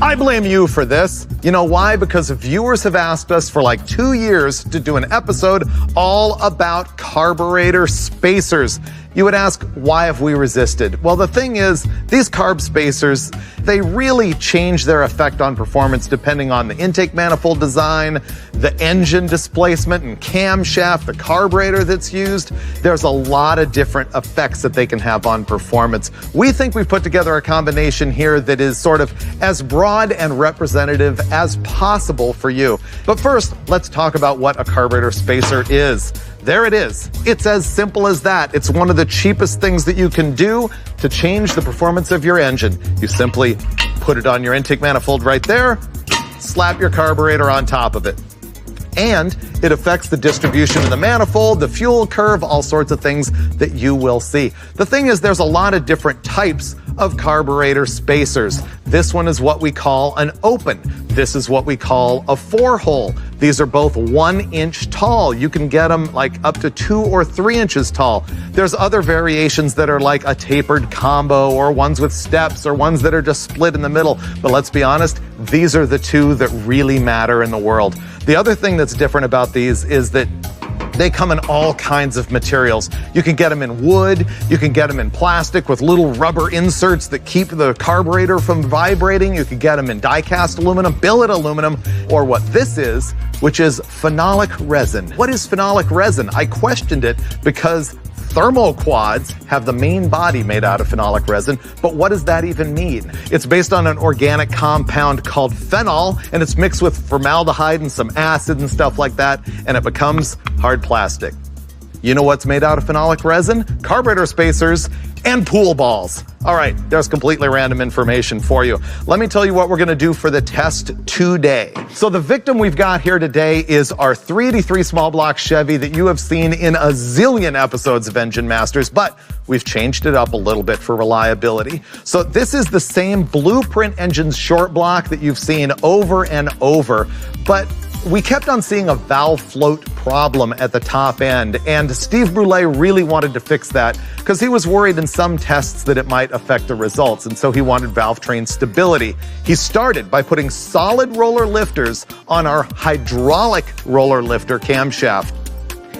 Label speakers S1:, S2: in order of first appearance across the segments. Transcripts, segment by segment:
S1: I blame you for this. You know why? Because viewers have asked us for like 2 years to do an episode all about carburetor spacers. You would ask, why have we resisted? Well, the thing is, these carb spacers, they really change their effect on performance depending on the intake manifold design, the engine displacement and camshaft, the carburetor that's used. There's a lot of different effects that they can have on performance. We think we've put together a combination here that is sort of as broad and representative as possible for you. But first, let's talk about what a carburetor spacer is. There it is. It's as simple as that. It's one of the cheapest things that you can do to change the performance of your engine. You simply put it on your intake manifold right there, slap your carburetor on top of it. And it affects the distribution of the manifold, the fuel curve, all sorts of things that you will see. The thing is, there's a lot of different types of carburetor spacers. This one is what we call an open. This is what we call a 4-hole. These are both 1 inch tall. You can get them like up to 2 or 3 inches tall. There's other variations that are like a tapered combo, or ones with steps, or ones that are just split in the middle. But let's be honest, these are the two that really matter in the world. The other thing that's different about these is that they come in all kinds of materials. You can get them in wood, you can get them in plastic with little rubber inserts that keep the carburetor from vibrating. You can get them in die-cast aluminum, billet aluminum, or what this is, which is phenolic resin. What is phenolic resin? I questioned it because thermoquads have the main body made out of phenolic resin, but what does that even mean? It's based on an organic compound called phenol, and it's mixed with formaldehyde and some acid and stuff like that, and it becomes hard plastic. You know what's made out of phenolic resin? Carburetor spacers and pool balls. All right, there's completely random information for you. Let me tell you what we're gonna do for the test today. So the victim we've got here today is our 383 small block Chevy that you have seen in a zillion episodes of Engine Masters, but we've changed it up a little bit for reliability. So this is the same Blueprint Engines short block that you've seen over and over, but we kept on seeing a valve float problem at the top end, and Steve Brule really wanted to fix that because he was worried in some tests that it might affect the results, and so he wanted valve train stability. He started by putting solid roller lifters on our hydraulic roller lifter camshaft.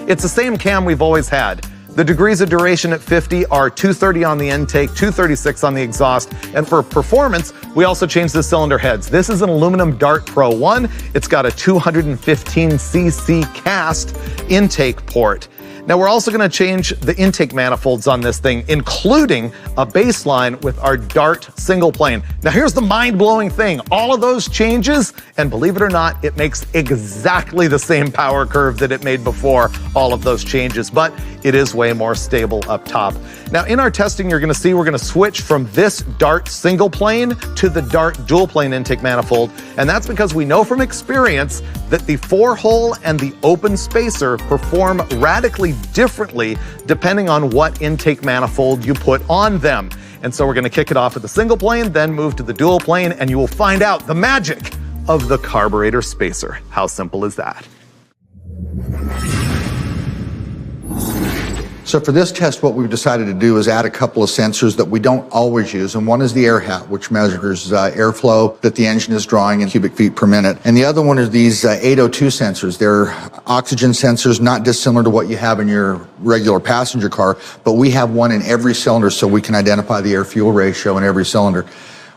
S1: It's the same cam we've always had. The degrees of duration at 50 are 230 on the intake, 236 on the exhaust, and for performance, we also changed the cylinder heads. This is an aluminum Dart Pro 1. It's got a 215cc cast intake port. Now we're also gonna change the intake manifolds on this thing, including a baseline with our Dart single plane. Now here's the mind-blowing thing. All of those changes, and believe it or not, it makes exactly the same power curve that it made before all of those changes, but it is way more stable up top. Now in our testing, you're gonna see we're gonna switch from this Dart single plane to the Dart dual plane intake manifold, and that's because we know from experience that the 4-hole and the open spacer perform radically differently depending on what intake manifold you put on them. And so we're gonna kick it off with the single plane, then move to the dual plane, and you will find out the magic of the carburetor spacer. How simple is that?
S2: So for this test, what we've decided to do is add a couple of sensors that we don't always use. And one is the air hat, which measures airflow that the engine is drawing in cubic feet per minute. And the other one is these 802 sensors. They're oxygen sensors, not dissimilar to what you have in your regular passenger car, but we have one in every cylinder so we can identify the air-fuel ratio in every cylinder.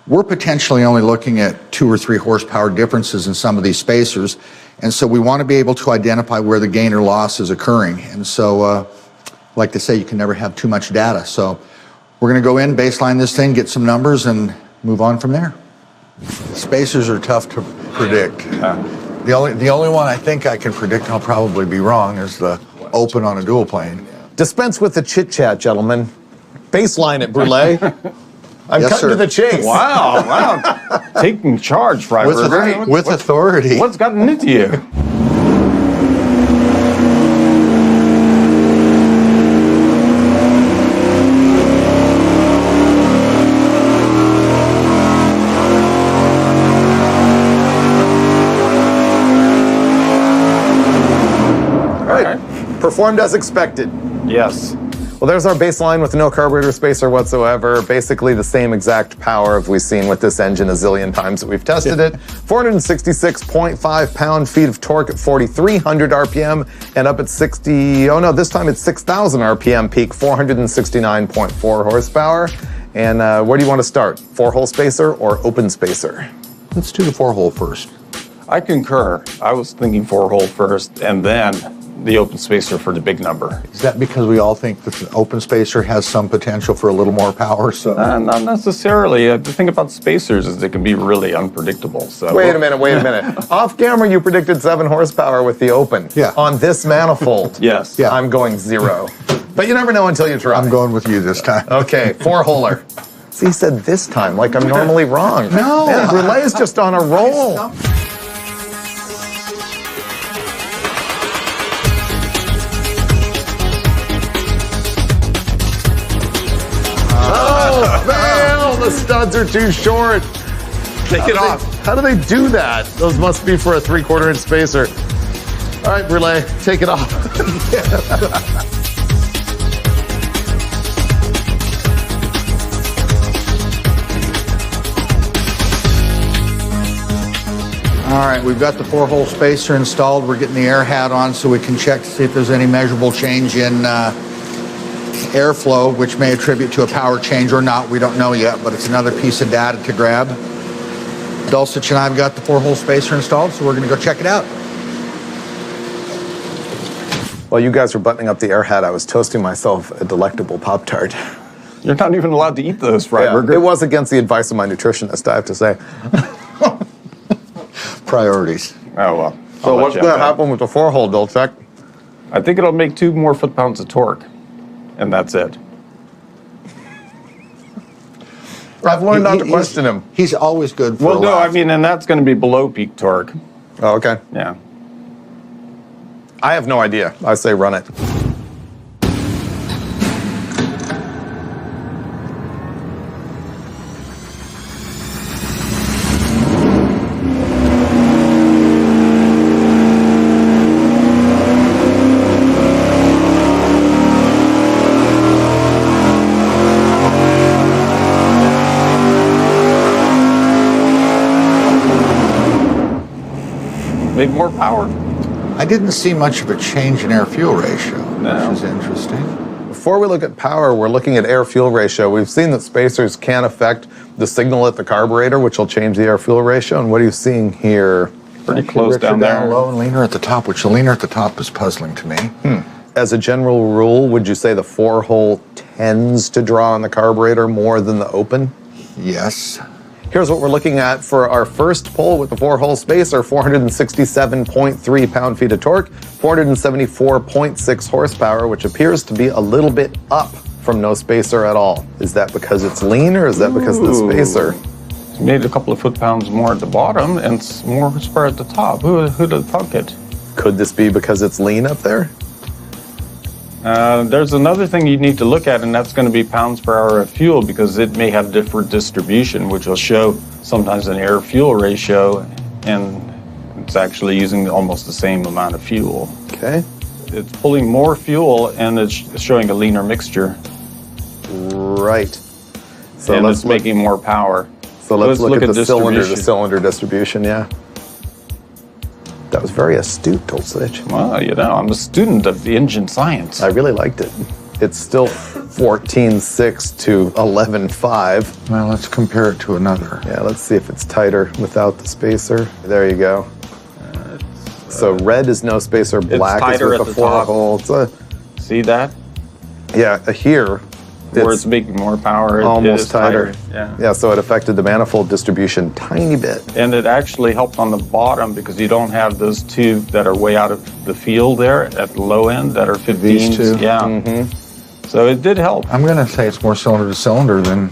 S2: We're potentially only looking at 2 or 3 horsepower differences in some of these spacers. And so we want to be able to identify where the gain or loss is occurring. And so, like they say, you can never have too much data. So we're going to go in, baseline this thing, get some numbers, and move on from there. Spacers are tough to predict. The only one I think I can predict, and I'll probably be wrong, is the open on a dual plane.
S1: Dispense with the chit-chat, gentlemen. Baseline it, Brule. I'm
S2: Yes,
S1: cutting
S2: sir.
S1: to the chase.
S3: Wow. Taking charge, Freiberger.
S2: With authority.
S3: What's gotten into you?
S1: Performed as expected.
S3: Yes.
S1: Well, there's our baseline with no carburetor spacer whatsoever. Basically the same exact power as we've seen with this engine a zillion times that we've tested it. 466.5 pound-feet of torque at 4,300 RPM and up at this time it's 6,000 RPM peak, 469.4 horsepower. And where do you want to start? 4-hole spacer or open spacer?
S2: Let's do the 4-hole first.
S3: I concur. I was thinking 4-hole first and then the open spacer for the big number.
S2: Is that because we all think that the open spacer has some potential for a little more power? So
S3: Not necessarily. The thing about spacers is they can be really unpredictable. So
S1: Wait a minute. Off camera, you predicted 7 horsepower with the open.
S2: Yeah.
S1: On this manifold.
S3: Yes.
S2: Yeah.
S1: I'm going 0. But you never know until you try.
S2: I'm going with you this time.
S1: Okay, 4-holer. See, he said this time, like I'm normally wrong.
S2: No.
S1: Man, Brulé is just on a roll. The studs are too short.
S3: Take it off.
S1: How do they do that? Those must be for a 3/4 inch spacer. All right, Brulé, take it off.
S2: All right, we've got the 4-hole spacer installed. We're getting the air hat on so we can check to see if there's any measurable change in airflow, which may attribute to a power change or not. We don't know yet, but it's another piece of data to grab. Dulcich and I have got the 4-hole spacer installed, so we're going to go check it out.
S1: While you guys were buttoning up the air hat, I was toasting myself a delectable Pop-Tart.
S3: You're not even allowed to eat those, Freiberger.
S1: It was against the advice of my nutritionist, I have to say.
S2: Priorities.
S3: Oh, well.
S1: So what's going to happen with the 4-hole, Dulcich?
S3: I think it'll make 2 more foot-pounds of torque, and that's it.
S1: I've learned not to question him.
S2: He's always good for
S3: Well,
S2: a
S3: no,
S2: laugh.
S3: I mean, and that's going to be below peak torque.
S1: Oh, okay.
S3: Yeah.
S1: I have no idea. I say run it.
S3: Make more power.
S2: I didn't see much of a change in air-fuel ratio,
S3: No.
S2: which is interesting.
S1: Before we look at power, we're looking at air-fuel ratio. We've seen that spacers can affect the signal at the carburetor, which will change the air-fuel ratio. And what are you seeing here?
S3: Pretty close
S2: Richer
S3: down there.
S2: low and leaner at the top, which the leaner at the top is puzzling to me.
S1: As a general rule, would you say the 4-hole tends to draw on the carburetor more than the open?
S2: Yes.
S1: Here's what we're looking at for our first pull with the 4-hole spacer: 467.3 pound-feet of torque, 474.6 horsepower, which appears to be a little bit up from no spacer at all. Is that because it's lean, or is that because of the spacer?
S3: It's made a couple of foot-pounds more at the bottom and more horsepower at the top. Who'd have thunk it?
S1: Could this be because it's lean up there?
S3: There's another thing you need to look at, and that's going to be pounds per hour of fuel, because it may have different distribution, which will show sometimes an air-fuel ratio, and it's actually using almost the same amount of fuel.
S1: Okay.
S3: It's pulling more fuel, and it's showing a leaner mixture,
S1: Right. So
S3: and
S1: let's
S3: it's making more power.
S1: So let's look at the
S3: distribution.
S1: cylinder distribution, yeah. That was very astute, Dulcich.
S3: Well, you know, I'm a student of the engine science.
S1: I really liked it. It's still 14.6 to 11.5.
S2: Well, let's compare it to another.
S1: Yeah, let's see if it's tighter without the spacer. There you go. So red is no spacer, black is
S3: tighter
S1: with
S3: at
S1: the
S3: the top.
S1: 4-hole. It's
S3: See that?
S1: here,
S3: Where it's making more power. It
S1: almost
S3: is
S1: tighter.
S3: Yeah.
S1: Yeah, so it affected the manifold distribution tiny bit.
S3: And it actually helped on the bottom, because you don't have those 2 that are way out of the field there at the low end that are 15s.
S2: These 2?
S3: Yeah. So it did help.
S2: I'm going to say it's more cylinder to cylinder than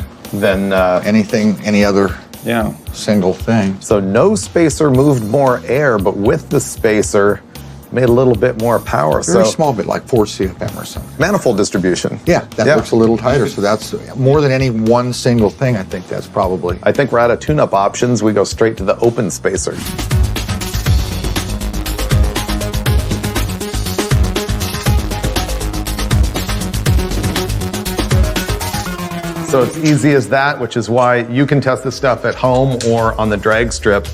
S2: any other
S3: Yeah.
S2: single thing.
S1: So no spacer moved more air, but with the spacer, made a little bit more power.
S2: Very
S1: So
S2: small bit, like 4 CFM or something.
S1: manifold distribution.
S2: Yeah, that looks a little tighter. So that's more than any one single thing. I think that's probably.
S1: I think we're out of tune-up options. We go straight to the open spacer. So it's easy as that, which is why you can test this stuff at home or on the drag strip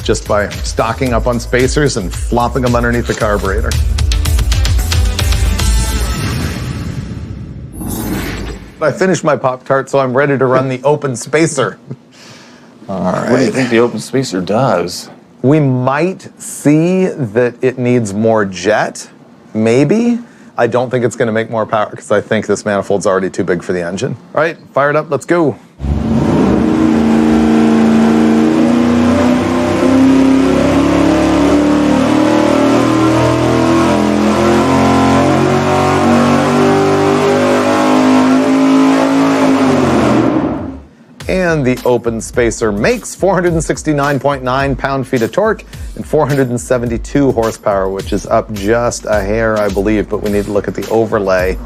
S1: just by stocking up on spacers and flopping them underneath the carburetor. I finished my Pop-Tart, so I'm ready to run the open spacer.
S2: All right.
S3: What do you think the open spacer does?
S1: We might see that it needs more jet, maybe. I don't think it's going to make more power because I think this manifold's already too big for the engine. All right, fire it up, let's go. And the open spacer makes 469.9 pound-feet of torque and 472 horsepower, which is up just a hair, I believe, but we need to look at the overlay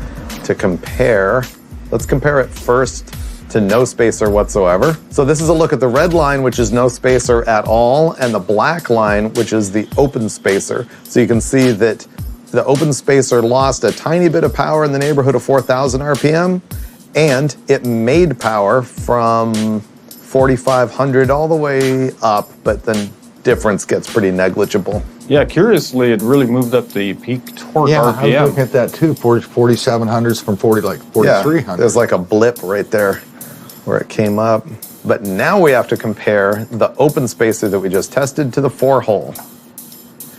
S1: to compare. Let's compare it first to no spacer whatsoever. So this is a look at the red line, which is no spacer at all, and the black line, which is the open spacer. So you can see that the open spacer lost a tiny bit of power in the neighborhood of 4,000 RPM, and it made power from 4,500 all the way up, but then difference gets pretty negligible.
S3: Yeah, curiously, it really moved up the peak torque
S2: Yeah, I was
S3: RPM.
S2: looking at that too. 4,700s from 4,300.
S1: There's like a blip right there where it came up. But now we have to compare the open spacer that we just tested to the 4-hole.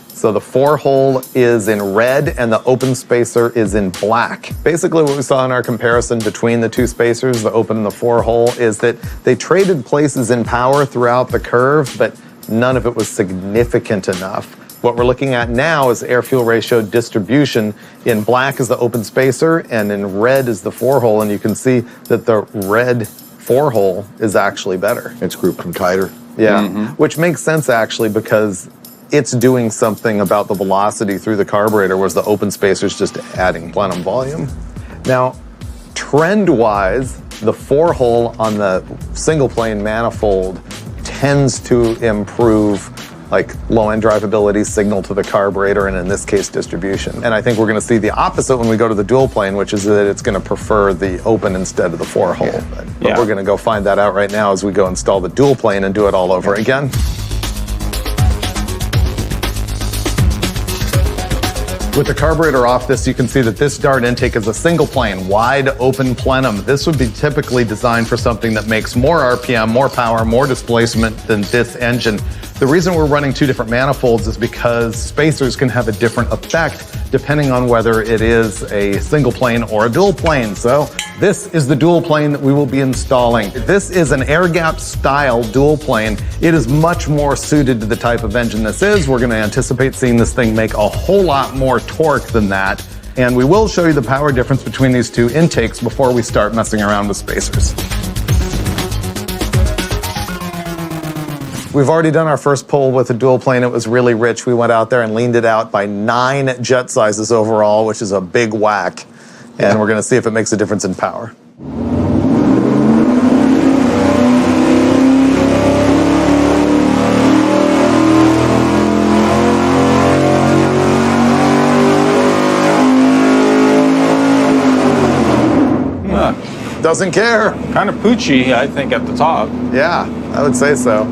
S1: So the 4-hole is in red and the open spacer is in black. Basically what we saw in our comparison between the two spacers, the open and the 4-hole, is that they traded places in power throughout the curve, but none of it was significant enough. What we're looking at now is air-fuel ratio distribution. In black is the open spacer and in red is the 4-hole, and you can see that the red 4-hole is actually better.
S2: It's grouped them tighter.
S1: Yeah, which makes sense actually because it's doing something about the velocity through the carburetor, whereas the open spacer's just adding plenum volume. Now, trend-wise, the 4-hole on the single-plane manifold tends to improve like low-end drivability, signal to the carburetor, and in this case, distribution. And I think we're gonna see the opposite when we go to the dual plane, which is that it's gonna prefer the open instead of the 4-hole. But we're gonna go find that out right now as we go install the dual plane and do it all over again. With the carburetor off this, you can see that this dart intake is a single plane, wide open plenum. This would be typically designed for something that makes more RPM, more power, more displacement than this engine. The reason we're running two different manifolds is because spacers can have a different effect depending on whether it is a single plane or a dual plane. So this is the dual plane that we will be installing. This is an air gap style dual plane. It is much more suited to the type of engine this is. We're going to anticipate seeing this thing make a whole lot more torque than that. And we will show you the power difference between these two intakes before we start messing around with spacers. We've already done our first pull with a dual plane. It was really rich. We went out there and leaned it out by 9 jet sizes overall, which is a big whack. And we're gonna see if it makes a difference in power. Doesn't care.
S3: Kind of poochy, I think, at the top.
S1: Yeah, I would say so.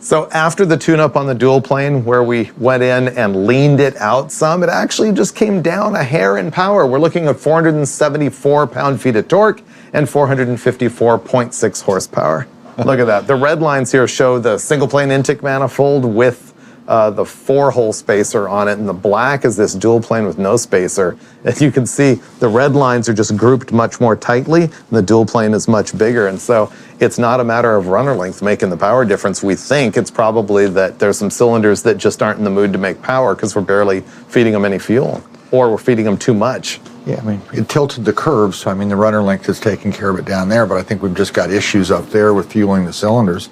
S1: So after the tune-up on the dual plane, where we went in and leaned it out some, it actually just came down a hair in power. We're looking at 474 pound-feet of torque and 454.6 horsepower. Look at that. The red lines here show the single-plane intake manifold with the 4-hole spacer on it, and the black is this dual plane with no spacer. And you can see the red lines are just grouped much more tightly, and the dual plane is much bigger. And so it's not a matter of runner length making the power difference. We think it's probably that there's some cylinders that just aren't in the mood to make power because we're barely feeding them any fuel, or we're feeding them too much.
S2: Yeah, I mean, it tilted the curve, so I mean, the runner length is taking care of it down there, but I think we've just got issues up there with fueling the cylinders.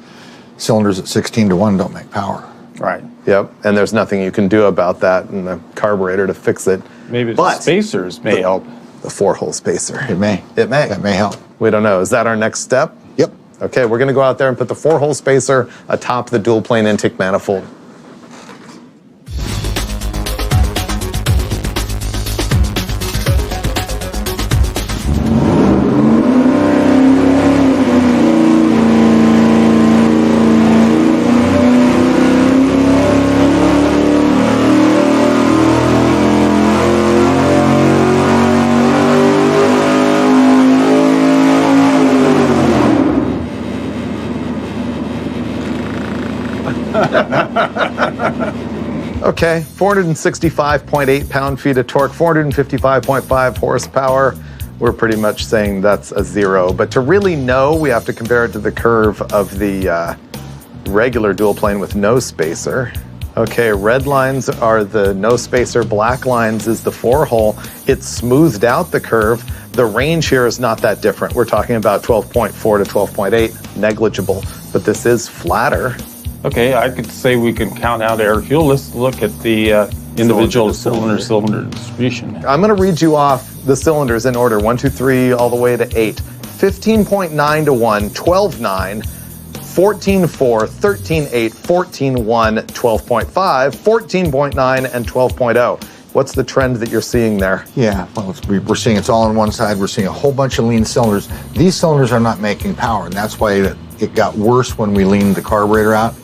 S2: Cylinders at 16-to-1 don't make power.
S3: Right.
S1: Yep, and there's nothing you can do about that in the carburetor to fix it.
S3: Maybe the spacers may help.
S1: The 4-hole spacer.
S2: It may.
S1: It may.
S2: That may help.
S1: We don't know. Is that our next step?
S2: Yep.
S1: Okay, we're gonna go out there and put the 4-hole spacer atop the dual plane intake manifold. Okay, 465.8 pound-feet of torque, 455.5 horsepower. We're pretty much saying that's a 0. But to really know, we have to compare it to the curve of the regular dual plane with no spacer. Okay, red lines are the no spacer, black lines is the 4-hole. It's smoothed out the curve. The range here is not that different. We're talking about 12.4 to 12.8, negligible, but this is flatter.
S3: Okay, I could say we can count out air fuel. Let's look at the individual cylinder distribution.
S1: I'm going to read you off the cylinders in order, 1, 2, 3, all the way to 8. 15.9 to 1, 12.9, 14.4, 13.8, 14.1, 12.5, 14.9, and 12.0. What's the trend that you're seeing there?
S2: Yeah, well, we're seeing it's all on one side. We're seeing a whole bunch of lean cylinders. These cylinders are not making power, and that's why it got worse when we leaned the carburetor out,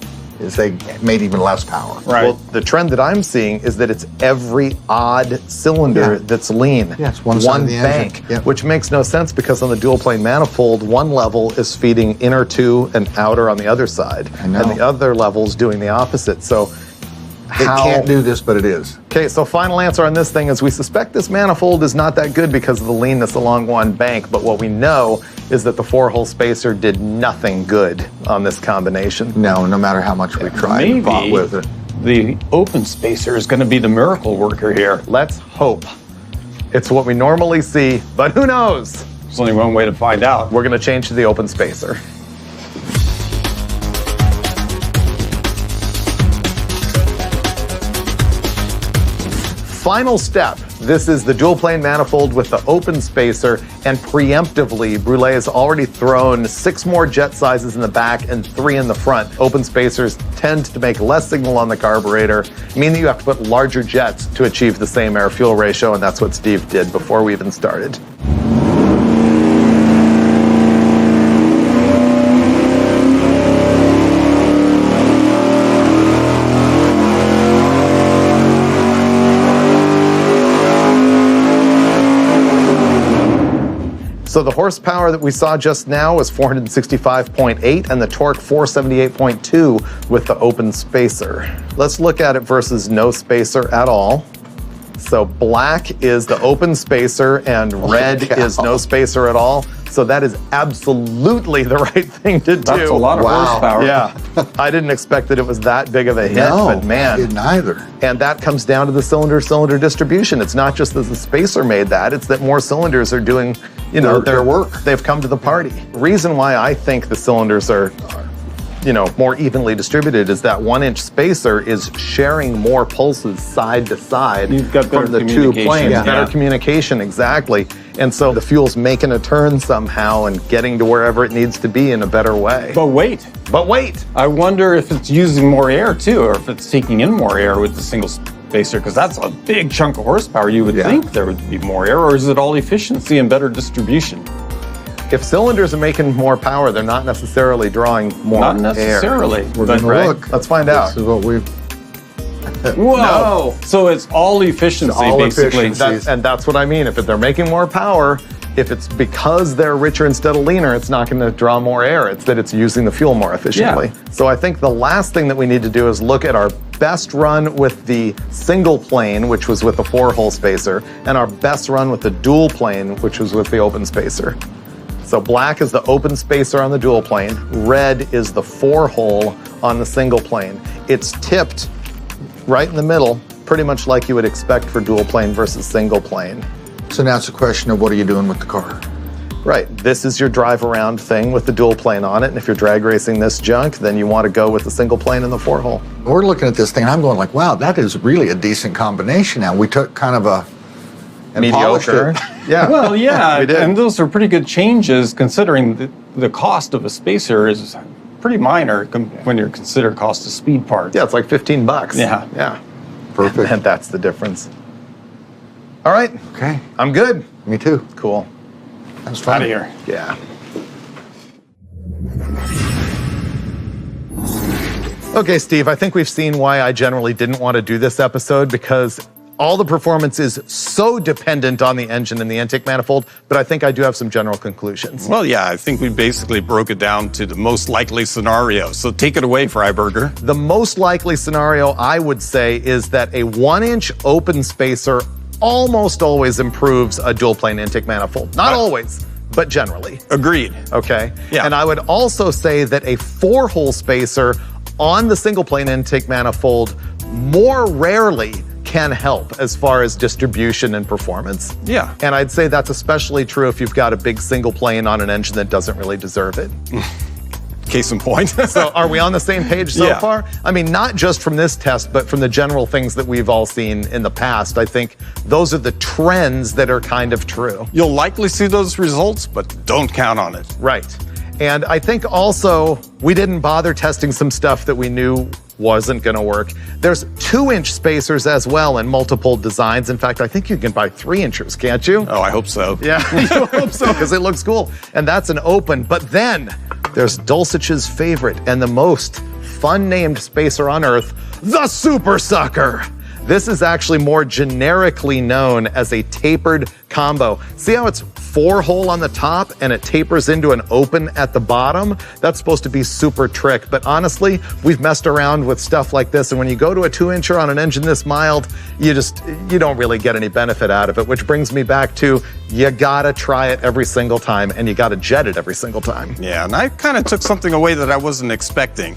S2: is they made even less power.
S3: Right.
S1: Well, the trend that I'm seeing is that it's every odd cylinder that's lean.
S2: Yeah, it's one side of the engine.
S1: bank,
S2: Yep.
S1: which makes no sense because on the dual plane manifold, one level is feeding inner to and outer on the other side.
S2: I know.
S1: And the other level's doing the opposite. So
S2: It can't do this, but it is.
S1: Okay, so final answer on this thing is we suspect this manifold is not that good because of the leanness along one bank, but what we know is that the 4-hole spacer did nothing good on this combination.
S2: No matter how much we tried and fought with it.
S3: The open spacer is going to be the miracle worker here.
S1: Let's hope. It's what we normally see, but who knows?
S3: There's only one way to find out.
S1: We're going to change to the open spacer. Final step. This is the dual plane manifold with the open spacer, and preemptively, Brule has already thrown 6 more jet sizes in the back and 3 in the front. Open spacers tend to make less signal on the carburetor, meaning that you have to put larger jets to achieve the same air-fuel ratio, and that's what Steve did before we even started. So the horsepower that we saw just now was 465.8 and the torque 478.2 with the open spacer. Let's look at it versus no spacer at all. So black is the open spacer and red is no spacer at all. So that is absolutely the right thing to do.
S3: That's a lot of horsepower.
S1: Yeah, I didn't expect that it was that big of a hit, but man.
S2: I didn't either.
S1: And that comes down to the cylinder distribution. It's not just that the spacer made that, it's that more cylinders are doing,
S2: Their work.
S1: They've come to the party. Reason why I think the cylinders are, more evenly distributed is that 1-inch spacer is sharing more pulses side to side
S3: You've got better
S1: from the two
S3: communication.
S1: planes.
S3: Yeah.
S1: Better communication, exactly. And so the fuel's making a turn somehow and getting to wherever it needs to be in a better way.
S3: But wait,
S1: I
S3: I wonder if it's using more air too, or if it's taking in more air with the single spacer, because that's a big chunk of horsepower. You would think there would be more air, or is it all efficiency and better distribution?
S1: if cylinders are making more power, they're not necessarily drawing more
S3: Not necessarily.
S2: We're
S3: but-
S2: going to look.
S1: Let's find out.
S2: This is what we've.
S3: Whoa!
S1: No.
S3: So it's all efficiency,
S2: It's all
S3: basically.
S2: efficiency.
S1: And that's what I mean. If they're making more power, if it's because they're richer instead of leaner, it's not going to draw more air. It's that it's using the fuel more efficiently.
S3: Yeah.
S1: So I think the last thing that we need to do is look at our best run with the single plane, which was with the 4-hole spacer, and our best run with the dual plane, which was with the open spacer. So black is the open spacer on the dual plane. Red is the 4-hole on the single plane. It's tipped right in the middle, pretty much like you would expect for dual plane versus single plane.
S2: So now it's a question of what are you doing with the car?
S1: Right, this is your drive around thing with the dual plane on it, and if you're drag racing this junk, then you want to go with the single plane and the 4-hole.
S2: We're looking at this thing, and I'm going like, wow, that is really a decent combination now. We took kind of a... and polished
S1: Mediocre.
S2: it.
S1: Yeah.
S3: Well, yeah,
S1: We did.
S3: and those are pretty good changes considering the cost of a spacer is pretty minor when you consider cost of speed parts.
S1: Yeah, it's like $15.
S3: Yeah.
S1: Yeah.
S2: Perfect.
S1: And that's the difference. All right,
S2: Okay,
S1: I'm good.
S2: me too.
S1: Cool.
S2: That was fun.
S3: Out of here.
S1: Yeah. Okay, Steve, I think we've seen why I generally didn't want to do this episode, because all the performance is so dependent on the engine and the intake manifold, but I think I do have some general conclusions.
S3: Well, yeah, I think we basically broke it down to the most likely scenario. So take it away, Freiberger.
S1: The most likely scenario, I would say, is that a 1-inch open spacer almost always improves a dual plane intake manifold. Not always, but generally.
S3: Agreed.
S1: Okay?
S3: Yeah.
S1: And I would also say that a 4-hole spacer on the single plane intake manifold more rarely can help as far as distribution and performance.
S3: Yeah.
S1: And I'd say that's especially true if you've got a big single plane on an engine that doesn't really deserve it.
S3: Case in point.
S1: So are we on the same page so
S3: Yeah.
S1: far? I mean, not just from this test, but from the general things that we've all seen in the past. I think those are the trends that are kind of true.
S3: You'll likely see those results, but don't count on it.
S1: Right. And I think also we didn't bother testing some stuff that we knew wasn't going to work. There's 2-inch spacers as well in multiple designs. In fact, I think you can buy 3-inchers, can't you?
S3: Oh, I hope so.
S1: Yeah, you hope so, because it looks cool. And that's an open. But then there's Dulcich's favorite and the most fun-named spacer on Earth, the Super Sucker. This is actually more generically known as a tapered combo. See how it's 4-hole on the top and it tapers into an open at the bottom? That's supposed to be super trick, but honestly, we've messed around with stuff like this, and when you go to a 2-incher on an engine this mild, you don't really get any benefit out of it, which brings me back to you gotta try it every single time, and you gotta jet it every single time.
S3: Yeah, and I kind of took something away that I wasn't expecting.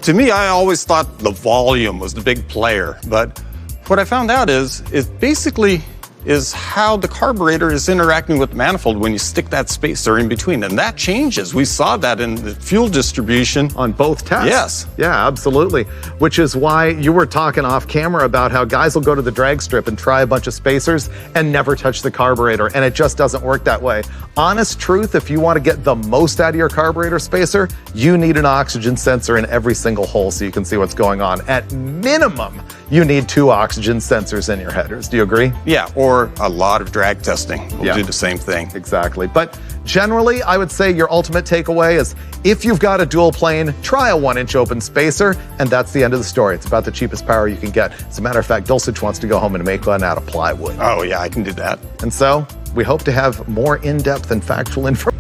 S3: To me, I always thought the volume was the big player, but what I found out is basically is how the carburetor is interacting with the manifold when you stick that spacer in between. And that changes. We saw that in the fuel distribution.
S1: On both tests?
S3: Yes.
S1: Yeah, absolutely. Which is why you were talking off camera about how guys will go to the drag strip and try a bunch of spacers and never touch the carburetor, and it just doesn't work that way. Honest truth, if you want to get the most out of your carburetor spacer, you need an oxygen sensor in every single hole so you can see what's going on. At minimum, you need 2 oxygen sensors in your headers. Do you agree?
S3: Yeah, or a lot of drag testing will do the same thing.
S1: Exactly. But generally, I would say your ultimate takeaway is if you've got a dual plane, try a 1-inch open spacer, and that's the end of the story. It's about the cheapest power you can get. As a matter of fact, Dulcich wants to go home and make one out of plywood.
S3: Oh, yeah, I can do that.
S1: And so we hope to have more in-depth and factual information.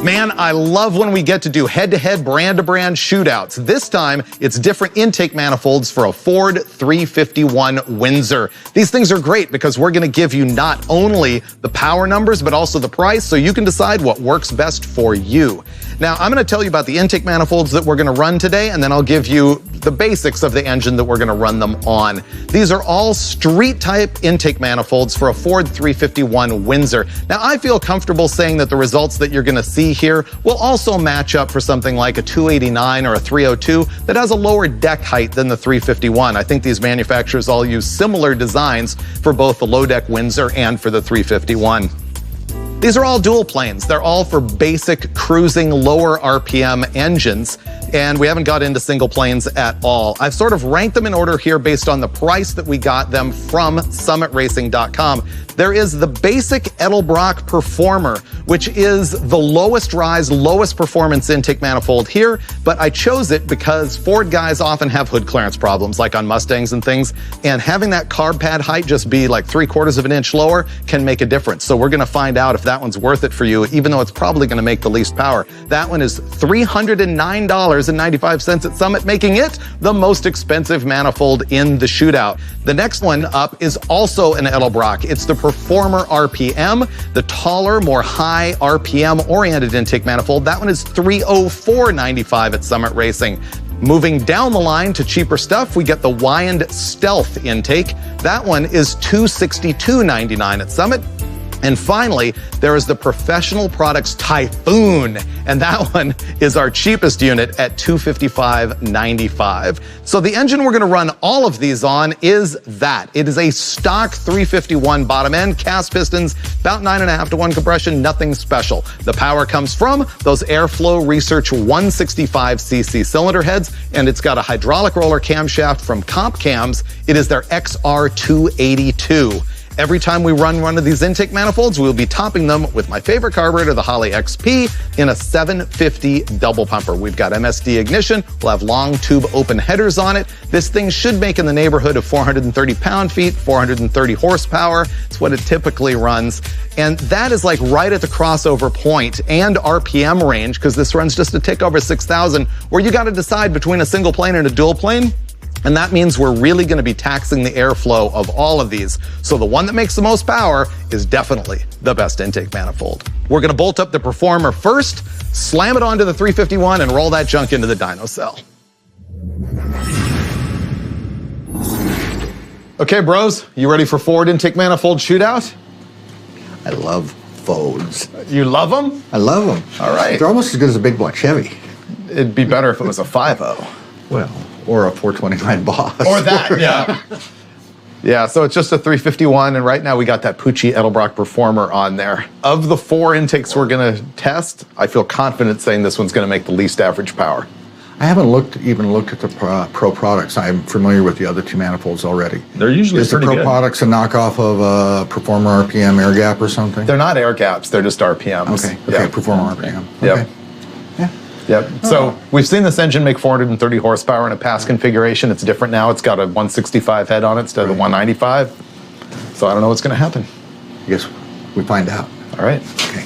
S1: Man, I love when we get to do head-to-head, brand-to-brand shootouts. This time, it's different intake manifolds for a Ford 351 Windsor. These things are great because we're gonna give you not only the power numbers, but also the price, so you can decide what works best for you. Now, I'm gonna tell you about the intake manifolds that we're gonna run today, and then I'll give you the basics of the engine that we're gonna run them on. These are all street-type intake manifolds for a Ford 351 Windsor. Now, I feel comfortable saying that the results that you're gonna see here will also match up for something like a 289 or a 302 that has a lower deck height than the 351. I think these manufacturers all use similar designs for both the low deck Windsor and for the 351. These are all dual planes. They're all for basic cruising lower RPM engines, and we haven't got into single planes at all. I've sort of ranked them in order here based on the price that we got them from summitracing.com. There is the basic Edelbrock Performer, which is the lowest rise, lowest performance intake manifold here, but I chose it because Ford guys often have hood clearance problems, like on Mustangs and things, and having that carb pad height just be like 3/4 of an inch lower can make a difference. So we're gonna find out if that one's worth it for you, even though it's probably gonna make the least power. That one is $309.95 at Summit, making it the most expensive manifold in the shootout. The next one up is also an Edelbrock. It's the Performer RPM, the taller, more high RPM oriented intake manifold. That one is $304.95 at Summit Racing. Moving down the line to cheaper stuff, we get the Wyand Stealth intake. That one is $262.99 at Summit. And finally, there is the Professional Products Typhoon, and that one is our cheapest unit at $255.95. So the engine we're gonna run all of these on is that. It is a stock 351 bottom end, cast pistons, about 9.5 to 1 compression, nothing special. The power comes from those Airflow Research 165cc cylinder heads, and it's got a hydraulic roller camshaft from Comp Cams. It is their XR282. Every time we run one of these intake manifolds, we'll be topping them with my favorite carburetor, the Holley XP, in a 750 double pumper. We've got MSD ignition. We'll have long tube open headers on it. This thing should make in the neighborhood of 430 pound-feet, 430 horsepower. It's what it typically runs. And that is like right at the crossover point and RPM range, because this runs just a tick over 6,000, where you got to decide between a single plane and a dual plane. And that means we're really going to be taxing the airflow of all of these. So the one that makes the most power is definitely the best intake manifold. We're going to bolt up the Performer first, slam it onto the 351, and roll that junk into the dyno cell. Okay, bros, you ready for Ford intake manifold shootout?
S2: I love Fords.
S1: You love them?
S2: I love them.
S1: All right.
S2: They're almost as good as a big block Chevy.
S1: It'd be better if it was a 5.0.
S2: Well, or a 429 Boss.
S1: Or that, yeah. Yeah, so it's just a 351, and right now we got that Pucci Edelbrock Performer on there. Of the 4 intakes we're gonna test, I feel confident saying this one's gonna make the least average power.
S2: I haven't even looked at the Pro products. I'm familiar with the other 2 manifolds already.
S3: They're usually
S2: Is the
S3: pretty
S2: Pro
S3: good.
S2: products a knockoff of a Performer RPM air gap or something?
S1: They're not air gaps, they're just RPMs.
S2: Okay,
S1: Yeah.
S2: Performer RPM.
S1: Yep.
S2: Okay. Yeah.
S1: Yep. So we've seen this engine make 430 horsepower in a past configuration. It's different now. It's got a 165 head on it instead of the 195. So I don't know what's going to happen.
S2: I guess we find out.
S1: All right.
S2: Okay.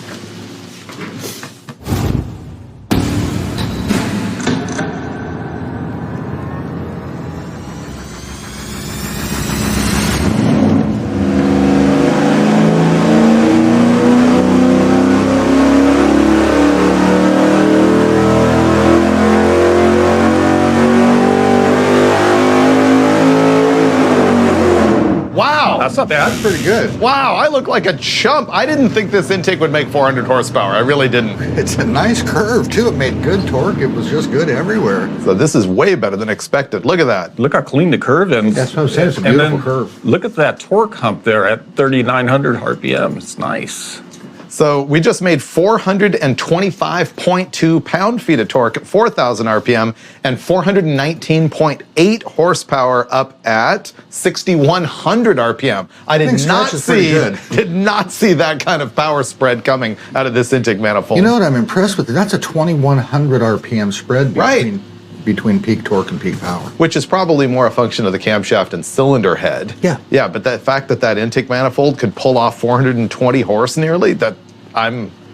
S1: Wow.
S3: That's not bad.
S2: Pretty good.
S1: Wow, I look like a chump. I didn't think this intake would make 400 horsepower. I really didn't.
S2: It's a nice curve, too. It made good torque. It was just good everywhere.
S1: So this is way better than expected. Look at that.
S3: Look how clean the curve is.
S2: That's what I'm saying. It's a
S3: And
S2: beautiful
S3: then
S2: curve.
S3: Look at that torque hump there at 3,900 RPM. It's nice.
S1: So we just made 425.2 pound-feet of torque at 4,000 RPM and 419.8 horsepower up at 6,100 RPM. I did
S2: think
S1: not
S2: stretch is pretty good.
S1: did not see that kind of power spread coming out of this intake manifold.
S2: You know what I'm impressed with? That's a 2,100 RPM spread
S1: Right.
S2: between peak torque and peak power.
S1: Which is probably more a function of the camshaft and cylinder head.
S2: Yeah.
S1: Yeah, but that fact that that intake manifold could pull off 420 horse nearly,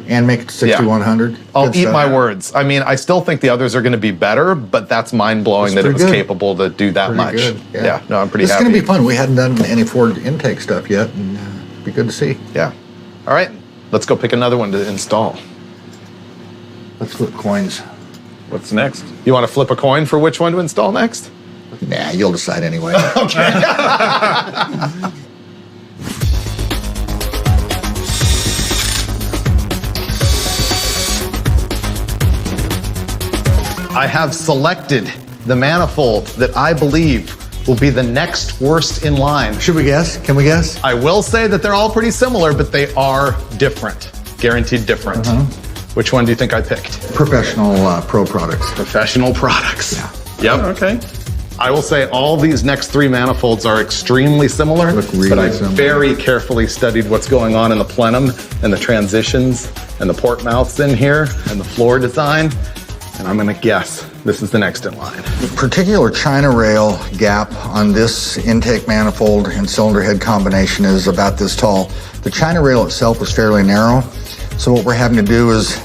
S2: And make it to 6,100.
S1: I'll
S2: Good
S1: eat
S2: stuff.
S1: my words. I mean, I still think the others are going to be better, but that's mind-blowing that
S2: That's
S1: it was
S2: pretty good.
S1: capable to do that
S2: Pretty
S1: much.
S2: good.
S1: Yeah, no, I'm pretty
S2: It's
S1: happy.
S2: going to be fun. We hadn't done any Ford intake stuff yet, and be good to see.
S1: Yeah. All right, let's go pick another one to install.
S2: Let's flip coins.
S3: What's next?
S1: You want to flip a coin for which one to install next?
S2: Nah, you'll decide anyway.
S1: I have selected the manifold that I believe will be the next worst in line.
S2: Should we guess? Can we guess?
S1: I will say that they're all pretty similar, but they are different. Guaranteed different. Which one do you think I picked?
S2: Professional Pro products.
S1: Professional products.
S2: Yeah.
S1: Yep.
S3: Okay.
S1: I will say all these next 3 manifolds are extremely similar,
S2: Look really
S1: but I
S2: similar.
S1: very carefully studied what's going on in the plenum and the transitions and the port mouths in here and the floor design, and I'm gonna guess this is the next in line.
S2: Particular China rail gap on this intake manifold and cylinder head combination is about this tall. The China rail itself is fairly narrow, so what we're having to do is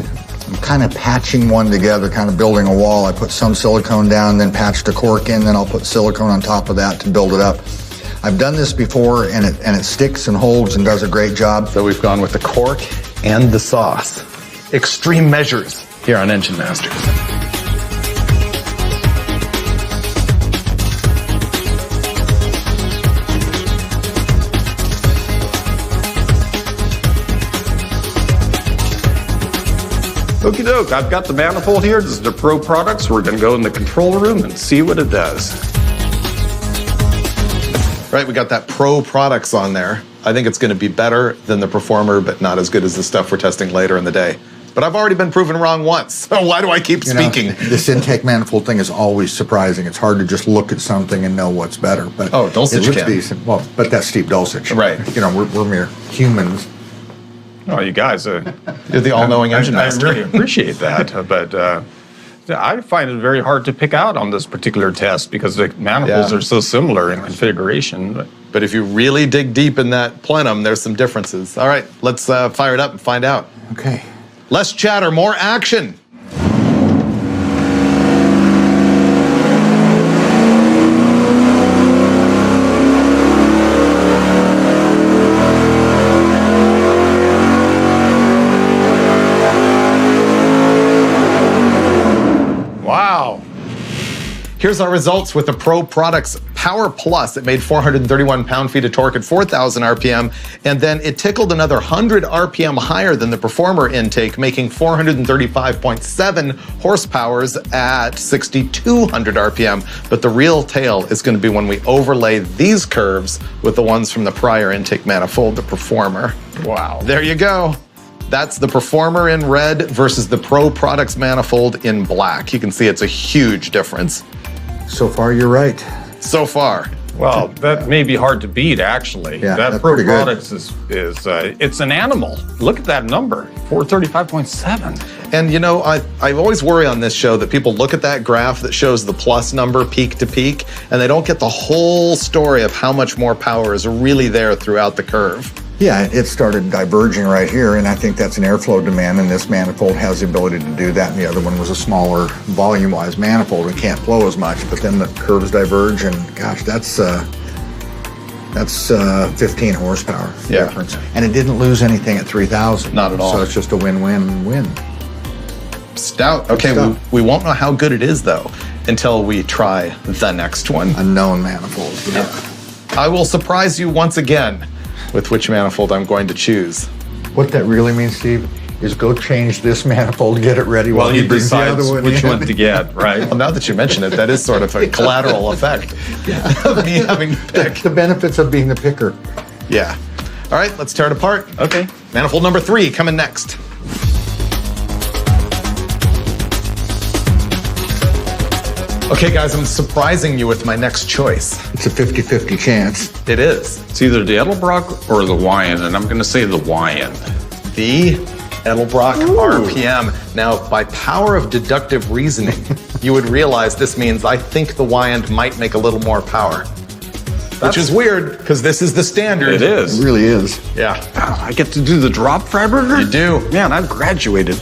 S2: I'm kind of patching one together, kind of building a wall. I put some silicone down, then patched a cork in, then I'll put silicone on top of that to build it up. I've done this before, and it sticks and holds and does a great job.
S1: So we've gone with the cork and the sauce. Extreme measures here on Engine Masters.
S3: Okie doke, I've got the manifold here. This is the Pro products. We're gonna go in the control room and see what it does.
S1: Right, we got that Pro products on there. I think it's gonna be better than the Performer, but not as good as the stuff we're testing later in the day. but I've already been proven wrong once, so why do I keep speaking?
S2: This intake manifold thing is always surprising. It's hard to just look at something and know what's better. But
S1: Oh, Dulcich
S2: it looks
S1: can.
S2: decent. Well, but that's Steve Dulcich.
S1: Right.
S2: We're mere humans.
S3: Oh, you guys,
S1: You're the all-knowing engine
S3: I
S1: master.
S3: really appreciate that, but I find it very hard to pick out on this particular test because the manifolds
S1: Yeah.
S3: are so similar in configuration.
S1: But if you really dig deep in that plenum, there's some differences. All right, let's fire it up and find out.
S2: Okay.
S1: Less chatter, more action.
S3: Wow.
S1: Here's our results with the Pro Products Power Plus. It made 431 pound-feet of torque at 4,000 RPM, and then it tickled another 100 RPM higher than the Performer intake, making 435.7 horsepower at 6,200 RPM. But the real tale is going to be when we overlay these curves with the ones from the prior intake manifold, the Performer.
S3: Wow.
S1: There you go. That's the Performer in red versus the Pro Products manifold in black. You can see it's a huge difference.
S2: So far, you're right.
S1: So far.
S3: Well, that may be hard to beat, actually.
S2: Yeah,
S3: that
S2: that's
S3: Pro
S2: pretty good.
S3: Products is it's an animal. Look at that number, 435.7.
S1: And you know, I always worry on this show that people look at that graph that shows the plus number peak to peak, and they don't get the whole story of how much more power is really there throughout the curve.
S2: Yeah, it started diverging right here, and I think that's an airflow demand, and this manifold has the ability to do that, and the other one was a smaller volume-wise manifold and can't flow as much, but then the curves diverge, and gosh, that's 15 horsepower difference. And it didn't lose anything at 3,000.
S1: Not at all.
S2: So it's just a win-win-win.
S1: Stout. Okay,
S2: Stout.
S1: we won't know how good it is, though, until we try the next one.
S2: Unknown manifold. Yeah.
S1: I will surprise you once again with which manifold I'm going to choose.
S2: What that really means, Steve, is go change this manifold, get it ready while he
S3: He
S2: brings the
S3: decides
S2: other one
S3: which
S2: in.
S3: one to get, right?
S1: Well, now that you mention it, that is sort of a collateral effect of me having to pick.
S2: The benefits of being the picker.
S1: Yeah. All right, let's tear it apart.
S3: Okay.
S1: Manifold number 3 coming next. Okay, guys, I'm surprising you with my next choice.
S2: It's a 50-50 chance.
S1: It is
S3: It's either the Edelbrock or the Wyand, and I'm going to say the Wyand.
S1: the Edelbrock RPM. Now, by power of deductive reasoning, you would realize this means I think the Wyand might make a little more power. Which is weird, because this is the standard.
S3: It is.
S2: It really is.
S1: Yeah,
S3: I get to do the drop Freiberger?
S1: you do.
S3: Man, I've graduated.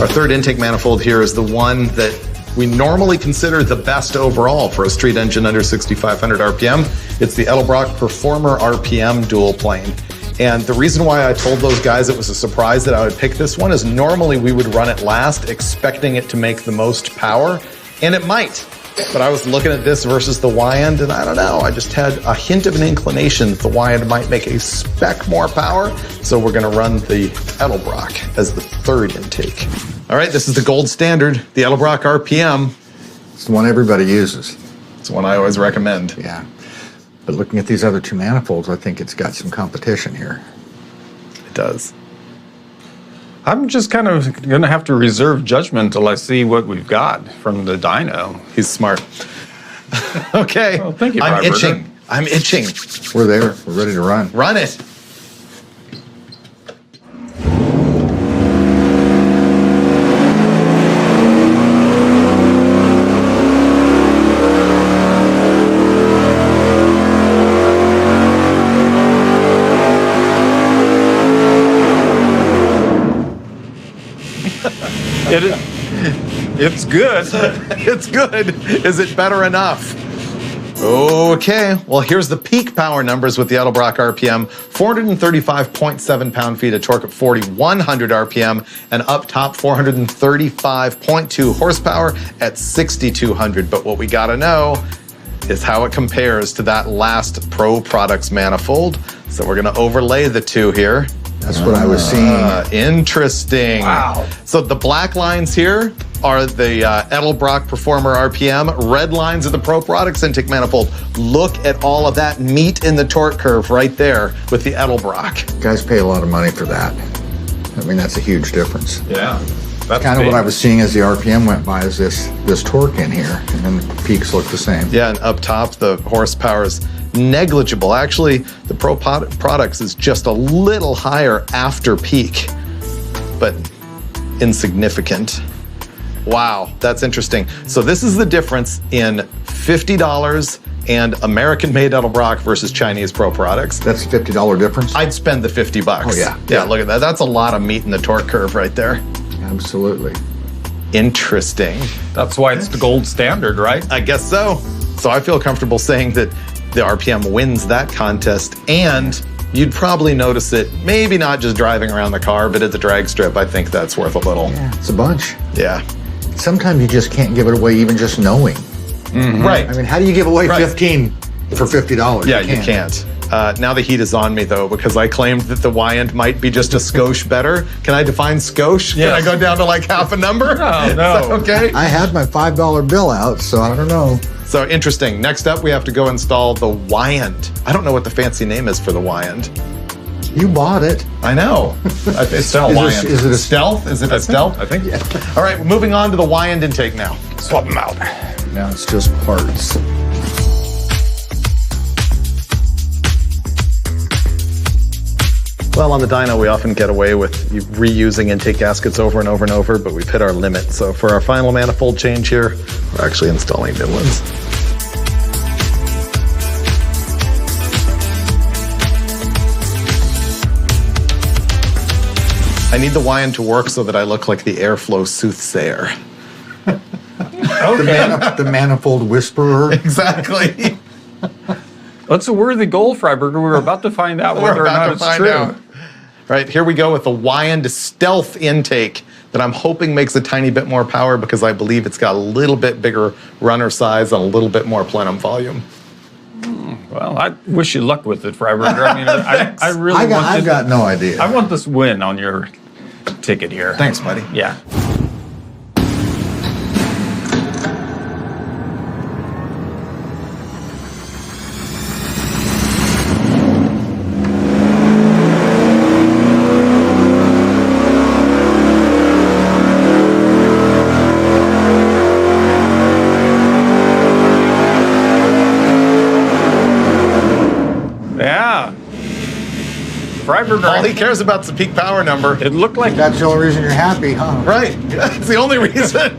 S1: Our third intake manifold here is the one that we normally consider the best overall for a street engine under 6,500 RPM. It's the Edelbrock Performer RPM dual plane. And the reason why I told those guys it was a surprise that I would pick this one is normally we would run it last, expecting it to make the most power, and it might. But I was looking at this versus the Wyand, and I don't know, I just had a hint of an inclination that the Wyand might make a speck more power, so we're gonna run the Edelbrock as the third intake. All right, this is the gold standard, the Edelbrock RPM.
S2: It's the one everybody uses.
S1: It's the one I always recommend.
S2: Yeah. But looking at these other two manifolds, I think it's got some competition here.
S1: It does.
S3: I'm just kind of going to have to reserve judgment until I see what we've got from the dyno.
S1: He's smart. Okay,
S3: Well, thank you,
S1: I'm
S3: Robert.
S1: itching. I'm itching.
S2: We're there. We're ready to run.
S1: Run it.
S3: It's good.
S1: It's good. Is it better enough? Okay, well, here's the peak power numbers with the Edelbrock RPM. 435.7 pound-feet of torque at 4,100 RPM, and up top 435.2 horsepower at 6,200. But what we gotta know is how it compares to that last Pro Products manifold. So we're gonna overlay the two here
S2: That's what I was seeing.
S1: Interesting.
S3: Wow.
S1: So the black lines here are the Edelbrock Performer RPM. Red lines are the Pro Products intake manifold. Look at all of that meat in the torque curve right there with the Edelbrock.
S2: Guys pay a lot of money for that. I mean, that's a huge difference.
S3: Yeah. That's
S2: Kind of
S3: big.
S2: what I was seeing as the RPM went by is this torque in here, and then the peaks look the same.
S1: Yeah, and up top, the horsepower is negligible. Actually, the Pro Products is just a little higher after peak, but insignificant. Wow, that's interesting. So this is the difference in $50 and American-made Edelbrock versus Chinese Pro Products.
S2: That's a $50 difference?
S1: I'd spend the $50.
S2: Oh, yeah.
S1: Yeah, look at that. That's a lot of meat in the torque curve right there.
S2: Absolutely.
S1: Interesting.
S3: That's why it's the gold standard, right?
S1: I guess so. So I feel comfortable saying that the RPM wins that contest, and you'd probably notice it, maybe not just driving around the car, but at the drag strip. I think that's worth a little.
S2: Yeah, it's a bunch.
S1: Yeah.
S2: Sometimes you just can't give it away even just knowing.
S1: Right.
S2: I mean, how do you give away
S1: Right.
S2: 15 for $50?
S1: Yeah, you can't. Now the heat is on me, though, because I claimed that the Y-end might be just a skosh better. Can I define skosh?
S3: Yes.
S1: Can I go down to like half a number?
S3: Oh,
S1: Is
S3: no.
S1: that okay?
S2: I had my $5 bill out, so I don't know.
S1: So interesting. Next up, we have to go install the Y-end. I don't know what the fancy name is for the Y-end.
S2: You bought it.
S1: I know. It's still
S2: Is it-
S1: Y-end.
S2: is it a-
S1: stealth? Is it a stealth?
S3: I think.
S1: All right, moving on to the Y-end intake now.
S3: Swap them out.
S2: Now it's just parts.
S1: Well, on the dyno, we often get away with reusing intake gaskets over and over and over, but we've hit our limit. So for our final manifold change here, we're actually installing new ones. I need the Y-end to work so that I look like the airflow soothsayer.
S2: The manifold whisperer.
S1: Exactly.
S3: That's a worthy goal, Freiberger. We're about to find out whether or not it's true.
S1: All right, here we go with the Y-end stealth intake that I'm hoping makes a tiny bit more power because I believe it's got a little bit bigger runner size and a little bit more plenum volume.
S3: Well, I wish you luck with it, Freiberger. I mean, I really
S2: I've got no idea.
S3: I want this win on your ticket here.
S1: Thanks, buddy.
S3: Yeah. Yeah. Freiberger.
S1: All he cares about is the peak power number.
S3: It looked like
S2: That's the only reason you're happy, huh?
S1: Right, that's the only reason.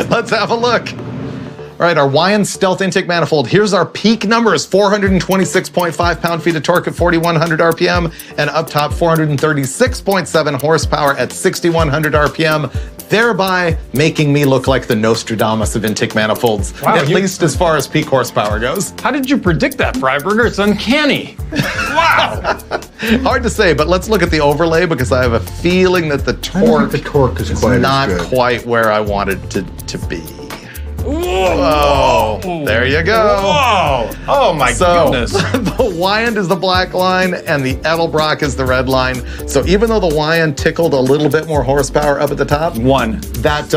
S1: Let's have a look. All right, our Y-end stealth intake manifold. Here's our peak numbers: 426.5 pound-feet of torque at 4,100 RPM, and up top 436.7 horsepower at 6,100 RPM, thereby making me look like the Nostradamus of intake manifolds,
S3: Wow,
S1: at least as far as peak horsepower goes.
S3: How did you predict that, Freiberger? It's uncanny. Wow.
S1: Hard to say, but let's look at the overlay because I have a feeling that the
S2: I don't
S1: torque
S2: think the torque is quite
S1: not
S2: as good.
S1: quite where I wanted to be.
S3: Whoa.
S1: Oh, there you go.
S3: Whoa. Oh, my
S1: So
S3: goodness.
S1: the Y-end is the black line and the Edelbrock is the red line. So even though the Y-end tickled a little bit more horsepower up at the top,
S3: One.
S1: that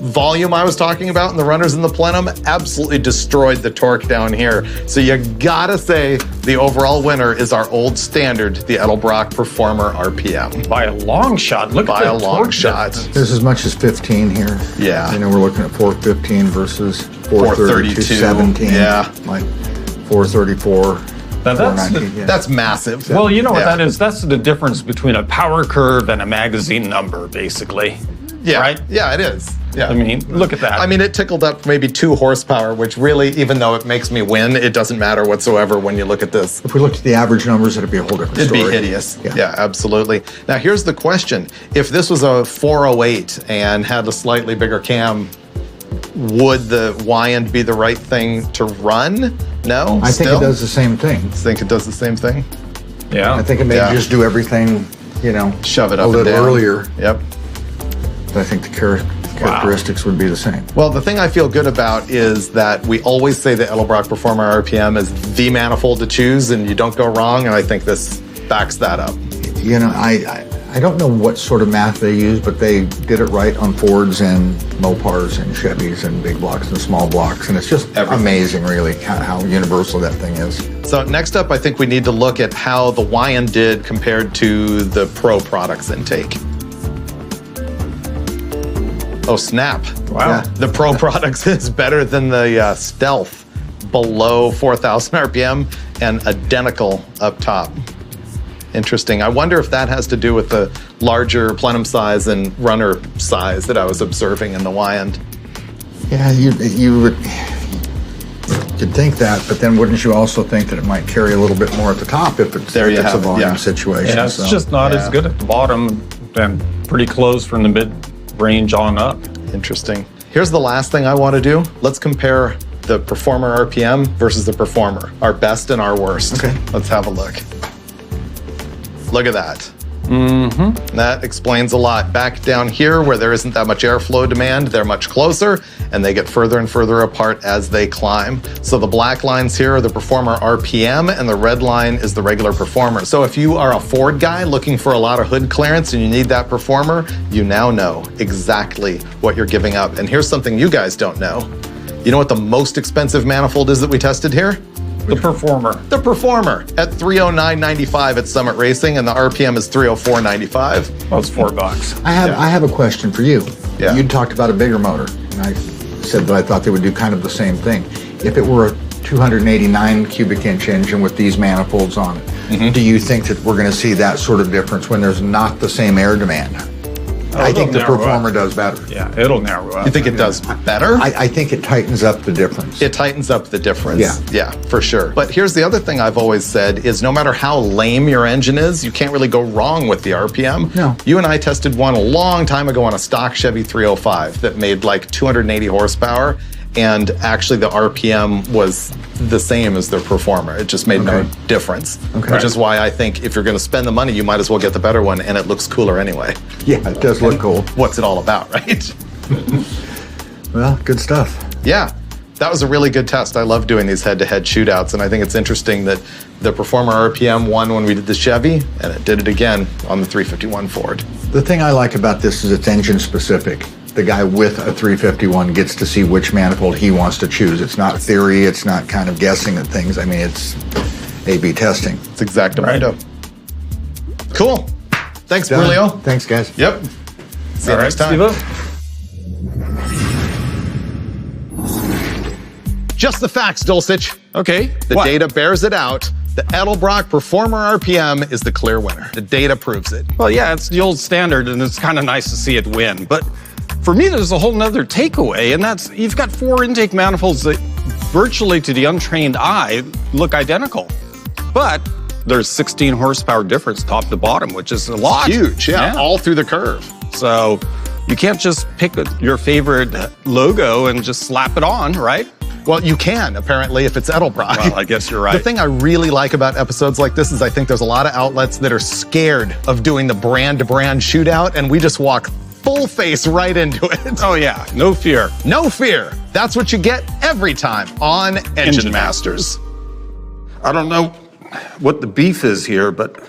S1: volume I was talking about in the runners in the plenum absolutely destroyed the torque down here. So you gotta say the overall winner is our old standard, the Edelbrock Performer RPM.
S3: By a long shot. Look
S1: By
S3: at
S1: a
S3: the
S1: long
S3: torque
S1: shot.
S3: difference.
S2: There's as much as 15 here.
S1: Yeah.
S2: You know, we're looking at 415 versus 430,
S1: 432,
S2: 217.
S1: yeah.
S2: Like 434,
S3: Now that's
S2: 419. Yeah.
S1: That's massive.
S3: Well, you know what
S1: Yeah.
S3: that is? That's the difference between a power curve and a magazine number, basically.
S1: Yeah,
S3: Right?
S1: Yeah, it is. Yeah.
S3: I mean, look at that.
S1: I mean, it tickled up maybe 2 horsepower, which really, even though it makes me win, it doesn't matter whatsoever when you look at this.
S2: If we looked at the average numbers, it'd be a whole different
S1: It'd
S2: story.
S1: be hideous.
S2: Yeah.
S1: Yeah, absolutely. Now, here's the question. If this was a 408 and had a slightly bigger cam, would the Y-end be the right thing to run? No?
S2: I think
S1: Still?
S2: it does the same thing.
S1: Think it does the same thing?
S3: yeah.
S2: I think it may
S1: Yeah.
S2: just do everything, you know,
S1: Shove it
S2: a
S1: up and
S2: little
S1: down.
S2: earlier.
S1: Yep.
S2: But I think the characteristics would be the same.
S1: Well, the thing I feel good about is that we always say the Edelbrock Performer RPM is the manifold to choose and you don't go wrong, and I think this backs that up.
S2: You know, I don't know what sort of math they use, but they did it right on Fords and Mopars and Chevys and big blocks and small blocks. And it's just amazing, really, how universal that thing is.
S1: So next up, I think we need to look at how the Wyand did compared to the Pro products intake. Oh, snap.
S3: Wow.
S2: Yeah.
S1: The Pro products is better than the Stealth, below 4,000 RPM and identical up top. Interesting. I wonder if that has to do with the larger plenum size and runner size that I was observing in the Wyand.
S2: Yeah, you would could think that, but then wouldn't you also think that it might carry a little bit more at the top if it's a volume situation?
S3: Yeah, it's just not as good at the bottom and pretty close from the mid-range on up.
S1: Interesting. Here's the last thing I want to do. Let's compare the Performer RPM versus the Performer, our best and our worst.
S2: Okay.
S1: Let's have a look. Look at that. That explains a lot. Back down here where there isn't that much airflow demand, they're much closer and they get further and further apart as they climb. So the black lines here are the Performer RPM and the red line is the regular Performer. So if you are a Ford guy looking for a lot of hood clearance and you need that Performer, you now know exactly what you're giving up. And here's something you guys don't know. You know what the most expensive manifold is that we tested here?
S3: The Performer.
S1: The Performer at $309.95 at Summit Racing, and the RPM is $304.95.
S3: Well, it's $4.
S2: I have a question for you.
S1: Yeah.
S2: You talked about a bigger motor, and I said that I thought they would do kind of the same thing. If it were a 289 cubic inch engine with these manifolds on it, do you think that we're going to see that sort of difference when there's not the same air demand? I think the Performer does better.
S3: Yeah, it'll narrow up.
S1: You think it does better?
S2: I think it tightens up the difference.
S1: It tightens up the difference.
S2: Yeah.
S1: Yeah, for sure. But here's the other thing I've always said is no matter how lame your engine is, you can't really go wrong with the RPM.
S2: No.
S1: You and I tested one a long time ago on a stock Chevy 305 that made like 280 horsepower. And actually the RPM was the same as their Performer. It just made no difference. Which is why I think if you're going to spend the money, you might as well get the better one, and it looks cooler anyway.
S2: Yeah, it does look cool.
S1: What's it all about, right?
S2: Well, good stuff.
S1: Yeah, that was a really good test. I love doing these head-to-head shootouts, and I think it's interesting that the Performer RPM won when we did the Chevy, and it did it again on the 351 Ford.
S2: The thing I like about this is it's engine specific. The guy with a 351 gets to see which manifold he wants to choose. It's not theory, it's not kind of guessing at things. I mean, it's A/B testing.
S1: It's exactamundo. Cool. Thanks,
S2: Done.
S1: Brulio.
S2: Thanks, guys.
S1: Yep. See you next time. Just the facts, Dulcich.
S3: Okay.
S1: The data bears it out. The Edelbrock Performer RPM is the clear winner. The data proves it.
S3: Well, yeah, it's the old standard, and it's kind of nice to see it win. But for me, there's a whole nother takeaway, and that's you've got 4 intake manifolds that virtually to the untrained eye look identical. But there's 16 horsepower difference top to bottom, which is a lot.
S1: Huge, yeah, all through the curve.
S3: So you can't just pick your favorite logo and just slap it on, right?
S1: Well, you can, apparently, if it's Edelbrock.
S3: Well, I guess you're right.
S1: The thing I really like about episodes like this is I think there's a lot of outlets that are scared of doing the brand-to-brand shootout, and we just walk full face right into it.
S3: Oh, yeah. No fear.
S1: No fear. That's what you get every time on Engine Masters.
S3: I don't know what the beef is here, but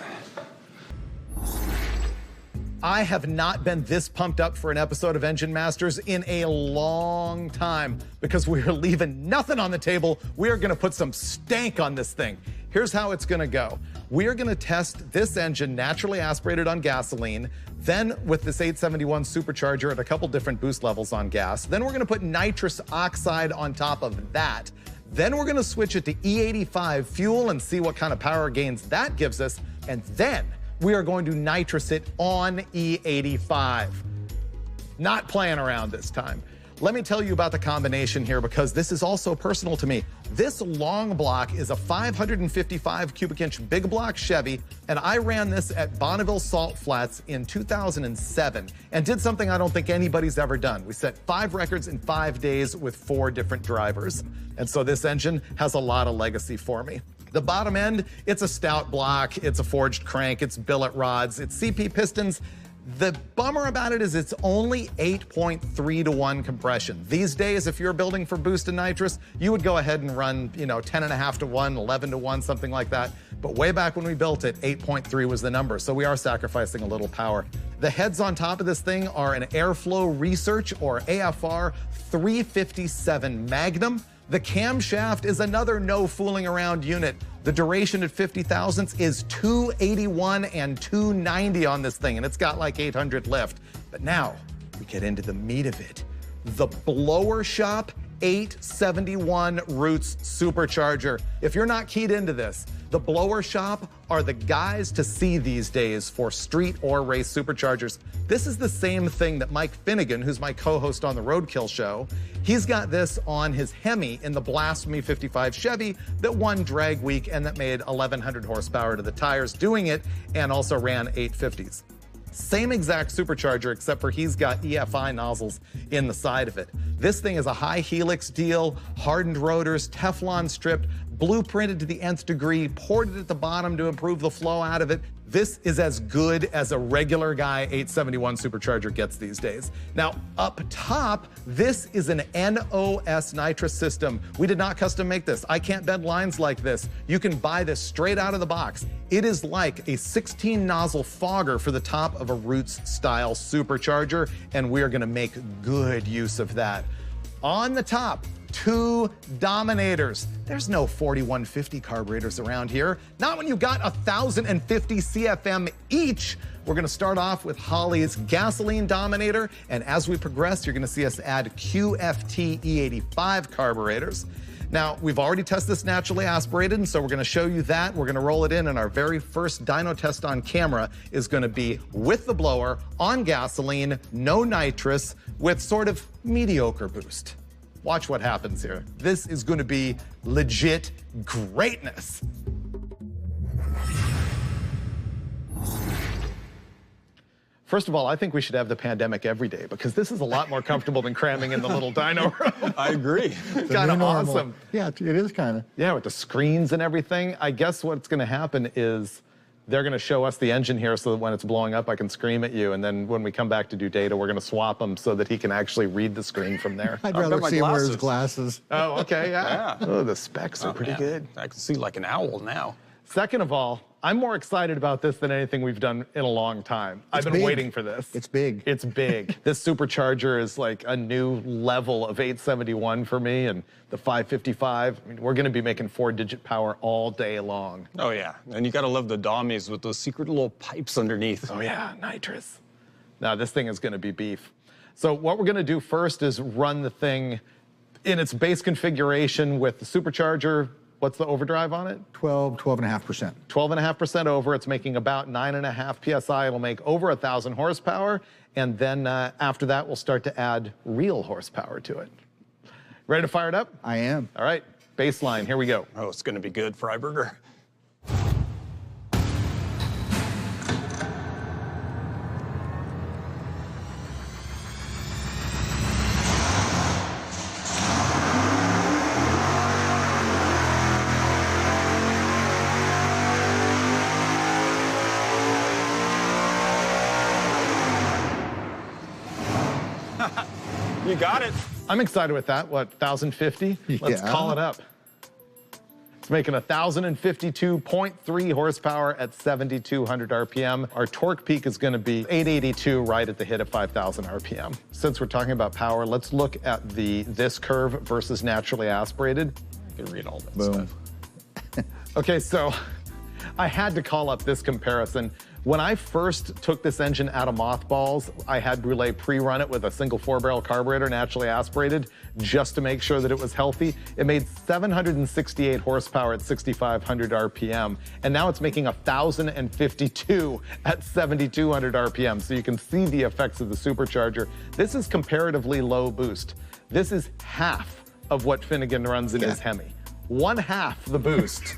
S1: I have not been this pumped up for an episode of Engine Masters in a long time because we are leaving nothing on the table. We are going to put some stank on this thing. Here's how it's going to go. We are going to test this engine naturally aspirated on gasoline, then with this 871 supercharger at a couple different boost levels on gas. Then we're going to put nitrous oxide on top of that. Then we're going to switch it to E85 fuel and see what kind of power gains that gives us. And then we are going to nitrous it on E85. Not playing around this time. Let me tell you about the combination here because this is also personal to me. This long block is a 555 cubic inch big block Chevy, and I ran this at Bonneville Salt Flats in 2007 and did something I don't think anybody's ever done. We set 5 records in 5 days with 4 different drivers. And so this engine has a lot of legacy for me. The bottom end, it's a stout block, it's a forged crank, it's billet rods, it's CP pistons. The bummer about it is it's only 8.3 to 1 compression. These days, if you're building for boost and nitrous, you would go ahead and run, 10.5 to 1, 11 to 1, something like that. But way back when we built it, 8.3 was the number, so we are sacrificing a little power. The heads on top of this thing are an Airflow Research, or AFR, 357 Magnum. The camshaft is another no fooling around unit. The duration at 50 thousandths is 281 and 290 on this thing, and it's got like 800 lift. But now we get into the meat of it. The blower shop 871 Roots supercharger. If you're not keyed into this, the blower shop are the guys to see these days for street or race superchargers. This is the same thing that Mike Finnegan, who's my co-host on the Roadkill show, he's got this on his Hemi in the Blasphemy 55 Chevy that won Drag Week and that made 1,100 horsepower to the tires doing it and also ran 850s. Same exact supercharger, except for he's got EFI nozzles in the side of it. This thing is a high helix deal, hardened rotors, Teflon stripped, blueprinted to the nth degree, ported at the bottom to improve the flow out of it. This is as good as a regular guy 871 supercharger gets these days. Now, up top, this is an NOS nitrous system. We did not custom make this. I can't bend lines like this. You can buy this straight out of the box. It is like a 16 nozzle fogger for the top of a Roots style supercharger, and we are gonna make good use of that. On the top, 2 Dominators. There's no 4150 carburetors around here. Not when you got 1,050 CFM each. We're gonna start off with Holley's gasoline Dominator, and as we progress, you're gonna see us add QFT E85 carburetors. Now, we've already tested this naturally aspirated, and so we're gonna show you that. We're gonna roll it in, and our very first dyno test on camera is gonna be with the blower, on gasoline, no nitrous, with sort of mediocre boost. Watch what happens here. This is gonna be legit greatness. First of all, I think we should have the pandemic every day because this is a lot more comfortable than cramming in the little dyno room.
S3: I agree.
S1: It's kind of awesome.
S2: Yeah, it is kind of.
S1: Yeah, with the screens and everything. I guess what's gonna happen is they're gonna show us the engine here so that when it's blowing up, I can scream at you. And then when we come back to do data, we're gonna swap them so that he can actually read the screen from there.
S2: I'd rather see him wear his glasses.
S1: Oh, okay, yeah.
S3: Yeah.
S1: Oh, the specs are pretty good.
S3: I can see like an owl now.
S1: Second of all, I'm more excited about this than anything we've done in a long time. I've been
S2: big.
S1: waiting for this.
S2: It's big.
S1: It's big. This supercharger is like a new level of 871 for me, and the 555. I mean, we're gonna be making 4-digit power all day long.
S3: Oh yeah, and you gotta love the Dommies with those secret little pipes underneath.
S1: Oh yeah, nitrous. Now this thing is gonna be beef. So what we're gonna do first is run the thing in its base configuration with the supercharger. What's the overdrive on it?
S2: 12.5%.
S1: 12.5% over. It's making about 9.5 PSI. It'll make over 1,000 horsepower. And then after that, we'll start to add real horsepower to it. Ready to fire it up?
S2: I am.
S1: All right, baseline, here we go.
S3: Oh, it's gonna be good, Freiburger. You got it.
S1: I'm excited with that. What, 1,050? Let's
S2: Yeah.
S1: call it up. It's making 1,052.3 horsepower at 7,200 RPM. Our torque peak is gonna be 882 right at the hit of 5,000 RPM. Since we're talking about power, let's look at this curve versus naturally aspirated.
S3: You can read all that
S2: Boom.
S3: stuff.
S1: Okay, so I had to call up this comparison. When I first took this engine out of mothballs, I had Brule pre-run it with a single 4-barrel carburetor, naturally aspirated, just to make sure that it was healthy. It made 768 horsepower at 6,500 RPM, and now it's making 1,052 at 7,200 RPM, so you can see the effects of the supercharger. This is comparatively low boost. This is half of what Finnegan runs in his Hemi. 1/2 the boost.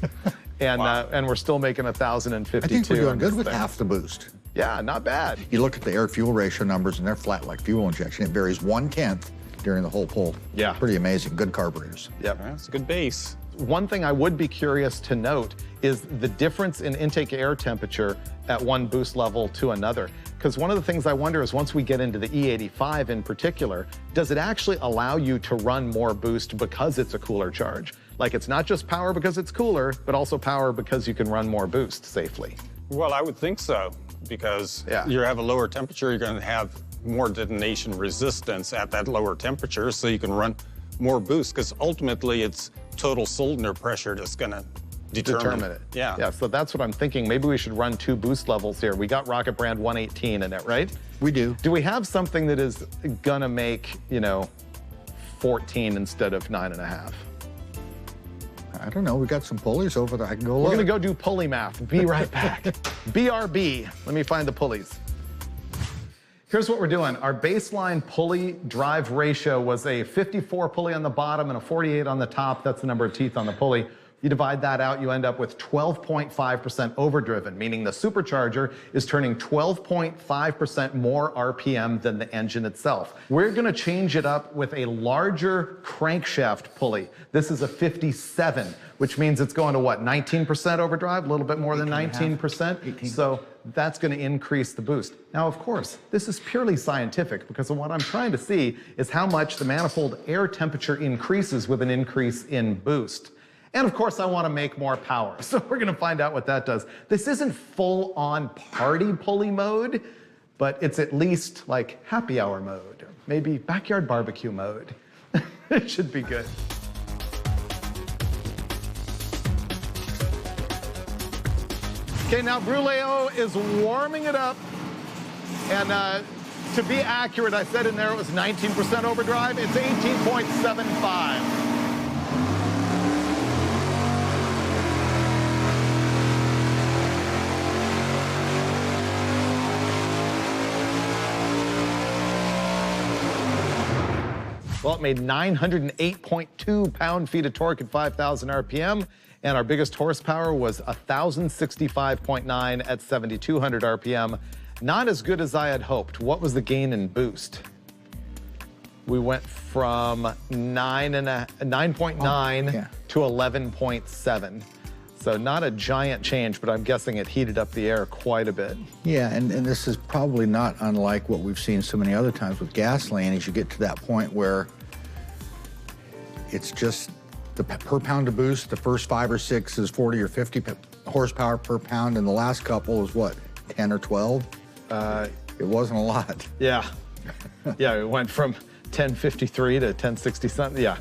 S1: And we're still making 1,052.
S2: I think we're doing good with
S1: thing.
S2: half the boost.
S1: Yeah, not bad.
S2: You look at the air-fuel ratio numbers, and they're flat like fuel injection. It varies 1/10 during the whole pull.
S1: Yeah.
S2: Pretty amazing. Good carburetors.
S1: Yep.
S3: That's a good base.
S1: One thing I would be curious to note is the difference in intake air temperature at one boost level to another. Because one of the things I wonder is once we get into the E85 in particular, does it actually allow you to run more boost because it's a cooler charge? Like, it's not just power because it's cooler, but also power because you can run more boost safely.
S3: Well, I would think so, because you have a lower temperature, you're going to have more detonation resistance at that lower temperature, so you can run more boost, because ultimately it's total cylinder pressure that's going to determine it.
S1: Yeah, so that's what I'm thinking. Maybe we should run 2 boost levels here. We got Rocket Brand 118 in it, right?
S2: We do.
S1: Do we have something that is gonna make, 14 instead of 9.5?
S2: I don't know. We got some pulleys over there. I can go look.
S1: We're gonna go do pulley math. Be right back. BRB. Let me find the pulleys. Here's what we're doing. Our baseline pulley drive ratio was a 54 pulley on the bottom and a 48 on the top. That's the number of teeth on the pulley. You divide that out, you end up with 12.5% overdriven, meaning the supercharger is turning 12.5% more RPM than the engine itself. We're gonna change it up with a larger crankshaft pulley. This is a 57, which means it's going to what, 19% overdrive, a little bit more than 19%?
S2: 18.
S1: So that's gonna increase the boost. Now, of course, this is purely scientific, because what I'm trying to see is how much the manifold air temperature increases with an increase in boost. And of course, I want to make more power. So we're going to find out what that does. This isn't full-on party pulley mode, but it's at least like happy hour mode, or maybe backyard barbecue mode. It should be good. Okay, now Bruleo is warming it up. And to be accurate, I said in there it was 19% overdrive. It's 18.75. Well, it made 908.2 pound-feet of torque at 5,000 RPM, and our biggest horsepower was 1,065.9 at 7,200 RPM. Not as good as I had hoped. What was the gain in boost? We went from 9.9 to 11.7. So not a giant change, but I'm guessing it heated up the air quite a bit.
S2: Yeah, and this is probably not unlike what we've seen so many other times with gasoline, as you get to that point where it's just the per pound of boost, the first 5 or 6 is 40 or 50 horsepower per pound, and the last couple is what, 10 or 12? It wasn't a lot.
S1: Yeah. Yeah, it went from 1053 to 1060 something. Yeah.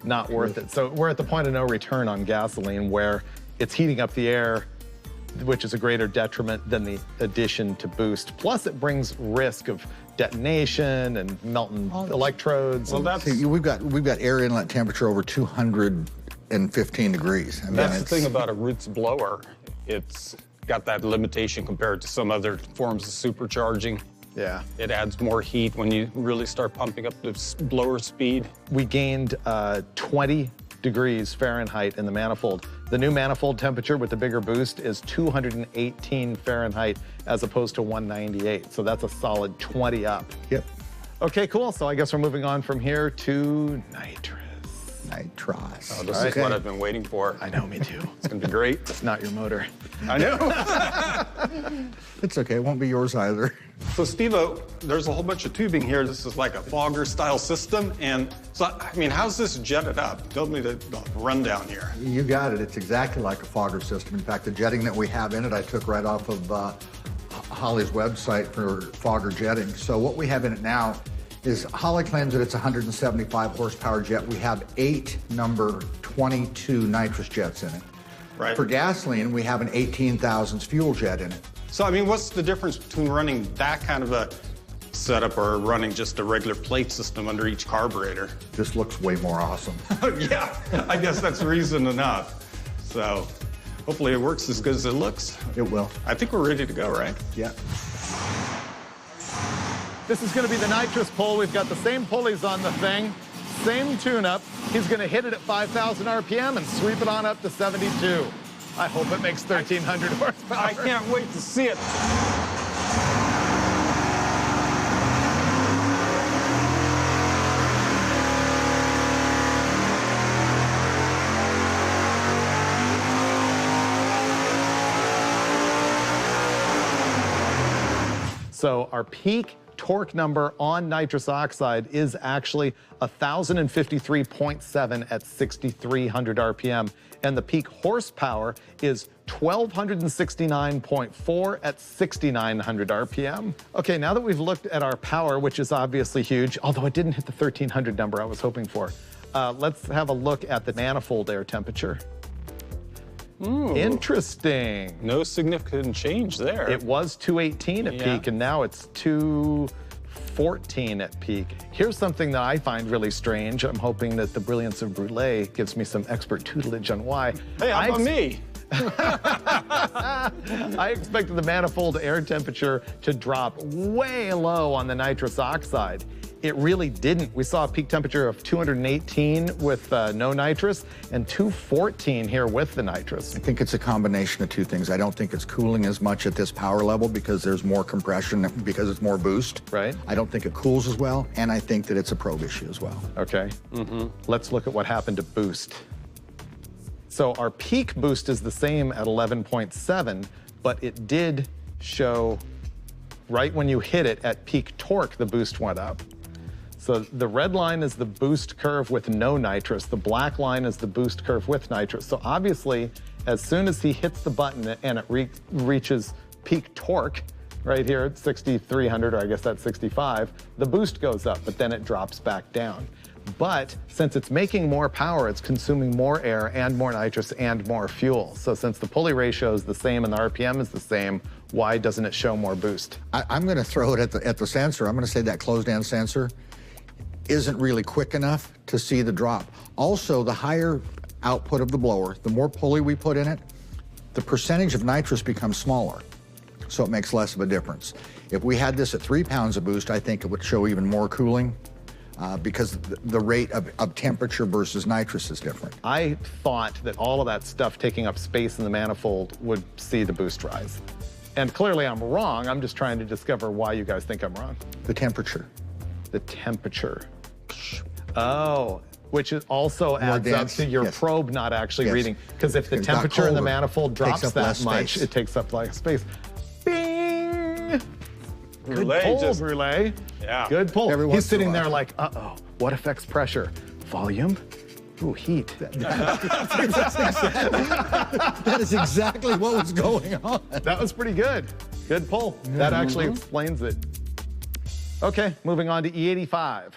S1: Not worth it. So we're at the point of no return on gasoline, where it's heating up the air, which is a greater detriment than the addition to boost. Plus, it brings risk of detonation and melting electrodes.
S2: Well, we've got air inlet temperature over 215 degrees. I mean,
S3: that's the thing about a Roots blower. It's got that limitation compared to some other forms of supercharging.
S1: Yeah.
S3: It adds more heat when you really start pumping up the blower speed.
S1: We gained 20 degrees Fahrenheit in the manifold. The new manifold temperature with the bigger boost is 218 Fahrenheit as opposed to 198. So that's a solid 20 up.
S2: Yep.
S1: Okay, cool. So I guess we're moving on from here to nitrous.
S2: Nitros.
S3: Oh, this is what I've been waiting for.
S1: I know, me too.
S3: It's gonna be great.
S1: It's not your motor.
S3: I know.
S2: It's okay, it won't be yours either.
S3: So Steve-O, there's a whole bunch of tubing here. This is like a fogger style system. And so, I mean, how's this jetted up? Tell me the rundown here.
S2: You got it, it's exactly like a fogger system. In fact, the jetting that we have in it, I took right off of Holley's website for fogger jetting. So what we have in it now is Holley claims that it's 175 horsepower jet. We have 8 number 22 nitrous jets in it.
S3: Right.
S2: For gasoline, we have an 18,000s fuel jet in it.
S3: So, I mean, what's the difference between running that kind of a setup or running just a regular plate system under each carburetor?
S2: This looks way more awesome.
S3: Yeah, I guess that's reason enough. So, hopefully it works as good as it looks.
S2: It will.
S3: I think we're ready to go, right?
S2: Yeah.
S1: This is going to be the nitrous pull. We've got the same pulleys on the thing, same tune-up. He's going to hit it at 5,000 RPM and sweep it on up to 72. I hope it makes 1,300 horsepower.
S3: I can't wait to see it.
S1: So our peak torque number on nitrous oxide is actually 1,053.7 at 6,300 RPM. And the peak horsepower is 1,269.4 at 6,900 RPM. Okay, now that we've looked at our power, which is obviously huge, although it didn't hit the 1,300 number I was hoping for, let's have a look at the manifold air temperature.
S3: Ooh.
S1: Interesting.
S3: No significant change there.
S1: It was 218 at peak, and now it's 214 at peak. Here's something that I find really strange. I'm hoping that the brilliance of Brulé gives me some expert tutelage on why.
S3: Hey, how about me?
S1: I expected the manifold air temperature to drop way low on the nitrous oxide. It really didn't. We saw a peak temperature of 218 with no nitrous and 214 here with the nitrous.
S2: I think it's a combination of two things. I don't think it's cooling as much at this power level because there's more compression, because it's more boost.
S1: Right.
S2: I don't think it cools as well, and I think that it's a probe issue as well.
S1: Okay. Let's look at what happened to boost. So our peak boost is the same at 11.7, but it did show right when you hit it at peak torque, the boost went up. So the red line is the boost curve with no nitrous. The black line is the boost curve with nitrous. So obviously, as soon as he hits the button and it reaches peak torque, right here at 6,300, or I guess that's 65, the boost goes up, but then it drops back down. But since it's making more power, it's consuming more air and more nitrous and more fuel. So since the pulley ratio is the same and the RPM is the same, why doesn't it show more boost?
S2: I'm going to throw it at the sensor. I'm going to say that closed-end sensor isn't really quick enough to see the drop. Also, the higher output of the blower, the more pulley we put in it, the percentage of nitrous becomes smaller, so it makes less of a difference. If we had this at 3 pounds of boost, I think it would show even more cooling because the rate of temperature versus nitrous is different.
S1: I thought that all of that stuff taking up space in the manifold would see the boost rise. And clearly I'm wrong. I'm just trying to discover why you guys think I'm wrong.
S2: The temperature.
S1: The temperature. Oh, which is also adds
S2: dense,
S1: up to your
S2: yes.
S1: probe not actually
S2: Yes.
S1: reading. Because if the
S2: It's not
S1: temperature in the
S2: colder.
S1: manifold
S2: Takes
S1: drops
S2: up
S1: that
S2: less
S1: much,
S2: space.
S1: it takes up like space. Bing! Good
S3: Brulé
S1: pull,
S3: just-
S1: Brulé.
S3: Yeah.
S1: Good pull.
S2: Every
S1: He's
S2: once in a
S1: sitting
S2: while.
S1: there like, uh-oh, what affects pressure? Volume? Ooh, heat.
S2: That is exactly what was going on.
S1: That was pretty good. Good pull. That actually explains it. Okay, moving on to E85.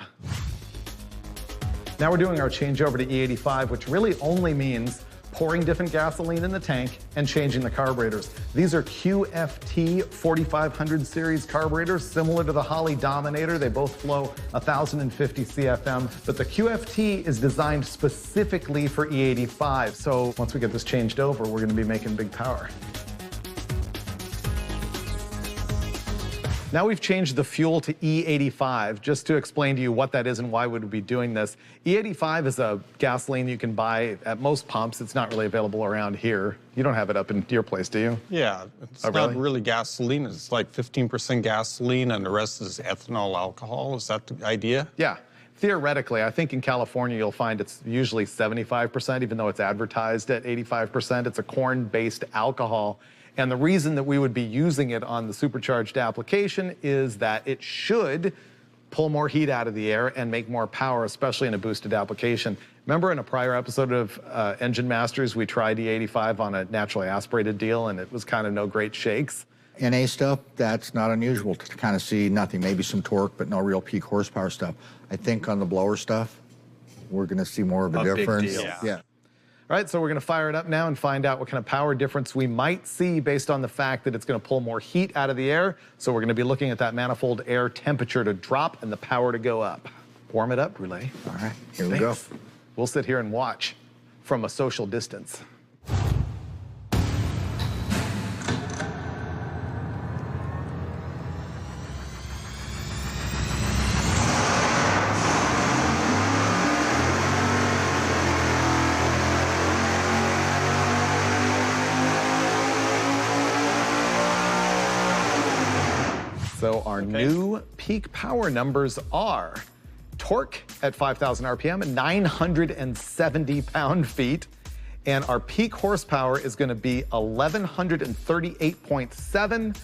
S1: Now we're doing our changeover to E85, which really only means pouring different gasoline in the tank and changing the carburetors. These are QFT 4500 series carburetors, similar to the Holley Dominator. They both flow 1,050 CFM, but the QFT is designed specifically for E85. So once we get this changed over, we're gonna be making big power. Now we've changed the fuel to E85. Just to explain to you what that is and why would we be doing this. E85 is a gasoline you can buy at most pumps. It's not really available around here. You don't have it up in your place, do you?
S3: Yeah, it's
S1: Oh,
S3: not
S1: really?
S3: really gasoline. It's like 15% gasoline and the rest is ethanol alcohol. Is that the idea?
S1: Yeah. Theoretically, I think in California you'll find it's usually 75%, even though it's advertised at 85%. It's a corn-based alcohol. And the reason that we would be using it on the supercharged application is that it should pull more heat out of the air and make more power, especially in a boosted application. Remember in a prior episode of Engine Masters, we tried E85 on a naturally aspirated deal and it was kind of no great shakes.
S2: NA stuff, that's not unusual to kind of see nothing, maybe some torque, but no real peak horsepower stuff. I think on the blower stuff, we're going to see more of a
S3: big
S2: difference.
S3: deal.
S2: Yeah.
S1: All right, so we're gonna fire it up now and find out what kind of power difference we might see based on the fact that it's gonna pull more heat out of the air. So we're gonna be looking at that manifold air temperature to drop and the power to go up. Warm it up, Brulé.
S2: All right, here we go.
S1: Thanks. We'll sit here and watch from a social distance. So our new peak power numbers are torque at 5,000 RPM, 970 pound-feet, and our peak horsepower is gonna be 1,138.7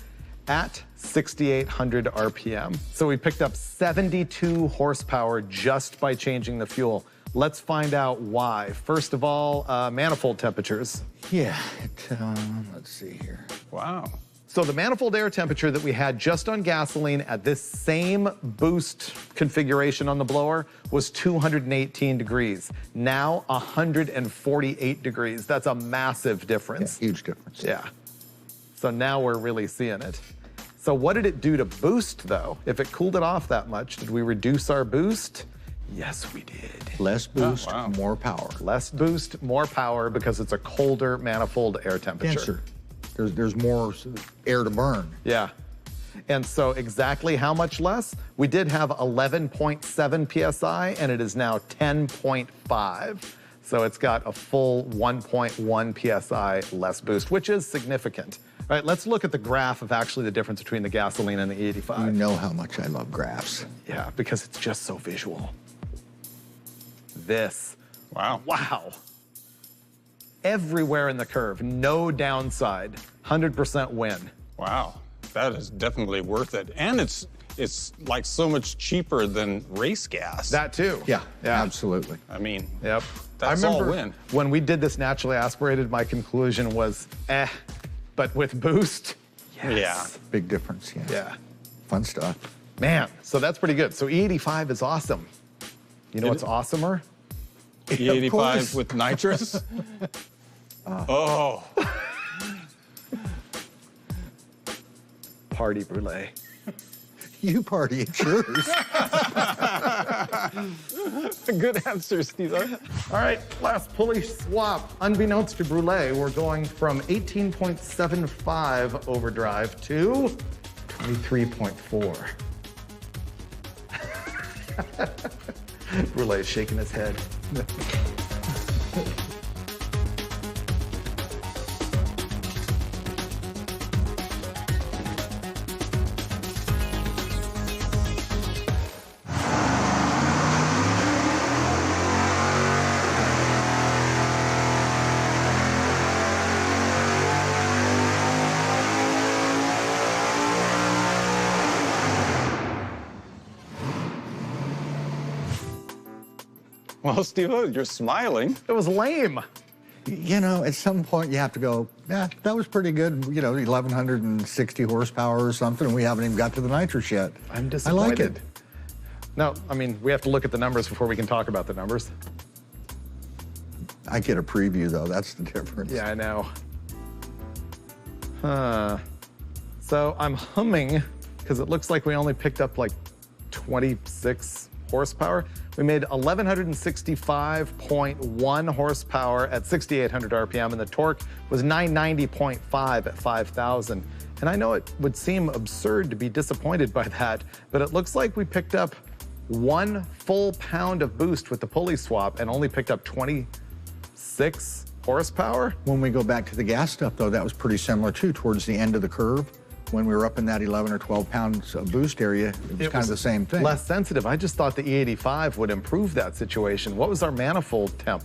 S1: at 6,800 RPM. So we picked up 72 horsepower just by changing the fuel. Let's find out why. First of all, manifold temperatures.
S2: Yeah, let's see here.
S3: Wow.
S1: So the manifold air temperature that we had just on gasoline at this same boost configuration on the blower was 218 degrees. Now 148 degrees. That's a massive difference.
S2: Yeah, huge difference.
S1: Yeah. So now we're really seeing it. So what did it do to boost though? If it cooled it off that much, did we reduce our boost? Yes, we did.
S2: Less boost,
S3: wow.
S2: more power.
S1: Less boost, more power because it's a colder manifold air temperature.
S2: Denser. There's more air to burn.
S1: Yeah. And so exactly how much less? We did have 11.7 PSI and it is now 10.5. So it's got a full 1.1 PSI less boost, which is significant. All right, let's look at the graph of actually the difference between the gasoline and the E85.
S2: You know how much I love graphs.
S1: Yeah, because it's just so visual. This.
S3: Wow.
S1: Wow. Everywhere in the curve, no downside, 100% win.
S3: Wow. That is definitely worth it. And it's like so much cheaper than race gas.
S1: That too.
S2: Yeah, absolutely.
S3: I mean,
S1: Yep.
S3: that's
S1: I
S3: all
S1: remember
S3: win.
S1: when we did this naturally aspirated, my conclusion was, but with boost, yes.
S3: Yeah.
S2: Big difference, yeah.
S1: Yeah.
S2: Fun stuff.
S1: Man, so that's pretty good. So E85 is awesome. You know what's awesomer?
S3: E85
S2: course.
S3: with nitrous? Oh.
S1: Party brulee.
S2: You party, it's yours.
S3: Good answer, Steve.
S1: All right, last pulley swap. Unbeknownst to Brule, we're going from 18.75 overdrive to 23.4. Brule's shaking his head.
S3: Well, Steve, you're smiling.
S1: It was lame.
S2: You know, at some point you have to go, yeah, that was pretty good, 1,160 horsepower or something, and we haven't even got to the nitrous yet.
S1: I'm
S2: I
S1: disappointed.
S2: like it.
S1: No, I mean, we have to look at the numbers before we can talk about the numbers.
S2: I get a preview, though. That's the difference.
S1: Yeah, I know. So I'm humming because it looks like we only picked up like 26 horsepower. We made 1,165.1 horsepower at 6,800 RPM, and the torque was 990.5 at 5,000. And I know it would seem absurd to be disappointed by that, but it looks like we picked up 1 full pound of boost with the pulley swap and only picked up 26 horsepower.
S2: When we go back to the gas stuff, though, that was pretty similar, too, towards the end of the curve. When we were up in that 11 or 12 pounds of boost area, it was kind of the same thing.
S1: Less sensitive. I just thought the E85 would improve that situation. What was our manifold temp?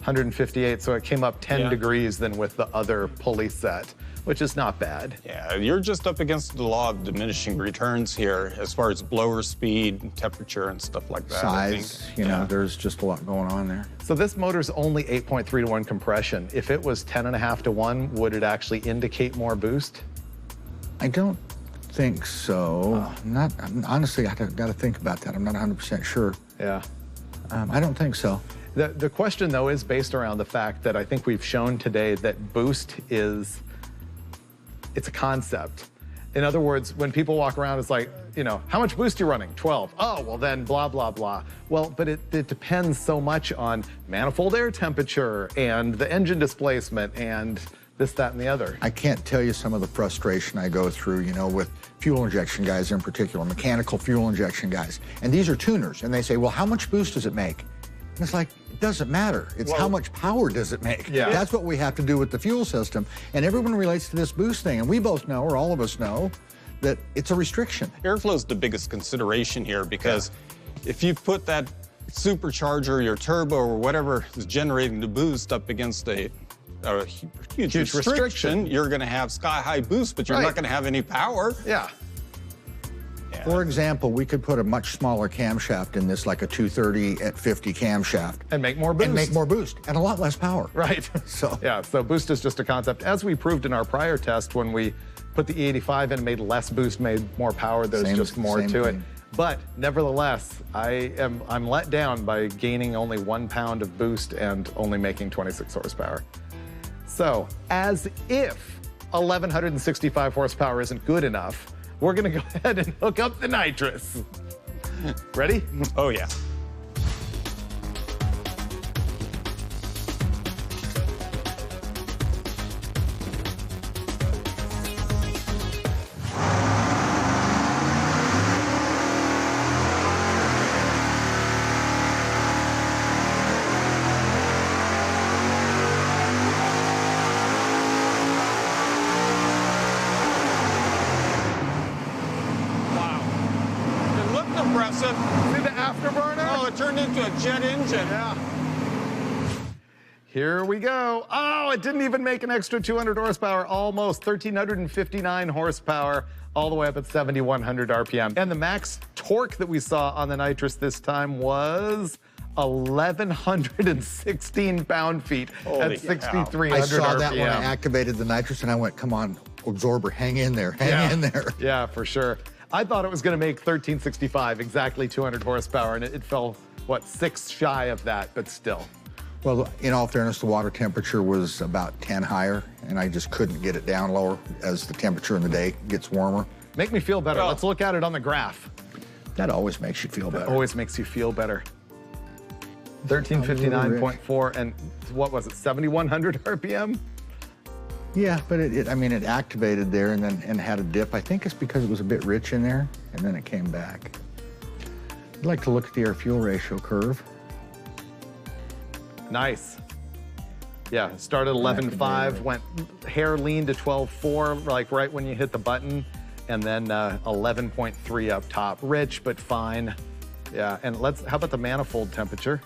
S1: 158, so it came up 10 degrees than with the other pulley set, which is not bad.
S3: Yeah, you're just up against the law of diminishing returns here as far as blower speed, temperature, and stuff like that.
S2: Size, there's just a lot going on there.
S1: So this motor's only 8.3 to 1 compression. If it was 10.5 to 1, would it actually indicate more boost?
S2: I don't think so. Honestly, I got to think about that. I'm not 100% sure.
S1: Yeah.
S2: I don't think so.
S1: The question, though, is based around the fact that I think we've shown today that boost it's a concept. In other words, when people walk around, it's like, how much boost are you running? 12. Oh, well then blah, blah, blah. Well, but it depends so much on manifold air temperature and the engine displacement and this, that, and the other.
S2: I can't tell you some of the frustration I go through, with fuel injection guys in particular, mechanical fuel injection guys. And these are tuners, and they say, well, how much boost does it make? And it's like, it doesn't matter. It's how much power does it make?
S1: Yeah.
S2: That's what we have to do with the fuel system. And everyone relates to this boost thing. And we both know, or all of us know, that it's a restriction.
S3: Airflow is the biggest consideration here because if you put that supercharger, your turbo, or whatever is generating the boost up against a a huge restriction. You're going to have sky-high boost, but you're not going to have any power.
S1: Yeah.
S2: For example, we could put a much smaller camshaft in this, like a 230 at 50 camshaft.
S1: And make more boost.
S2: And a lot less power.
S1: Right. So boost is just a concept. As we proved in our prior test, when we put the E85 in and made less boost, made more power, there's just more to it. But nevertheless, I'm let down by gaining only 1 pound of boost and only making 26 horsepower. So, as if 1,165 horsepower isn't good enough, we're gonna go ahead and hook up the nitrous. Ready?
S3: Oh, yeah. Impressive.
S1: See the afterburner?
S3: Oh, it turned into a jet engine.
S1: Yeah. Here we go. Oh, it didn't even make an extra 200 horsepower, almost 1,359 horsepower, all the way up at 7,100 RPM. And the max torque that we saw on the nitrous this time was 1,116 pound-feet at 6,300
S2: I saw
S1: RPM.
S2: that when I activated the nitrous, and I went, come on, absorber, hang in there, hang in there.
S1: Yeah, for sure. I thought it was going to make 1,365, exactly 200 horsepower, and it fell, what, 6 shy of that, but still.
S2: Well, in all fairness, the water temperature was about 10 higher, and I just couldn't get it down lower as the temperature in the day gets warmer.
S1: Make me feel better. Let's look at it on the graph.
S2: That always makes you feel better.
S1: Always makes you feel better. 1359.4, and what was it, 7,100 RPM?
S2: Yeah, but it activated there and then had a dip. I think it's because it was a bit rich in there, and then it came back. I'd like to look at the air-fuel ratio curve.
S1: Nice. Yeah, started 11.5, went hair lean to 12.4, like right when you hit the button, and then 11.3 up top. Rich, but fine. Yeah, and how about the manifold temperature?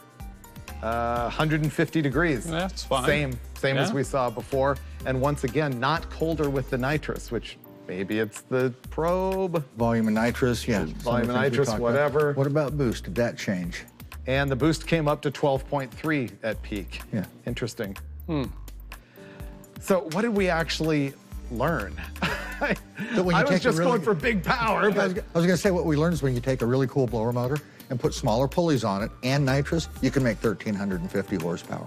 S1: 150 degrees.
S3: That's fine.
S1: Same as we saw before. And once again, not colder with the nitrous, which maybe it's the probe.
S2: Volume of nitrous, yeah.
S1: Volume of nitrous, whatever.
S2: What about boost? Did that change?
S1: And the boost came up to 12.3 at peak.
S2: Yeah.
S1: Interesting. So what did we actually learn? I was just going for big power.
S2: I was going to say what we learned is when you take a really cool blower motor and put smaller pulleys on it and nitrous, you can make 1,350 horsepower.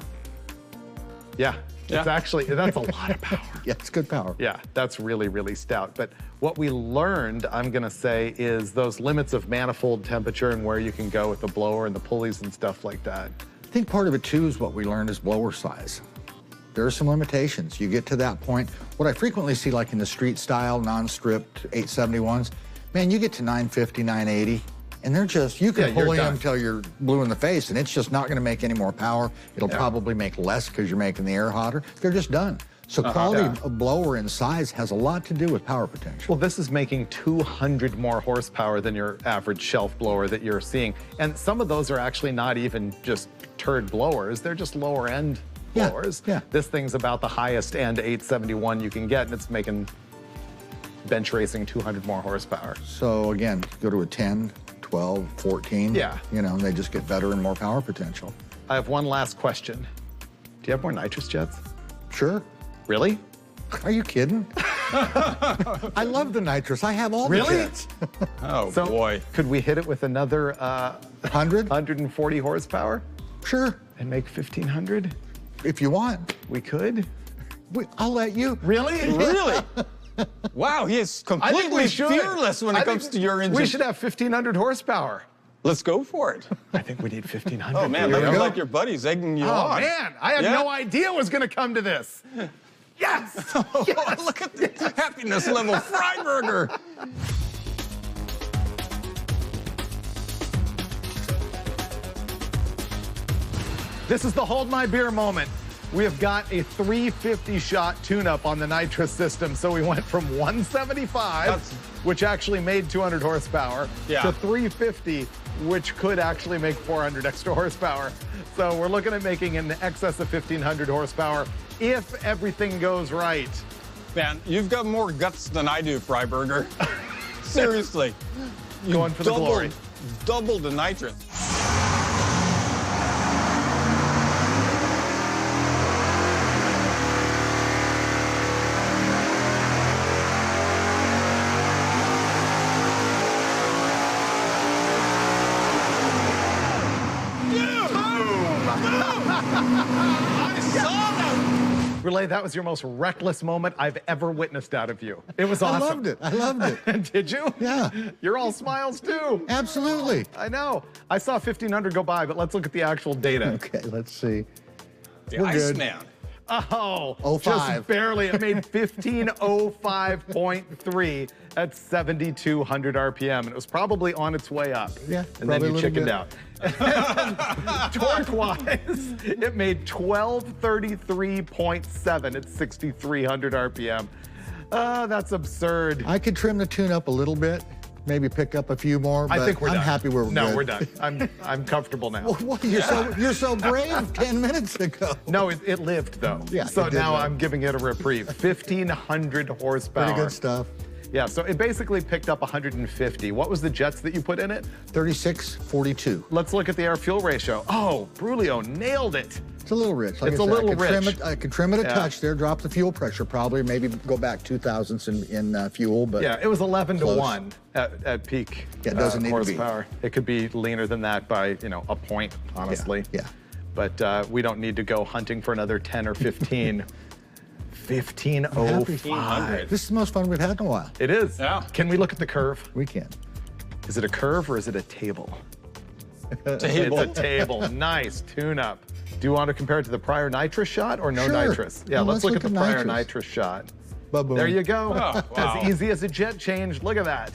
S1: Yeah. It's actually, that's a lot of power.
S2: Yeah, it's good power.
S1: Yeah, that's really, really stout. But what we learned, I'm gonna say, is those limits of manifold temperature and where you can go with the blower and the pulleys and stuff like that.
S2: I think part of it too is what we learned is blower size. There are some limitations. You get to that point. What I frequently see, like in the street style, non-stripped 871s, man, you get to 950, 980, and they're just, you can pull in them until you're blue in the face, and it's just not going to make any more power. It'll probably make less because you're making the air hotter. They're just done. So quality of blower and size has a lot to do with power potential.
S1: Well, this is making 200 more horsepower than your average shelf blower that you're seeing. And some of those are actually not even just turd blowers. They're just lower end blowers.
S2: Yeah.
S1: This thing's about the highest end 871 you can get, and it's making bench racing 200 more horsepower.
S2: So again, go to a 10, 12, 14.
S1: Yeah.
S2: You know, they just get better and more power potential.
S1: I have one last question. Do you have more nitrous jets?
S2: Sure.
S1: Really?
S2: Are you kidding? I love the nitrous. I have all the jets.
S3: Oh,
S1: So
S3: boy.
S1: could we hit it with another
S2: 100?
S1: 140 horsepower
S2: Sure.
S1: and make 1,500?
S2: If you want.
S1: We could?
S2: I'll let you.
S1: Really?
S3: Really? Wow, he is completely fearless when it comes to your engine.
S1: We should have 1,500 horsepower.
S3: Let's go for it.
S1: I think we need 1,500.
S3: Oh, man, that's like your buddies egging you on.
S1: Oh, man, I had no idea it was going to come to this. Yes! Yes!
S3: Look at the happiness level, Freiburger.
S1: This is the hold my beer moment. We have got a 350 shot tune-up on the nitrous system. So we went from 175, which actually made 200 horsepower, to 350, which could actually make 400 extra horsepower. So we're looking at making in excess of 1,500 horsepower if everything goes right.
S3: Man, you've got more guts than I do, Freiberger. Seriously.
S1: Going for the glory.
S3: Double the nitrous.
S1: Relay, that was your most reckless moment I've ever witnessed out of you. It was awesome.
S2: I loved it.
S1: Did you?
S2: Yeah.
S1: You're all smiles too.
S2: Absolutely.
S1: I know. I saw 1,500 go by, but let's look at the actual data.
S2: Okay, let's see.
S3: The
S2: We're good.
S3: Iceman.
S1: Oh,
S2: 05.
S1: just barely. It made 1505.3 at 7,200 RPM, and it was probably on its way up.
S2: Yeah,
S1: and then you
S2: probably a
S1: chickened
S2: little
S1: out. Torque-wise, it made 1233.7 at 6,300 RPM. That's absurd.
S2: I could trim the tune up a little bit, maybe pick up a few more, but
S1: I think we're
S2: I'm
S1: done.
S2: happy where we're
S1: No,
S2: good.
S1: we're done. I'm comfortable now.
S2: Well, you're so brave 10 minutes ago.
S1: No, it lived though.
S2: Yeah,
S1: so
S2: it did
S1: now
S2: live.
S1: I'm giving it a reprieve. 1,500 horsepower.
S2: Pretty good stuff.
S1: Yeah, so it basically picked up 150. What was the jets that you put in it?
S2: 36-42.
S1: Let's look at the air-fuel ratio. Oh, Brulio nailed it.
S2: It's a little rich. Like
S1: It's
S2: I
S1: a
S2: said,
S1: little
S2: I could Trim
S1: rich.
S2: it, I could trim it a
S1: Yeah.
S2: touch there, drop the fuel pressure probably, maybe go back 2 thousandths in fuel, but
S1: Yeah, it was 11
S2: Close.
S1: to 1 at peak
S2: Yeah, it doesn't need to be.
S1: horsepower. It could be leaner than that by, a point, honestly.
S2: Yeah.
S1: But we don't need to go hunting for another 10 or 15.
S2: Happy.
S1: 1505.
S2: This is the most fun we've had in a while.
S1: It is.
S3: Yeah.
S1: Can we look at the curve?
S2: We can.
S1: Is it a curve or is it a table?
S3: Table.
S1: It's a table. Nice tune-up. Do you want to compare it to the prior nitrous shot or no
S2: Sure.
S1: nitrous? Yeah,
S2: Well,
S1: let's look at the prior
S2: nitrous.
S1: nitrous shot.
S2: Ba-boom.
S1: There you go.
S3: Oh, wow.
S1: As easy as a jet change. Look at that.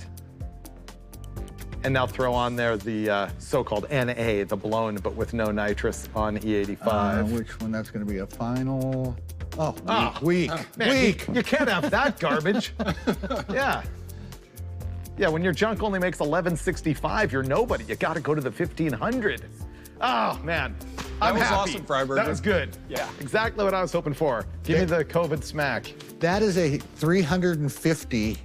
S1: And now throw on there the so-called NA, the blown but with no nitrous on E85.
S2: Which one? That's going to be a final. Oh, weak.
S1: Man,
S2: Weak.
S1: You can't have that garbage. Yeah. Yeah, when your junk only makes 1165, you're nobody. You got to go to the 1500. Oh, man. I'm
S3: was
S1: happy.
S3: awesome, Freiberger.
S1: That was good.
S3: Yeah.
S1: Exactly what I was hoping for. Give me the COVID smack.
S2: That is a 350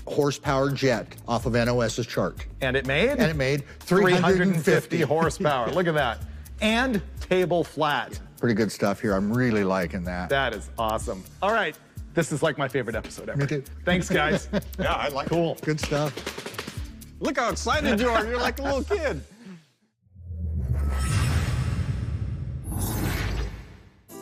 S2: horsepower jet off of NOS's chart.
S1: And it made?
S2: And it made
S1: 350 horsepower. Look at that. And table flat.
S2: Pretty good stuff here. I'm really liking that.
S1: That is awesome. All right. This is like my favorite episode ever.
S2: Me too.
S1: Thanks, guys.
S3: Yeah, I like
S1: Cool.
S2: Good stuff.
S3: Look how excited you are. You're like a little kid.
S1: All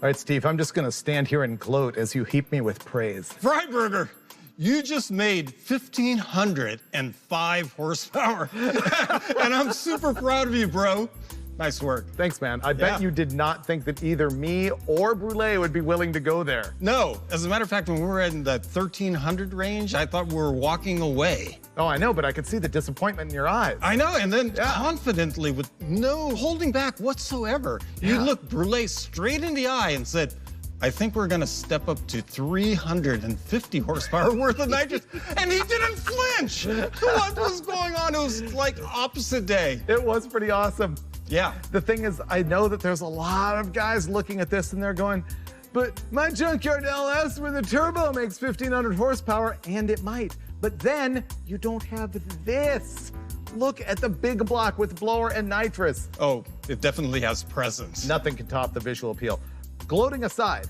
S1: right, Steve, I'm just going to stand here and gloat as you heap me with praise.
S3: Freiberger, you just made 1,505 horsepower. And I'm super proud of you, bro. Nice work.
S1: Thanks, man. I bet
S3: Yeah.
S1: you did not think that either me or Brule would be willing to go there.
S3: No, as a matter of fact, when we were in that 1,300 range, I thought we were walking away.
S1: Oh, I know, but I could see the disappointment in your eyes.
S3: I know, and then confidently, with no holding back whatsoever, you looked Brule straight in the eye and said, I think we're gonna step up to 350 horsepower worth of nitrous. And he didn't flinch. What was going on? It was like opposite day.
S1: It was pretty awesome.
S3: Yeah.
S1: The thing is, I know that there's a lot of guys looking at this and they're going, but my junkyard LS with a turbo makes 1,500 horsepower, and it might. But then you don't have this. Look at the big block with blower and nitrous.
S3: Oh, it definitely has presence.
S1: Nothing can top the visual appeal. Gloating aside,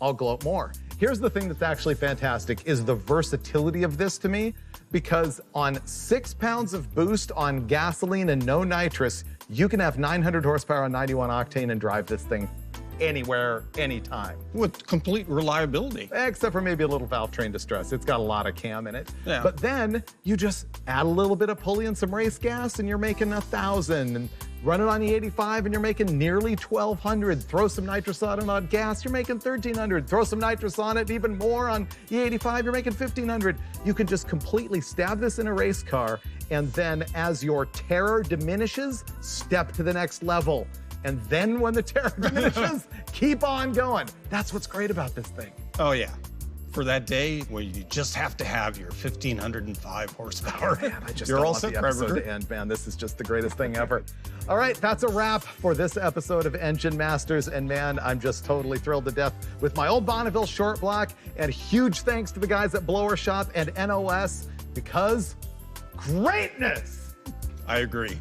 S1: I'll gloat more. Here's the thing that's actually fantastic is the versatility of this to me, because on 6 pounds of boost on gasoline and no nitrous, you can have 900 horsepower on 91 octane and drive this thing anywhere, anytime.
S3: With complete reliability.
S1: Except for maybe a little valve train distress. It's got a lot of cam in it.
S3: Yeah.
S1: But then you just add a little bit of pulley and some race gas and you're making 1,000. And run it on E85 and you're making nearly 1,200. Throw some nitrous on it on gas, you're making 1,300. Throw some nitrous on it, even more on E85, you're making 1,500. You can just completely stab this in a race car, and then as your terror diminishes, step to the next level. And then when the terror diminishes, keep on going. That's what's great about this thing.
S3: Oh, yeah.
S4: for that day where you just have to have your 1,505 horsepower.
S1: Man, I just
S4: You're
S1: don't
S4: all
S1: want
S4: set,
S1: the episode
S4: Trevor.
S1: to end, man. This is just the greatest thing ever. All right, that's a wrap for this episode of Engine Masters. And man, I'm just totally thrilled to death with my old Bonneville short block. And huge thanks to the guys at Blower Shop and NOS, because greatness!
S4: I agree.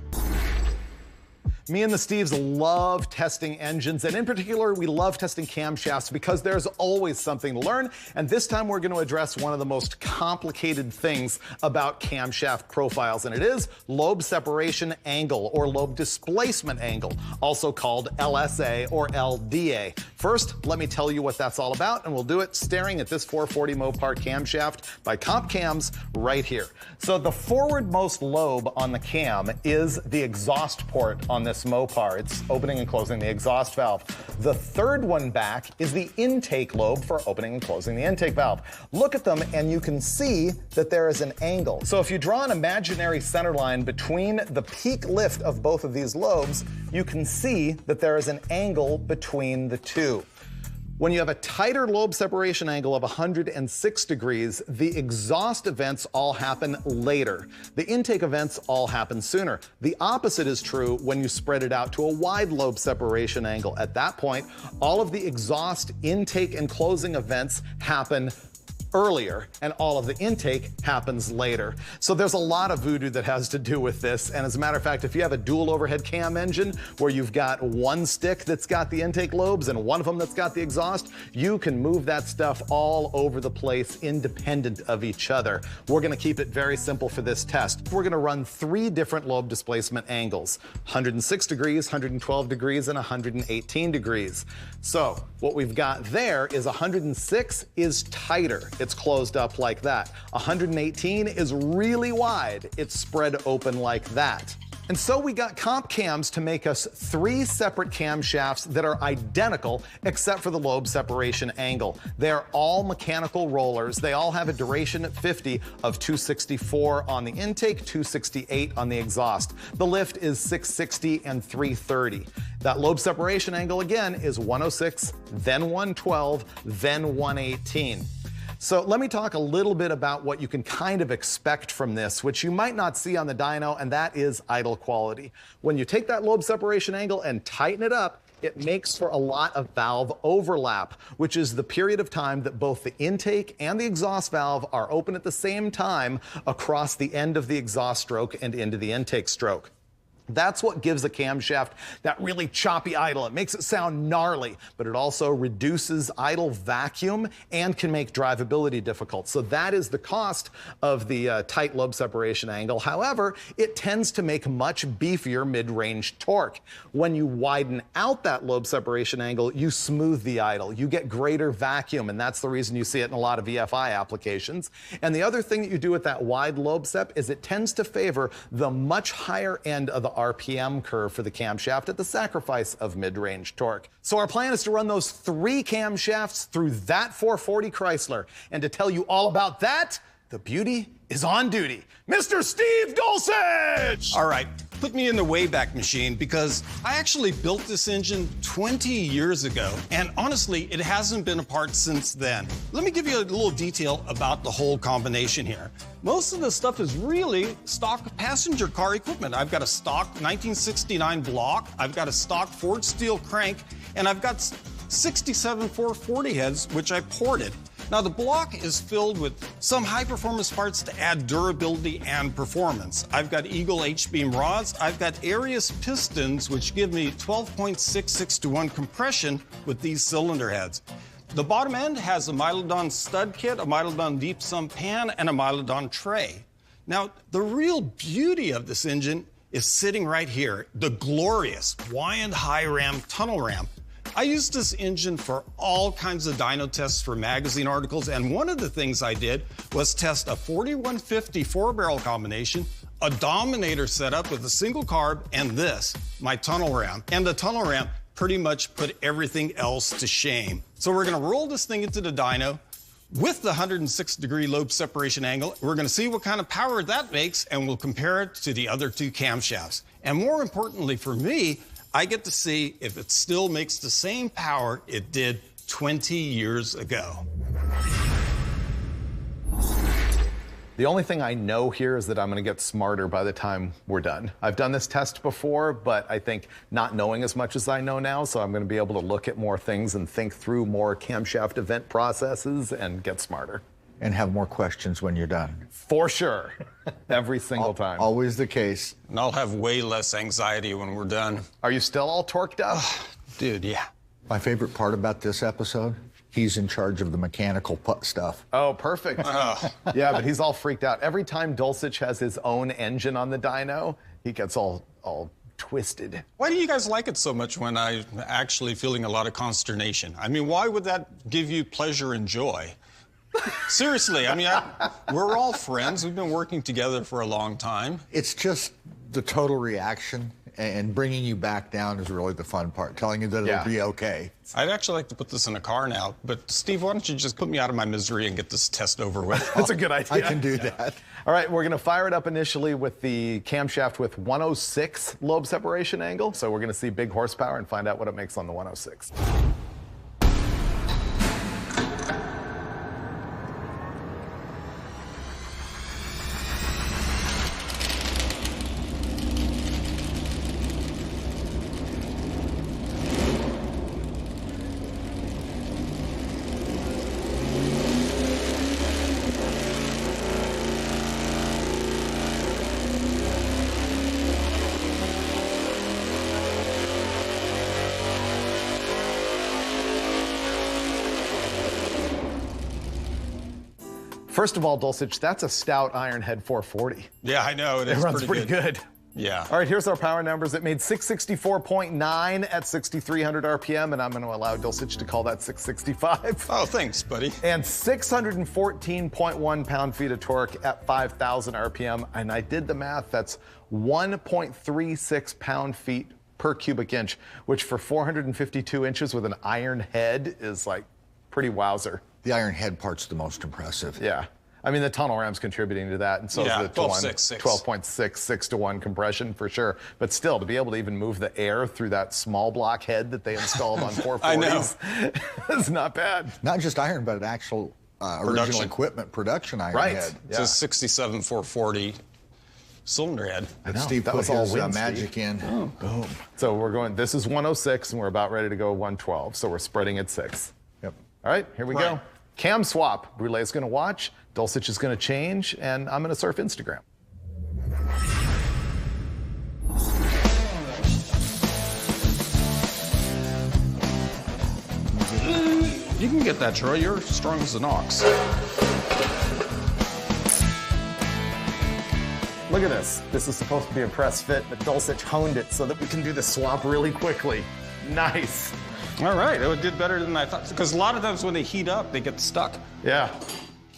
S1: Me and the Steves love testing engines, and in particular, we love testing camshafts because there's always something to learn. And this time we're going to address one of the most complicated things about camshaft profiles, and it is lobe separation angle or lobe displacement angle, also called LSA or LDA. First, let me tell you what that's all about, and we'll do it staring at this 440 Mopar camshaft by Comp Cams right here. So the forwardmost lobe on the cam is the exhaust port on this Mopar. It's opening and closing the exhaust valve. The third one back is the intake lobe for opening and closing the intake valve. Look at them and you can see that there is an angle. So if you draw an imaginary center line between the peak lift of both of these lobes, you can see that there is an angle between the two. When you have a tighter lobe separation angle of 106 degrees, the exhaust events all happen later. The intake events all happen sooner. The opposite is true when you spread it out to a wide lobe separation angle. At that point, all of the exhaust intake and closing events happen earlier, and all of the intake happens later. So there's a lot of voodoo that has to do with this. And as a matter of fact, if you have a dual overhead cam engine where you've got one stick that's got the intake lobes and one of them that's got the exhaust, you can move that stuff all over the place independent of each other. We're gonna keep it very simple for this test. We're gonna run 3 different lobe displacement angles: 106 degrees, 112 degrees, and 118 degrees. So what we've got there is 106 is tighter. It's closed up like that. 118 is really wide. It's spread open like that. And so we got Comp Cams to make us 3 separate camshafts that are identical except for the lobe separation angle. They're all mechanical rollers. They all have a duration at 50 of 264 on the intake, 268 on the exhaust. The lift is 660 and 330. That lobe separation angle again is 106, then 112, then 118. So let me talk a little bit about what you can kind of expect from this, which you might not see on the dyno, and that is idle quality. When you take that lobe separation angle and tighten it up, it makes for a lot of valve overlap, which is the period of time that both the intake and the exhaust valve are open at the same time across the end of the exhaust stroke and into the intake stroke. That's what gives a camshaft that really choppy idle. It makes it sound gnarly, but it also reduces idle vacuum and can make drivability difficult. So that is the cost of the tight lobe separation angle. However, it tends to make much beefier mid-range torque. When you widen out that lobe separation angle, you smooth the idle. You get greater vacuum, and that's the reason you see it in a lot of VFI applications. And the other thing that you do with that wide lobe sep is it tends to favor the much higher end of the RPM curve for the camshaft at the sacrifice of mid-range torque. So our plan is to run those 3 camshafts through that 440 Chrysler. And to tell you all about that, the beauty is on duty. Mr. Steve Dulcich!
S4: All right, put me in the Wayback Machine because I actually built this engine 20 years ago, and honestly, it hasn't been apart since then. Let me give you a little detail about the whole combination here. Most of the stuff is really stock passenger car equipment. I've got a stock 1969 block, I've got a stock forged steel crank, and I've got 67 440 heads, which I ported. Now the block is filled with some high-performance parts to add durability and performance. I've got Eagle H-beam rods, I've got Arius pistons, which give me 12.66 to 1 compression with these cylinder heads. The bottom end has a Mylodon stud kit, a Mylodon deep sump pan, and a Mylodon tray. Now, the real beauty of this engine is sitting right here, the glorious Wyand high ram tunnel ramp. I used this engine for all kinds of dyno tests for magazine articles, and one of the things I did was test a 4150 4-barrel combination, a Dominator setup with a single carb, and this, my tunnel ramp. And the tunnel ramp pretty much put everything else to shame. So we're gonna roll this thing into the dyno with the 106-degree lobe separation angle. We're gonna see what kind of power that makes, and we'll compare it to the other 2 camshafts. And more importantly for me, I get to see if it still makes the same power it did 20 years ago.
S1: The only thing I know here is that I'm going to get smarter by the time we're done. I've done this test before, but I think not knowing as much as I know now, so I'm going to be able to look at more things and think through more camshaft event processes and get smarter.
S2: And have more questions when you're done.
S1: For sure. Every single time.
S2: Always the case.
S4: And I'll have way less anxiety when we're done.
S1: Are you still all torqued up?
S4: Dude, yeah.
S2: My favorite part about this episode, he's in charge of the mechanical stuff.
S1: Oh, perfect. Yeah, but he's all freaked out. Every time Dulcich has his own engine on the dyno, he gets all twisted.
S4: Why do you guys like it so much when I'm actually feeling a lot of consternation? I mean, why would that give you pleasure and joy? Seriously, I mean, we're all friends. We've been working together for a long time.
S2: It's just the total reaction, and bringing you back down is really the fun part, telling you that it'll be okay.
S4: I'd actually like to put this in a car now, but Steve, why don't you just put me out of my misery and get this test over with?
S1: That's a good idea.
S2: I can do that.
S1: All right, we're going to fire it up initially with the camshaft with 106 lobe separation angle. So we're going to see big horsepower and find out what it makes on the 106. First of all, Dulcich, that's a stout iron head 440.
S4: Yeah, I know. It
S1: runs pretty good.
S4: Yeah.
S1: All right, here's our power numbers. It made 664.9 at 6,300 RPM, and I'm going to allow Dulcich to call that 665.
S4: Oh, thanks, buddy.
S1: And 614.1 pound-feet of torque at 5,000 RPM. And I did the math. That's 1.36 pound-feet per cubic inch, which for 452 inches with an iron head is like pretty wowzer.
S2: The iron head part's the most impressive.
S1: Yeah. I mean, the tunnel ram's contributing to that, and so is the 12.66 to 1 compression for sure. But still, to be able to even move the air through that small block head that they installed on 440s is not bad.
S2: Not just iron, but an actual original equipment production iron head.
S4: It's a 67 440 cylinder head.
S2: And Steve put his magic in.
S1: Oh. Boom. So we're going, this is 106, and we're about ready to go 112. So we're spreading at 6.
S2: Yep.
S1: All right, here we go. Cam swap. Brulet's going to watch, Dulcich is going to change, and I'm going to surf Instagram.
S4: You can get that, Troy. You're strong as an ox.
S1: Look at this. This is supposed to be a press fit, but Dulcich honed it so that we can do the swap really quickly. Nice.
S4: All right, it did better than I thought. Because a lot of times when they heat up, they get stuck.
S1: Yeah.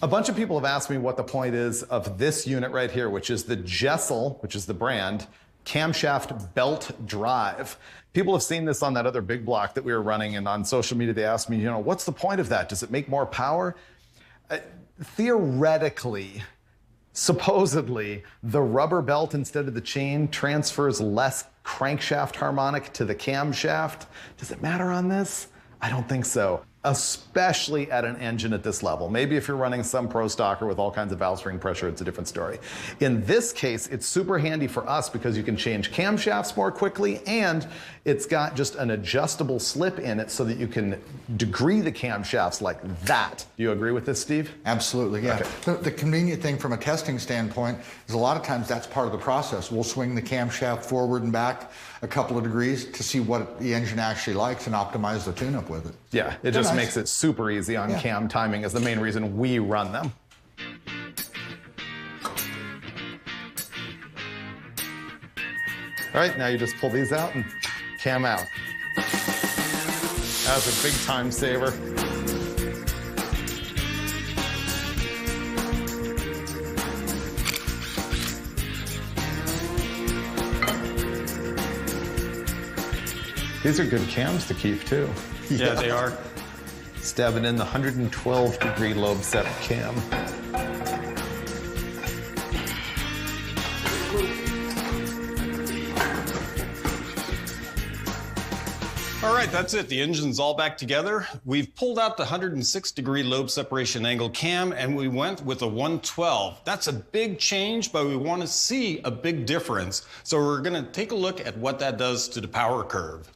S1: A bunch of people have asked me what the point is of this unit right here, which is the Jessel, which is the brand, camshaft belt drive. People have seen this on that other big block that we were running, and on social media they asked me, what's the point of that? Does it make more power? Theoretically, supposedly, the rubber belt instead of the chain transfers less crankshaft harmonic to the camshaft. Does it matter on this? I don't think so. Especially at an engine at this level. Maybe if you're running some pro stocker with all kinds of valve spring pressure, it's a different story. In this case, it's super handy for us because you can change camshafts more quickly, and it's got just an adjustable slip in it so that you can degree the camshafts like that. Do you agree with this, Steve?
S2: Absolutely, yeah. Okay. The convenient thing from a testing standpoint is a lot of times that's part of the process. We'll swing the camshaft forward and back a couple of degrees to see what the engine actually likes and optimize the tune-up with it.
S1: Yeah, it just makes it super easy on cam timing is the main reason we run them. All right, now you just pull these out and cam out. That's a big time saver. These are good cams to keep too.
S4: Yeah, they are.
S1: Stabbing in the 112-degree lobe set cam.
S4: All right, that's it. The engine's all back together. We've pulled out the 106-degree lobe separation angle cam, and we went with a 112. That's a big change, but we want to see a big difference. So we're going to take a look at what that does to the power curve.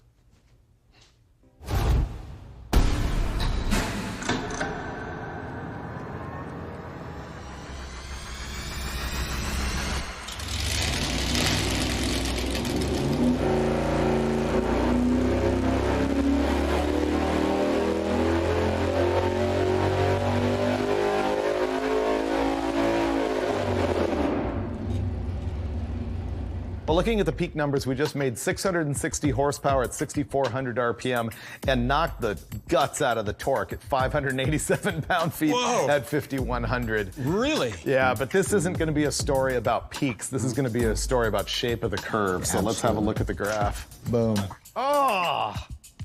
S1: Well, looking at the peak numbers, we just made 660 horsepower at 6,400 RPM and knocked the guts out of the torque at 587 pound-feet at 5,100.
S4: Really?
S1: Yeah, but this isn't going to be a story about peaks. This is going to be a story about shape of the curve. So let's have a look at the graph.
S2: Boom.
S1: Oh!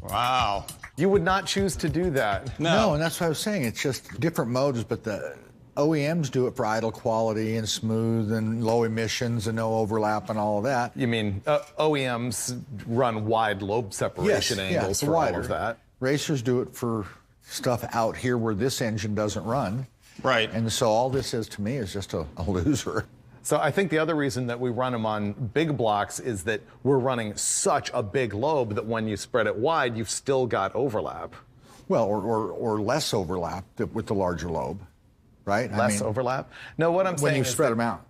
S4: Wow.
S1: You would not choose to do that.
S2: No, and that's what I was saying. It's just different motors, but the OEMs do it for idle quality and smooth and low emissions and no overlap and all of that.
S1: You mean OEMs run wide lobe separation angles for all of that?
S2: Racers do it for stuff out here where this engine doesn't run.
S4: Right.
S2: And so all this is to me is just a loser.
S1: So I think the other reason that we run them on big blocks is that we're running such a big lobe that when you spread it wide, you've still got overlap.
S2: Well, or less overlap with the larger lobe, right?
S1: Less overlap? No, what I'm saying is
S2: when you spread them out.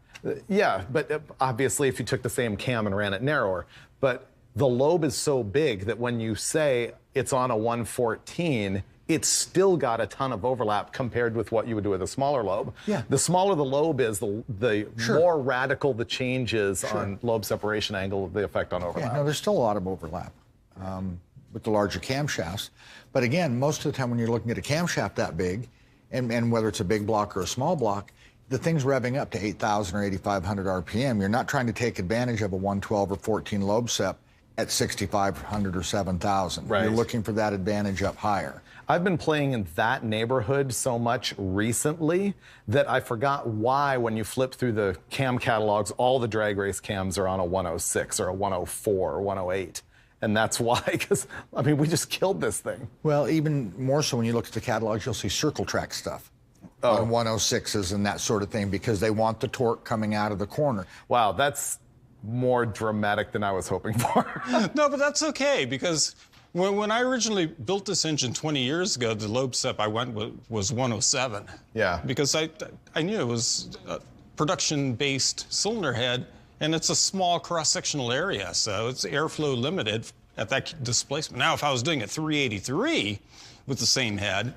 S1: Yeah, but obviously if you took the same cam and ran it narrower, but the lobe is so big that when you say it's on a 114, it's still got a ton of overlap compared with what you would do with a smaller lobe.
S2: Yeah.
S1: The smaller the lobe is, the more radical the changes on lobe separation angle, the effect on overlap.
S2: Yeah, no, there's still a lot of overlap with the larger camshafts. But again, most of the time when you're looking at a camshaft that big, and whether it's a big block or a small block, the thing's revving up to 8,000 or 8,500 RPM. You're not trying to take advantage of a 112 or 14 lobe sep at 6,500 or 7,000.
S1: Right.
S2: You're looking for that advantage up higher.
S1: I've been playing in that neighborhood so much recently that I forgot why when you flip through the cam catalogs, all the drag race cams are on a 106 or a 104 or 108. And that's why, because, I mean, we just killed this thing.
S2: Well, even more so when you look at the catalogs, you'll see circle track stuff on 106s and that sort of thing because they want the torque coming out of the corner.
S1: Wow, that's more dramatic than I was hoping for.
S4: No, but that's okay because when I originally built this engine 20 years ago, the lobe sep I went with was 107.
S1: Yeah.
S4: Because I knew it was a production-based cylinder head, and it's a small cross-sectional area, so it's airflow limited at that displacement. Now, if I was doing a 383 with the same head,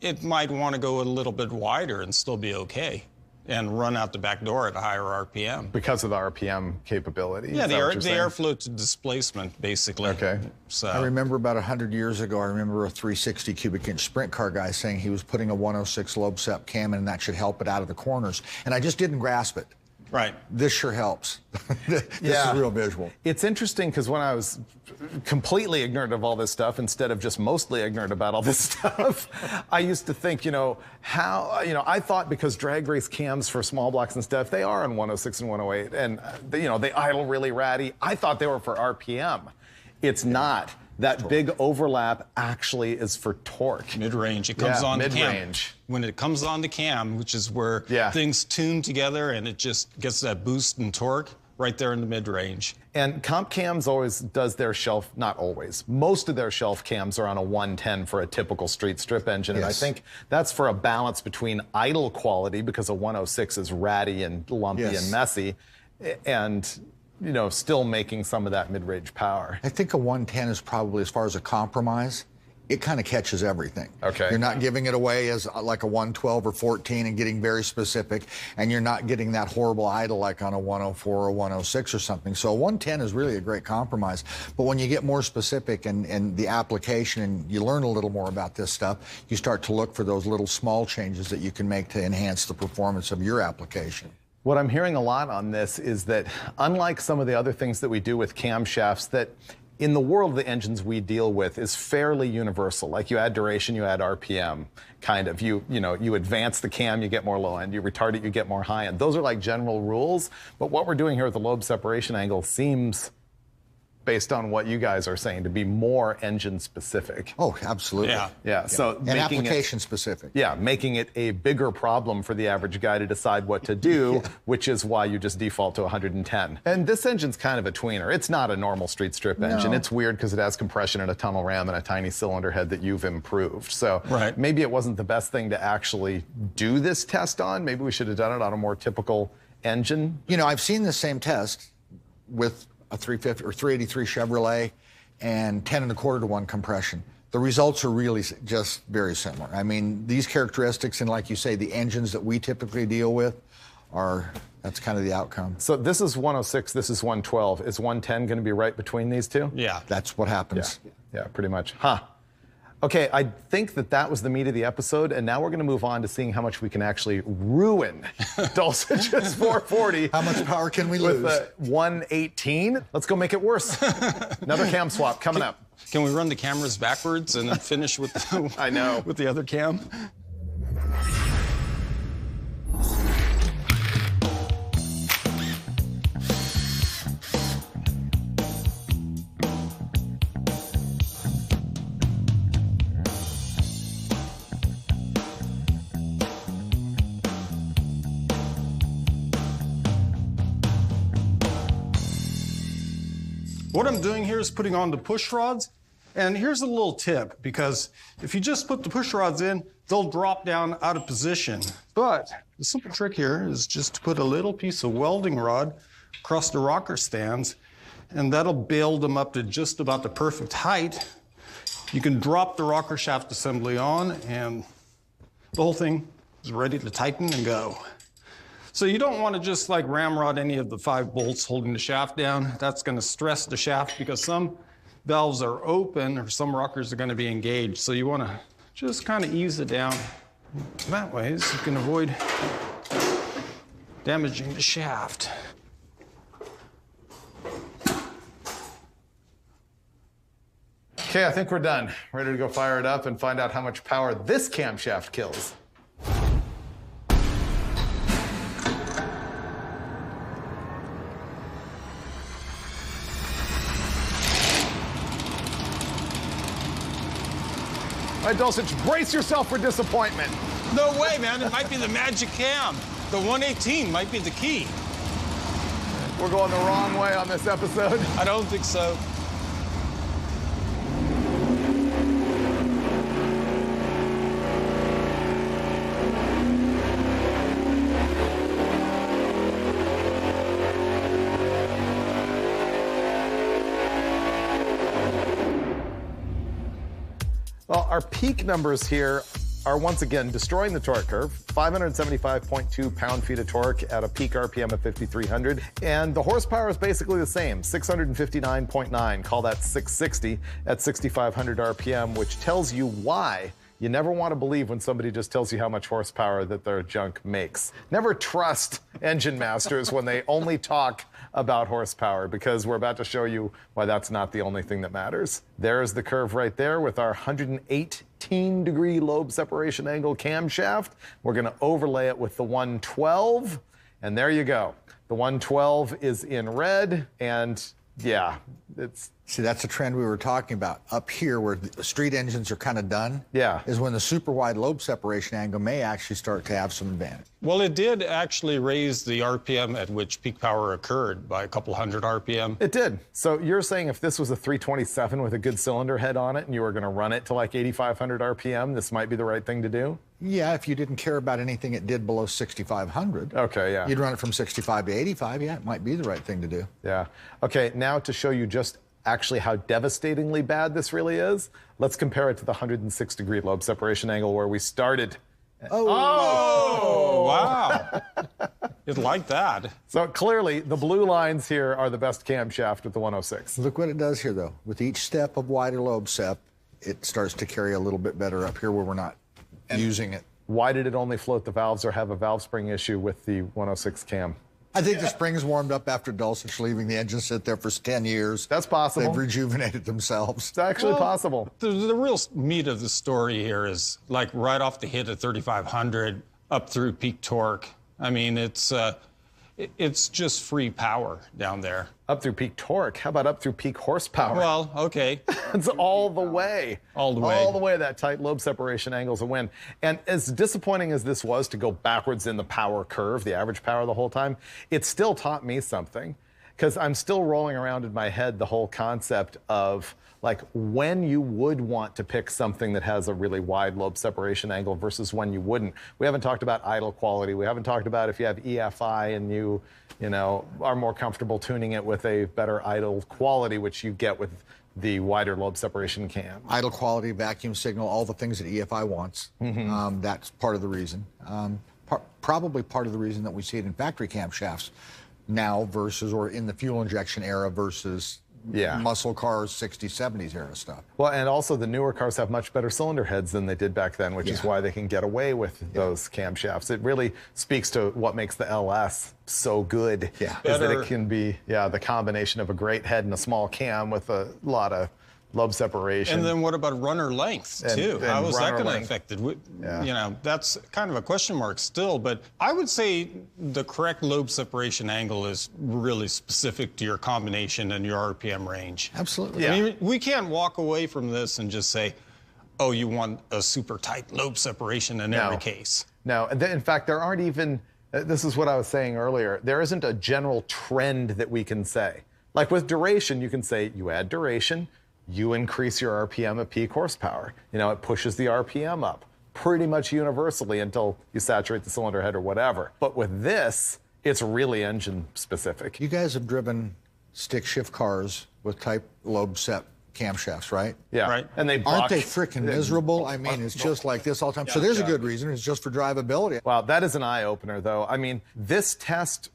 S4: it might want to go a little bit wider and still be okay and run out the back door at a higher RPM.
S1: Because of the RPM capability?
S4: Yeah, the airflow to displacement, basically.
S1: Okay.
S2: So I remember about 100 years ago, I remember a 360 cubic inch sprint car guy saying he was putting a 106 lobe sep cam in and that should help it out of the corners. And I just didn't grasp it.
S4: Right.
S2: This sure helps. This is real visual.
S1: It's interesting because when I was completely ignorant of all this stuff, instead of just mostly ignorant about all this stuff, I used to think, I thought because drag race cams for small blocks and stuff, they are on 106 and 108, and they idle really ratty. I thought they were for RPM. It's not. That torque. Big overlap actually is for torque.
S4: Mid-range. It comes on
S1: mid-range.
S4: Cam. When it comes on the cam, which is where things tune together and it just gets that boost in torque right there in the mid-range.
S1: And Comp Cams always does their shelf, not always, most of their shelf cams are on a 110 for a typical street strip engine. And I think that's for a balance between idle quality, because a 106 is ratty and lumpy and messy, and still making some of that mid-range power.
S2: I think a 110 is probably, as far as a compromise, it kind of catches everything.
S1: Okay.
S2: You're not giving it away as like a 112 or 14 and getting very specific, and you're not getting that horrible idle like on a 104 or 106 or something. So a 110 is really a great compromise. But when you get more specific and the application and you learn a little more about this stuff, you start to look for those little small changes that you can make to enhance the performance of your application.
S1: What I'm hearing a lot on this is that, unlike some of the other things that we do with camshafts, that in the world of the engines we deal with is fairly universal. Like you add duration, you add RPM, kind of. You advance the cam, you get more low end. You retard it, you get more high end. Those are like general rules. But what we're doing here with the lobe separation angle seems based on what you guys are saying, to be more engine specific.
S2: Oh, absolutely.
S1: Yeah. So
S2: And application specific.
S1: Yeah, making it a bigger problem for the average guy to decide what to do, which is why you just default to 110. And this engine's kind of a tweener. It's not a normal street strip engine. It's weird because it has compression and a tunnel ram and a tiny cylinder head that you've improved. So maybe it wasn't the best thing to actually do this test on. Maybe we should have done it on a more typical engine.
S2: You know, I've seen the same test with a 350 or 383 Chevrolet and 10 1/4 to 1 compression. The results are really just very similar. I mean, these characteristics and, like you say, the engines that we typically deal with that's kind of the outcome.
S1: So this is 106, this is 112. Is 110 going to be right between these two?
S4: Yeah.
S2: That's what happens.
S1: Yeah, pretty much. Okay, I think that was the meat of the episode, and now we're going to move on to seeing how much we can actually ruin Dulcich's 440.
S2: How much power can we lose?
S1: With 118. Let's go make it worse. Another cam swap coming up.
S4: Can we run the cameras backwards and then finish with the,
S1: I know.
S4: with the other cam? What I'm doing here is putting on the push rods. And here's a little tip, because if you just put the push rods in, they'll drop down out of position. But the simple trick here is just to put a little piece of welding rod across the rocker stands, and that'll build them up to just about the perfect height. You can drop the rocker shaft assembly on, and the whole thing is ready to tighten and go. So you don't want to just like ramrod any of the 5 bolts holding the shaft down. That's going to stress the shaft because some valves are open or some rockers are going to be engaged. So you want to just kind of ease it down that way so you can avoid damaging the shaft.
S1: Okay, I think we're done. Ready to go fire it up and find out how much power this camshaft kills. All right, Dulcich, brace yourself for disappointment.
S4: No way, man. It might be the magic cam. The 118 might be the key.
S1: We're going the wrong way on this episode.
S4: I don't think so.
S1: Well, our peak numbers here are once again destroying the torque curve. 575.2 pound-feet of torque at a peak RPM of 5,300. And the horsepower is basically the same, 659.9. Call that 660 at 6,500 RPM, which tells you why you never want to believe when somebody just tells you how much horsepower that their junk makes. Never trust engine masters when they only talk about horsepower, because we're about to show you why that's not the only thing that matters. There's the curve right there with our 118-degree lobe separation angle camshaft. We're going to overlay it with the 112, and there you go. The 112 is in red, and yeah, it's...
S2: See, that's a trend we were talking about. Up here, where the street engines are kind of done, is when the super wide lobe separation angle may actually start to have some advantage.
S4: Well, it did actually raise the RPM at which peak power occurred by a couple hundred RPM.
S1: It did. So you're saying if this was a 327 with a good cylinder head on it and you were going to run it to like 8,500 RPM, this might be the right thing to do?
S2: Yeah, if you didn't care about anything it did below 6,500.
S1: Okay, yeah.
S2: You'd run it from 65 to 85. Yeah, it might be the right thing to do.
S1: Yeah. Okay, now to show you just actually how devastatingly bad this really is, let's compare it to the 106-degree lobe separation angle where we started.
S4: Oh, wow. You'd like that.
S1: So clearly, the blue lines here are the best camshaft with the 106.
S2: Look what it does here, though. With each step of wider lobe sep, it starts to carry a little bit better up here where we're not using it.
S1: Why did it only float the valves or have a valve spring issue with the 106 cam?
S2: I think the springs warmed up after Dulcich leaving the engine sit there for 10 years.
S1: That's possible.
S2: They've rejuvenated themselves.
S1: It's actually possible.
S4: The real meat of the story here is like right off the hit at 3,500 up through peak torque. I mean, it's It's just free power down there.
S1: Up through peak torque. How about up through peak horsepower?
S4: Well, okay.
S1: It's all the way.
S4: All the way.
S1: All the way, that tight lobe separation angle's a win. And as disappointing as this was to go backwards in the power curve, the average power the whole time, it still taught me something. Because I'm still rolling around in my head the whole concept of like when you would want to pick something that has a really wide lobe separation angle versus when you wouldn't. We haven't talked about idle quality. We haven't talked about if you have EFI and you know, are more comfortable tuning it with a better idle quality, which you get with the wider lobe separation cam.
S2: Idle quality, vacuum signal, all the things that EFI wants. That's part of the reason. Probably part of the reason that we see it in factory camshafts now versus, or in the fuel injection era versus muscle cars, 60s, 70s era stuff.
S1: Well, and also the newer cars have much better cylinder heads than they did back then, which is why they can get away with those camshafts. It really speaks to what makes the LS so good. Is that it can be, the combination of a great head and a small cam with a lot of lobe separation.
S4: And then what about runner length, too? How is that going to affect it? You know, that's kind of a question mark still, but I would say the correct lobe separation angle is really specific to your combination and your RPM range.
S2: Absolutely.
S4: I mean, we can't walk away from this and just say, oh, you want a super tight lobe separation in every case.
S1: No, in fact, there aren't even, this is what I was saying earlier, there isn't a general trend that we can say. Like with duration, you can say you add duration, you increase your RPM at peak horsepower. You know, it pushes the RPM up pretty much universally until you saturate the cylinder head or whatever. But with this, it's really engine specific.
S2: You guys have driven stick shift cars with type lobe set camshafts, right?
S1: Yeah.
S4: Right.
S1: And they
S2: aren't they freaking miserable? I mean, it's just like this all the time. So there's a good reason. It's just for drivability.
S1: Wow, that is an eye-opener, though. I mean, this test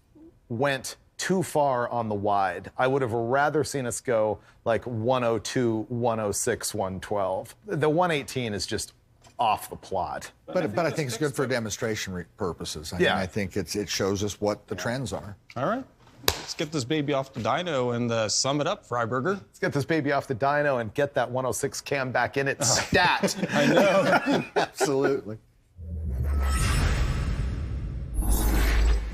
S1: went too far on the wide. I would have rather seen us go like 102, 106, 112. The 118 is just off the plot.
S2: But I think it's good for demonstration purposes. I mean, I think it shows us what the trends are.
S4: All right. Let's get this baby off the dyno and sum it up, Freiberger.
S1: Let's get this baby off the dyno and get that 106 cam back in it stat.
S4: I know.
S2: Absolutely.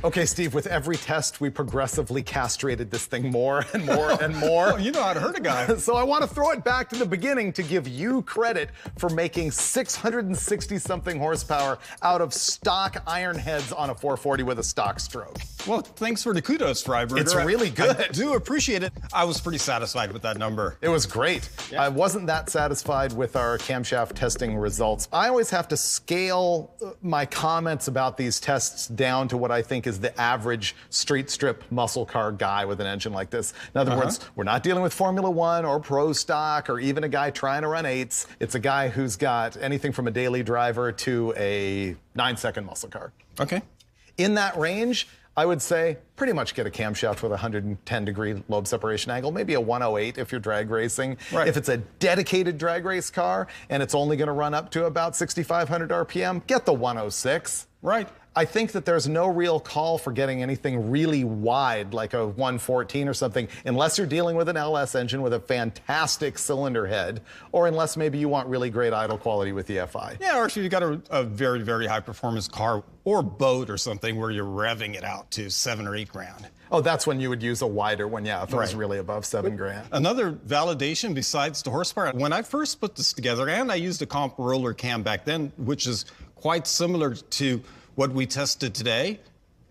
S1: Okay, Steve, with every test, we progressively castrated this thing more and more and more.
S4: Oh, you know how to hurt a guy.
S1: So I want to throw it back to the beginning to give you credit for making 660-something horsepower out of stock iron heads on a 440 with a stock stroke.
S4: Well, thanks for the kudos, Freiberger.
S1: It's really good.
S4: I do appreciate it. I was pretty satisfied with that number.
S1: It was great. I wasn't that satisfied with our camshaft testing results. I always have to scale my comments about these tests down to what I think is the average street strip muscle car guy with an engine like this. In other words, we're not dealing with Formula One or pro stock or even a guy trying to run eights. It's a guy who's got anything from a daily driver to a 9-second muscle car.
S4: Okay.
S1: In that range, I would say pretty much get a camshaft with a 110-degree lobe separation angle, maybe a 108 if you're drag racing.
S4: Right.
S1: If it's a dedicated drag race car and it's only going to run up to about 6,500 RPM, get the 106.
S4: Right.
S1: I think that there's no real call for getting anything really wide, like a 114 or something, unless you're dealing with an LS engine with a fantastic cylinder head, or unless maybe you want really great idle quality with EFI.
S4: Yeah, or if you've got a very, very high-performance car or boat or something where you're revving it out to 7 or 8 grand.
S1: Oh, that's when you would use a wider one, if it was really above 7 grand.
S4: Another validation besides the horsepower, when I first put this together, and I used a comp roller cam back then, which is quite similar to what we tested today,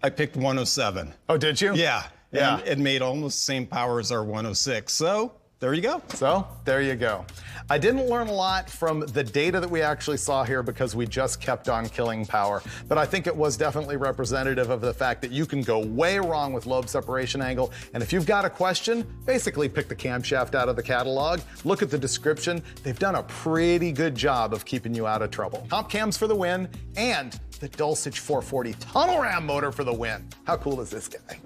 S4: I picked 107.
S1: Oh, did you?
S4: Yeah.
S1: Yeah.
S4: And it made almost the same power as our 106. So there you go.
S1: So there you go. I didn't learn a lot from the data that we actually saw here because we just kept on killing power. But I think it was definitely representative of the fact that you can go way wrong with lobe separation angle. And if you've got a question, basically pick the camshaft out of the catalog, look at the description. They've done a pretty good job of keeping you out of trouble. Comp cams for the win, and the Dulcich 440 tunnel ram motor for the win. How cool is this guy?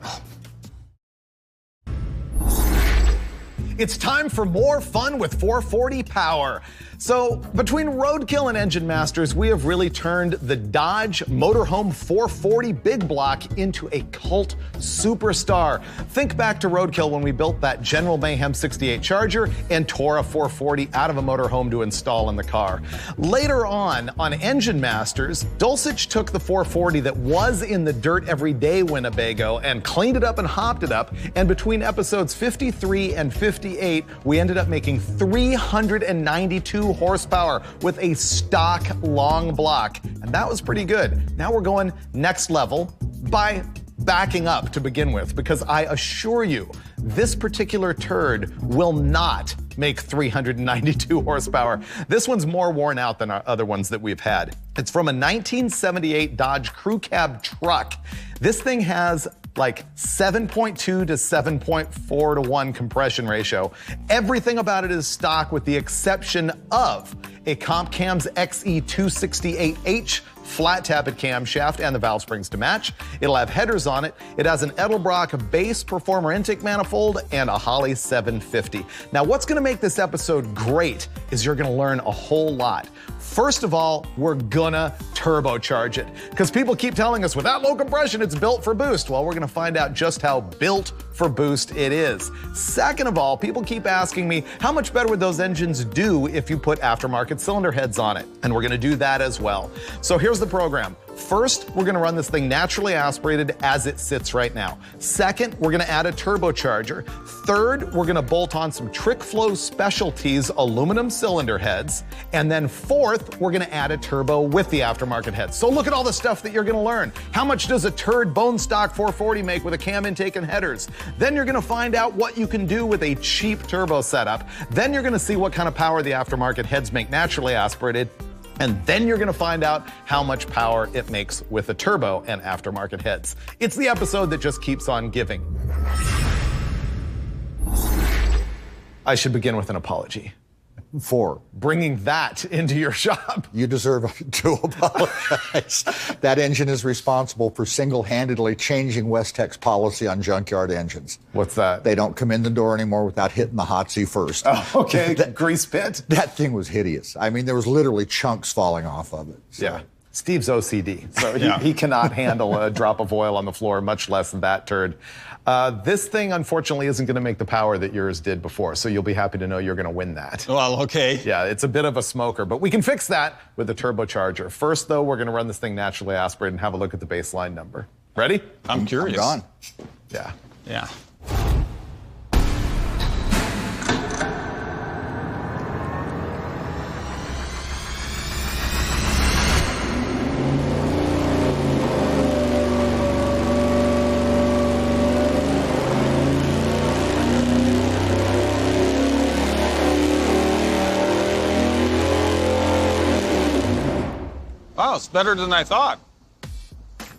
S1: It's time for more fun with 440 power. So, between Roadkill and Engine Masters, we have really turned the Dodge Motorhome 440 Big Block into a cult superstar. Think back to Roadkill when we built that General Mayhem 68 Charger and tore a 440 out of a motorhome to install in the car. Later on Engine Masters, Dulcich took the 440 that was in the dirt everyday Winnebago and cleaned it up and hopped it up, and between episodes 53 and 58, we ended up making 392 horsepower with a stock long block, and that was pretty good. Now we're going next level by backing up to begin with, because I assure you, this particular turd will not make 392 horsepower. This one's more worn out than our other ones that we've had. It's from a 1978 Dodge Crew Cab truck. This thing has like 7.2 to 7.4 to 1 compression ratio. Everything about it is stock with the exception of a Comp Cam's XE268H flat tappet camshaft and the valve springs to match. It'll have headers on it. It has an Edelbrock base performer intake manifold and a Holley 750. Now, what's gonna make this episode great is you're gonna learn a whole lot. First of all, we're gonna turbocharge it, because people keep telling us without low compression, it's built for boost. Well, we're gonna find out just how built for boost it is. Second of all, people keep asking me, how much better would those engines do if you put aftermarket cylinder heads on it? And we're gonna do that as well. So here's the program. First, we're gonna run this thing naturally aspirated as it sits right now. Second, we're gonna add a turbocharger. Third, we're gonna bolt on some Trick Flow Specialties aluminum cylinder heads. And then fourth, we're gonna add a turbo with the aftermarket heads. So look at all the stuff that you're gonna learn. How much does a turd bone stock 440 make with a cam intake and headers? Then you're gonna find out what you can do with a cheap turbo setup. Then you're gonna see what kind of power the aftermarket heads make naturally aspirated. And then you're gonna find out how much power it makes with a turbo and aftermarket heads. It's the episode that just keeps on giving. I should begin with an apology for bringing that into your shop.
S2: You deserve to apologize. That engine is responsible for single-handedly changing Westech's policy on junkyard engines.
S1: What's that?
S2: They don't come in the door anymore without hitting the hot seat first.
S1: Oh, okay. Grease pit?
S2: That thing was hideous. I mean, there was literally chunks falling off of it. So.
S1: Yeah. Steve's OCD, so he cannot handle a drop of oil on the floor, much less that turd. This thing, unfortunately, isn't going to make the power that yours did before, so you'll be happy to know you're going to win that.
S4: Well, okay.
S1: Yeah, it's a bit of a smoker, but we can fix that with the turbocharger. First, though, we're going to run this thing naturally aspirated and have a look at the baseline number. Ready?
S4: I'm curious.
S2: I'm gone.
S1: Yeah.
S4: Yeah. Wow, it's better than I thought.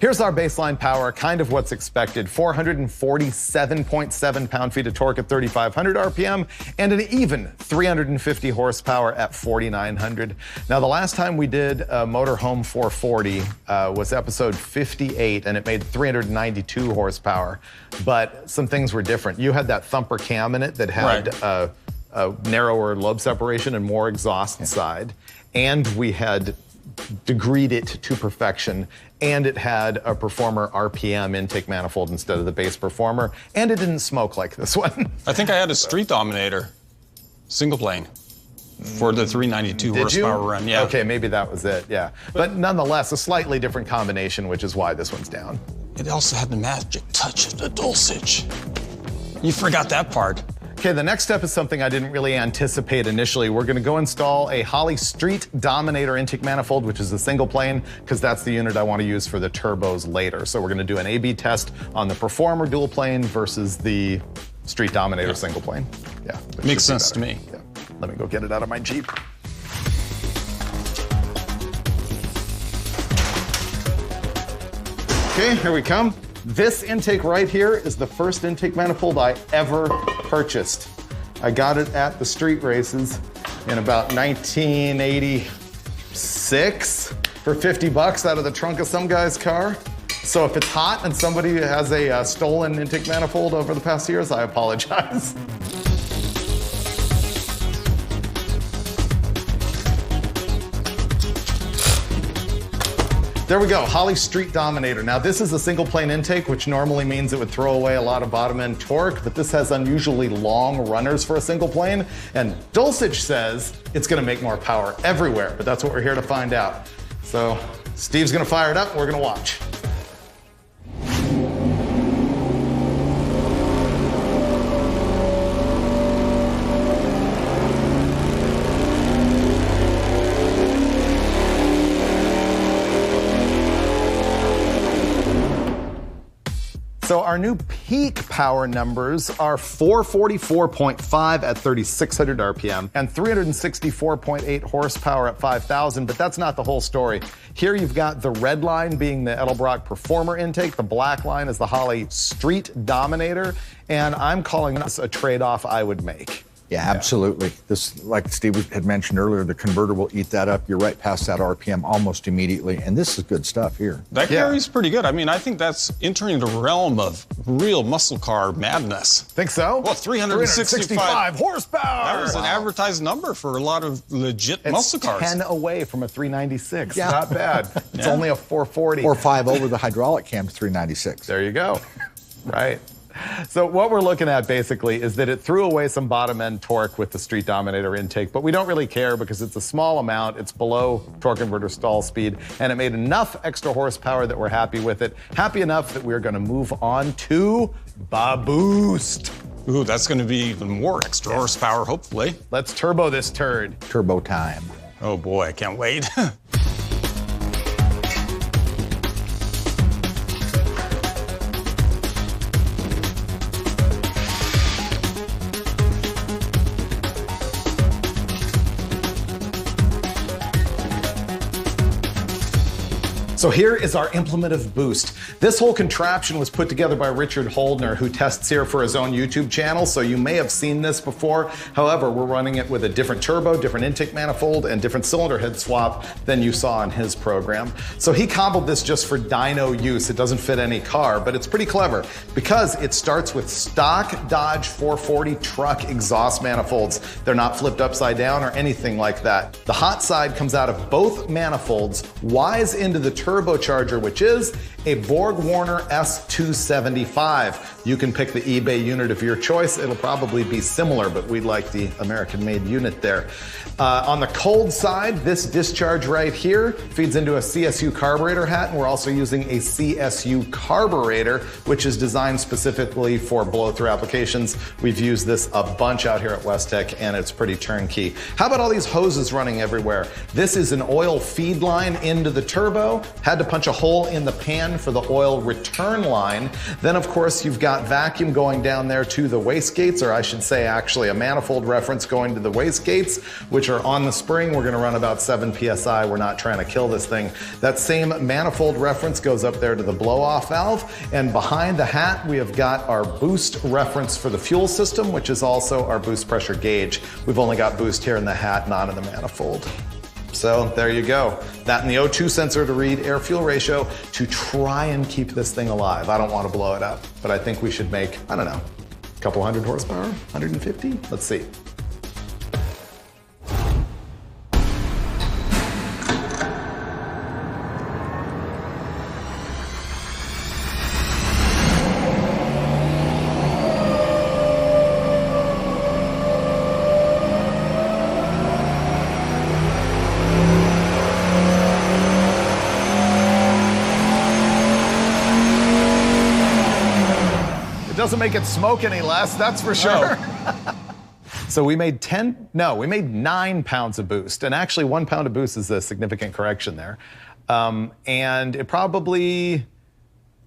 S1: Here's our baseline power, kind of what's expected. 447.7 pound-feet of torque at 3,500 RPM, and an even 350 horsepower at 4,900. Now, the last time we did a Motorhome 440 was episode 58, and it made 392 horsepower. But some things were different. You had that thumper cam in it that had a narrower lobe separation and more exhaust side, and we had degreed it to perfection, and it had a Performer RPM intake manifold instead of the base Performer, and it didn't smoke like this one.
S4: I think I had a Street Dominator, single plane, for the 392 horsepower run. Yeah.
S1: Okay, maybe that was it, yeah. But nonetheless, a slightly different combination, which is why this one's down.
S4: It also had the magic touch of the Dulcich. You forgot that part.
S1: Okay, the next step is something I didn't really anticipate initially. We're gonna go install a Holley Street Dominator intake manifold, which is a single plane, because that's the unit I wanna use for the turbos later. So we're gonna do an A/B test on the Performer dual plane versus the Street Dominator single plane. Yeah.
S4: Makes sense to me.
S1: Yeah. Let me go get it out of my Jeep. Okay, here we come. This intake right here is the first intake manifold I ever purchased. I got it at the street races in about 1986 for 50 bucks out of the trunk of some guy's car. So if it's hot and somebody has a stolen intake manifold over the past years, I apologize. There we go, Holley Street Dominator. Now this is a single plane intake, which normally means it would throw away a lot of bottom end torque, but this has unusually long runners for a single plane, and Dulcich says it's gonna make more power everywhere, but that's what we're here to find out. So Steve's gonna fire it up, we're gonna watch. So our new peak power numbers are 444.5 at 3,600 RPM and 364.8 horsepower at 5,000, but that's not the whole story. Here you've got the red line being the Edelbrock Performer intake, the black line is the Holley Street Dominator, and I'm calling this a trade-off I would make.
S2: Yeah, absolutely. This, like Steve had mentioned earlier, the converter will eat that up. You're right past that RPM almost immediately, and this is good stuff here.
S4: That carries pretty good. I mean, I think that's entering the realm of real muscle car madness.
S1: Think so?
S4: Well, 365
S1: horsepower.
S4: That was an advertised number for a lot of legit muscle cars.
S1: 10 away from a 396. Yeah. Not bad. It's only a 440.
S2: Or 5 over the hydraulic cam to 396.
S1: There you go. Right. So what we're looking at basically is that it threw away some bottom end torque with the Street Dominator intake, but we don't really care because it's a small amount, it's below torque converter stall speed, and it made enough extra horsepower that we're happy with it. Happy enough that we're gonna move on to Boost.
S4: Ooh, that's gonna be even more extra horsepower, hopefully.
S1: Let's turbo this turd.
S2: Turbo time.
S4: Oh boy, I can't wait.
S1: So here is our implement of boost. This whole contraption was put together by Richard Holdner, who tests here for his own YouTube channel, so you may have seen this before. However, we're running it with a different turbo, different intake manifold, and different cylinder head swap than you saw in his program. So he cobbled this just for dyno use. It doesn't fit any car, but it's pretty clever because it starts with stock Dodge 440 truck exhaust manifolds. They're not flipped upside down or anything like that. The hot side comes out of both manifolds, wise into the turbocharger, which is a Borg-Warner S275. You can pick the eBay unit of your choice. It'll probably be similar, but we like the American-made unit there. On the cold side, this discharge right here feeds into a CSU carburetor hat, and we're also using a CSU carburetor, which is designed specifically for blow-through applications. We've used this a bunch out here at Westech, and it's pretty turnkey. How about all these hoses running everywhere? This is an oil feed line into the turbo. Had to punch a hole in the pan for the oil return line. Then of course you've got vacuum going down there to the wastegates, or I should say actually a manifold reference going to the wastegates, which are on the spring. We're gonna run about 7 PSI. We're not trying to kill this thing. That same manifold reference goes up there to the blow-off valve, and behind the hat we have got our boost reference for the fuel system, which is also our boost pressure gauge. We've only got boost here in the hat, not in the manifold. So there you go. That and the O2 sensor to read air-fuel ratio to try and keep this thing alive. I don't want to blow it up, but I think we should make, I don't know, a couple 100 horsepower, 150? Let's see. Doesn't make it smoke any less, that's for sure. So we made 9 pounds of boost, and actually 1 pound of boost is a significant correction there. And it probably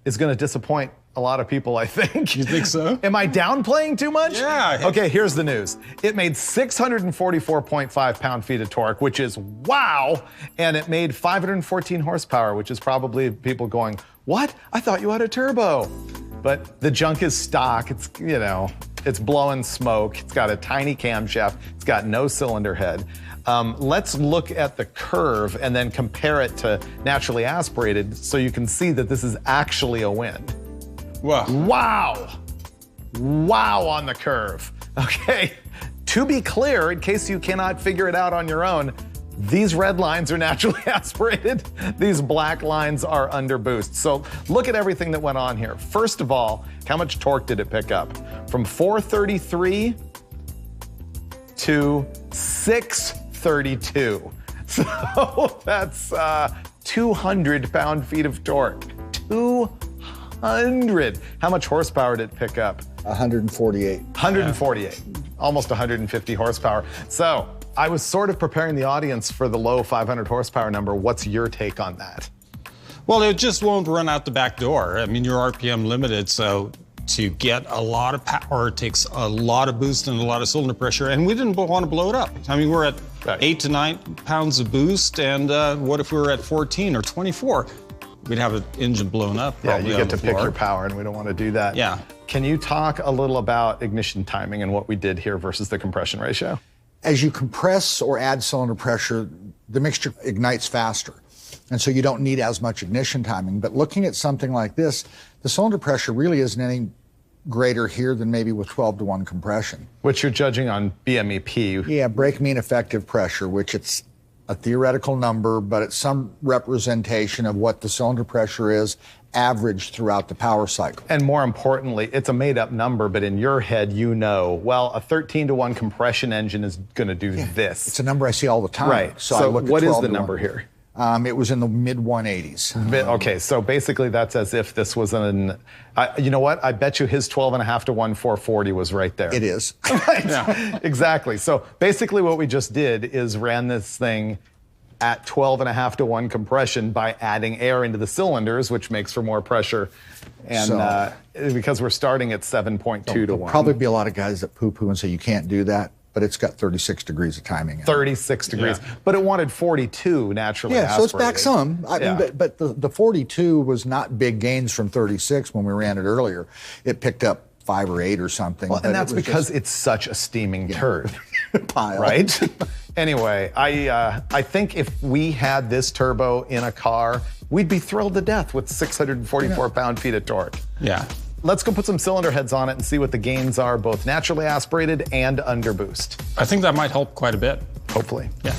S1: is gonna disappoint a lot of people, I think.
S4: You think so?
S1: Am I downplaying too much?
S4: Yeah.
S1: Okay, here's the news. It made 644.5 pound-feet of torque, which is wow, and it made 514 horsepower, which is probably people going, what? I thought you had a turbo. But the junk is stock. It's, you know, it's blowing smoke. It's got a tiny camshaft. It's got no cylinder head. Let's look at the curve and then compare it to naturally aspirated so you can see that this is actually a win.
S4: Wow.
S1: Wow. Wow on the curve. Okay. To be clear, in case you cannot figure it out on your own, These red lines are naturally aspirated. These black lines are under boost. So look at everything that went on here. First of all, how much torque did it pick up? From 433 to 632. So that's 200 pound-feet of torque. 200. How much horsepower did it pick up?
S2: 148.
S1: 148. Almost 150 horsepower. So I was sort of preparing the audience for the low 500 horsepower number. What's your take on that?
S4: Well, it just won't run out the back door. I mean, you're RPM limited, so to get a lot of power, it takes a lot of boost and a lot of cylinder pressure, and we didn't want to blow it up. I mean, we're at 8 to 9 pounds of boost, and what if we were at 14 or 24? We'd have an engine blown up.
S1: Yeah, you get to pick your power, and we don't want to do that.
S4: Yeah.
S1: Can you talk a little about ignition timing and what we did here versus the compression ratio?
S2: As you compress or add cylinder pressure, the mixture ignites faster. And so you don't need as much ignition timing. But looking at something like this, the cylinder pressure really isn't any greater here than maybe with 12-to-1 compression.
S1: Which you're judging on BMEP.
S2: Yeah, brake mean effective pressure, which it's a theoretical number, but it's some representation of what the cylinder pressure is averaged throughout the power cycle.
S1: And more importantly, it's a made-up number, but in your head, you know, well, a 13-to-1 compression engine is going to do this.
S2: It's a number I see all the time.
S1: Right.
S2: So I
S1: So
S2: look at
S1: what is the
S2: 12-to-1.
S1: number here?
S2: It was in the mid-180s.
S1: Okay, so basically that's as if this was an, you know what? I bet you his 12.5-to-1 440 was right there.
S2: It is.
S1: Right. Yeah. Exactly. So basically what we just did is ran this thing at 12.5-to-1 compression by adding air into the cylinders, which makes for more pressure. And because we're starting at 7.2 to 1.
S2: There'll probably be a lot of guys that poo-poo and say you can't do that, but it's got 36 degrees of timing in it.
S1: 36 degrees. Yeah. But it wanted 42 naturally
S2: Yeah, so it's back
S1: aspirated.
S2: some. I mean, but the 42 was not big gains from 36 when we ran it earlier. It picked up 5 or 8 or something.
S1: Well, and that's because it's such a steaming turd.
S2: Pile.
S1: Right? Anyway, I think if we had this turbo in a car, we'd be thrilled to death with 644 pound-feet of torque.
S4: Yeah.
S1: Let's go put some cylinder heads on it and see what the gains are, both naturally aspirated and under boost.
S4: I think that might help quite a bit.
S1: Hopefully.
S4: Yeah.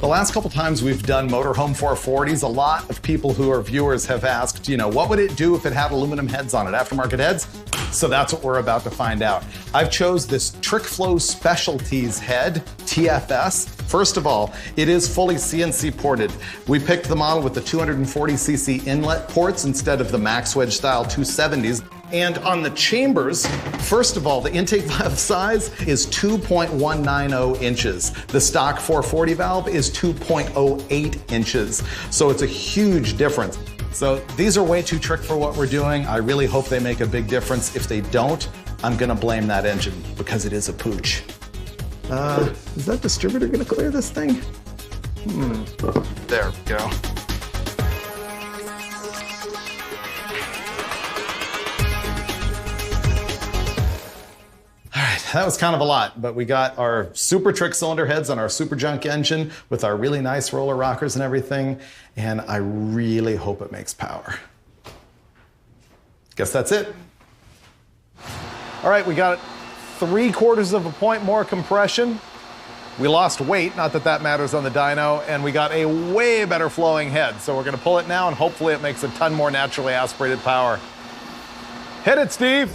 S1: The last couple times we've done motorhome 440s, a lot of people who are viewers have asked, you know, what would it do if it had aluminum heads on it, aftermarket heads? So that's what we're about to find out. I've chose this Trick Flow Specialties head, TFS. First of all, it is fully CNC ported. We picked the model with the 240cc inlet ports instead of the Max Wedge style 270s. And on the chambers, first of all, the intake valve size is 2.190 inches. The stock 440 valve is 2.08 inches. So it's a huge difference. So these are way too trick for what we're doing. I really hope they make a big difference. If they don't, I'm gonna blame that engine because it is a pooch. Is that distributor gonna clear this thing? There we go. That was kind of a lot, but we got our super trick cylinder heads on our super junk engine with our really nice roller rockers and everything, and I really hope it makes power. Guess that's it. All right, we got 3/4 of a point more compression. We lost weight, not that that matters on the dyno, and we got a way better flowing head. So we're gonna pull it now, and hopefully it makes a ton more naturally aspirated power. Hit it, Steve.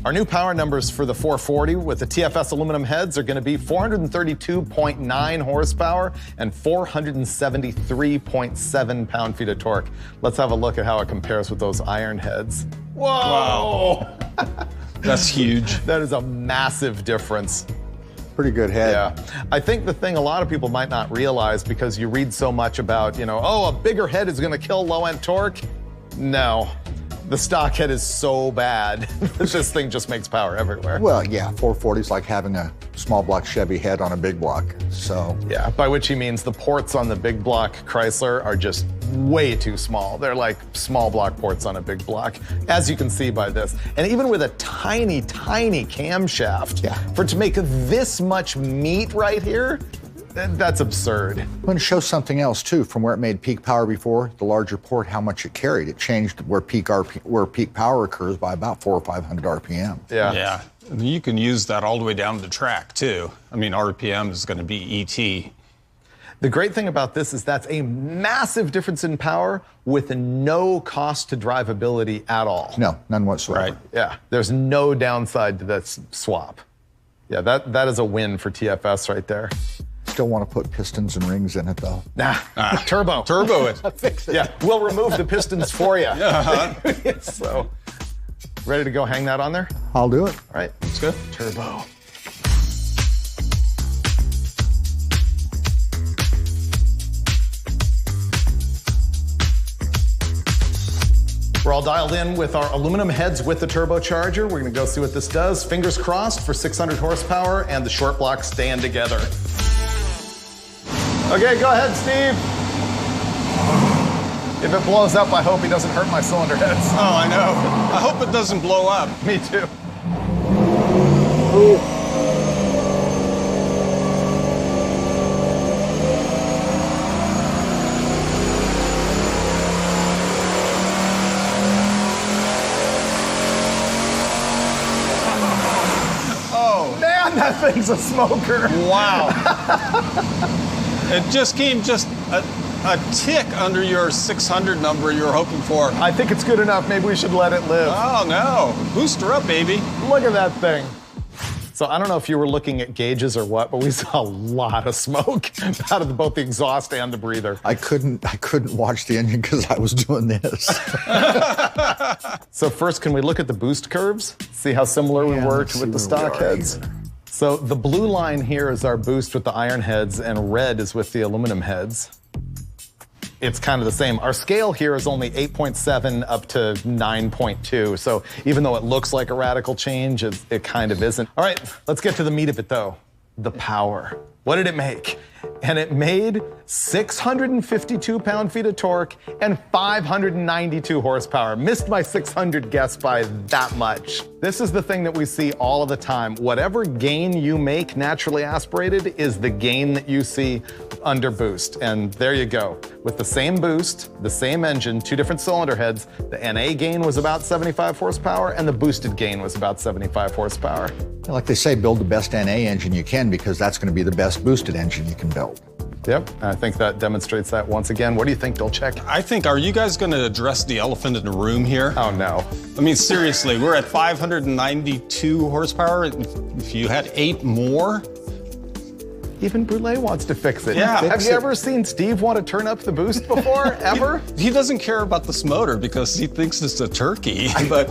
S1: Our new power numbers for the 440 with the TFS aluminum heads are going to be 432.9 horsepower and 473.7 pound-feet of torque. Let's have a look at how it compares with those iron heads. Whoa!
S4: Wow. That's huge.
S1: That is a massive difference.
S2: Pretty good head.
S1: Yeah. I think the thing a lot of people might not realize, because you read so much about, you know, oh, a bigger head is going to kill low-end torque. No. The stock head is so bad that this thing just makes power everywhere.
S2: Well, yeah, 440 is like having a small block Chevy head on a big block. So
S1: Yeah, by which he means the ports on the big block Chrysler are just way too small. They're like small block ports on a big block, as you can see by this. And even with a tiny, tiny camshaft, for it to make this much meat right here, that's absurd.
S2: I'm going to show something else too. From where it made peak power before, the larger port, how much it carried. It changed where peak power occurs by about 400 or 500 RPM.
S4: Yeah. And you can use that all the way down the track too. I mean, RPM is going to be ET.
S1: The great thing about this is that's a massive difference in power with no cost to drivability at all.
S2: No, none whatsoever.
S4: Right.
S1: Yeah, there's no downside to that swap. Yeah, that is a win for TFS right there.
S2: Still want to put pistons and rings in it though.
S1: Nah, turbo.
S4: Turbo it.
S2: Fix it.
S1: Yeah, we'll remove the pistons for you. So, ready to go hang that on there?
S2: I'll do it.
S1: All right,
S4: Let's go.
S1: turbo. We're all dialed in with our aluminum heads with the turbocharger. We're gonna go see what this does. Fingers crossed for 600 horsepower and the short blocks staying together. Okay, go ahead, Steve. If it blows up, I hope he doesn't hurt my cylinder heads.
S4: Oh, I know. I hope it doesn't blow up.
S1: Me too. Man, that thing's a smoker.
S4: Wow. It just came a tick under your 600 number you were hoping for.
S1: I think it's good enough. Maybe we should let it live.
S4: Oh, no. Booster up, baby.
S1: Look at that thing. So I don't know if you were looking at gauges or what, but we saw a lot of smoke out of both the exhaust and the breather.
S2: I couldn't watch the engine because I was doing this.
S1: So first, can we look at the boost curves? See how similar we were to with the stock heads? So the blue line here is our boost with the iron heads, and red is with the aluminum heads. It's kind of the same. Our scale here is only 8.7 up to 9.2. So even though it looks like a radical change, it kind of isn't. All right, let's get to the meat of it though. The power. What did it make? And it made 652 pound-feet of torque and 592 horsepower. Missed my 600 guess by that much. This is the thing that we see all of the time. Whatever gain you make naturally aspirated is the gain that you see under boost. And there you go. With the same boost, the same engine, two different cylinder heads, the NA gain was about 75 horsepower and the boosted gain was about 75 horsepower.
S2: Like they say, build the best NA engine you can because that's going to be the best boosted engine you can build.
S1: Yep, I think that demonstrates that once again. What do you think, Dolchek?
S4: I think, are you guys going to address the elephant in the room here?
S1: Oh, no.
S4: I mean, seriously, we're at 592 horsepower. If you had 8 more,
S1: even Brule wants to fix it.
S4: Yeah.
S1: Have you ever seen Steve want to turn up the boost before, ever?
S4: He doesn't care about this motor because he thinks it's a turkey. But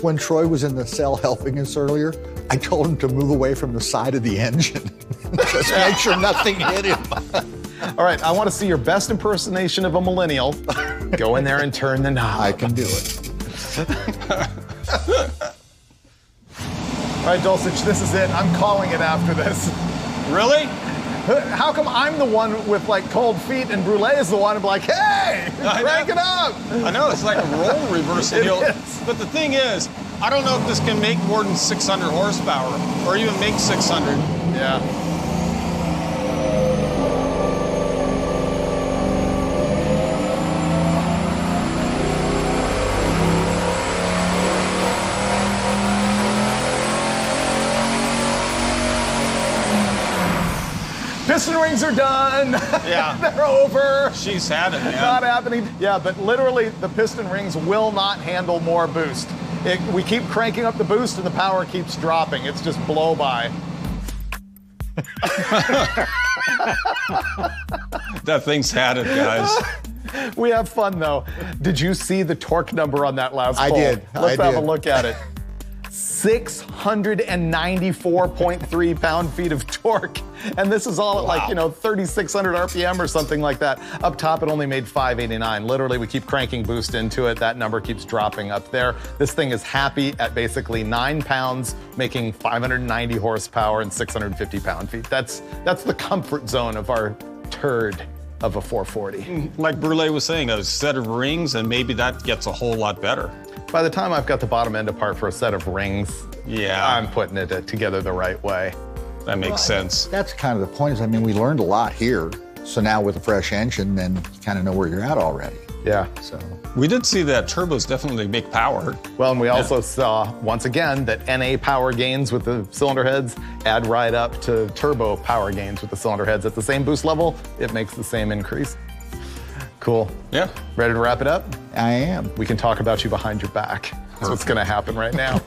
S2: When Troy was in the cell helping us earlier, I told him to move away from the side of the engine. Just make sure nothing hit him.
S1: All right, I want to see your best impersonation of a millennial. Go in there and turn the knob.
S2: I can do it.
S1: All right, Dulcich, this is it. I'm calling it after this.
S4: really?
S1: How come I'm the one with like cold feet and Brule is the one to be like, hey, crank it up?
S4: I know, it's like a role reversal
S1: It
S4: deal.
S1: is.
S4: But the thing is, I don't know if this can make more than 600 horsepower or even make 600.
S1: Yeah. Piston rings are done.
S4: Yeah.
S1: They're over.
S4: She's had it, man.
S1: Not happening. Yeah, but literally the piston rings will not handle more boost. We keep cranking up the boost and the power keeps dropping. It's just blow by.
S4: That thing's had it, guys.
S1: We have fun though. Did you see the torque number on that last
S2: I
S1: poll?
S2: did.
S1: Let's
S2: I
S1: have a
S2: did.
S1: look at it. 694.3 pound-feet of torque. And this is all at like, 3,600 RPM or something like that. Up top, it only made 589. Literally, we keep cranking boost into it. That number keeps dropping up there. This thing is happy at basically 9 pounds, making 590 horsepower and 650 pound-feet. That's the comfort zone of our turd of a 440.
S4: Like Brule was saying, a set of rings, and maybe that gets a whole lot better.
S1: By the time I've got the bottom end apart for a set of rings,
S4: yeah,
S1: I'm putting it together the right way.
S4: That makes sense.
S2: That's kind of the point. We learned a lot here. So now with a fresh engine, then you kind of know where you're at already.
S1: Yeah.
S2: So
S4: we did see that turbos definitely make power.
S1: Well, and we also saw, once again, that NA power gains with the cylinder heads add right up to turbo power gains with the cylinder heads. At the same boost level, it makes the same increase. Cool.
S4: Yeah.
S1: Ready to wrap it up?
S2: I am.
S1: We can talk about you behind your back. That's what's going to happen right now.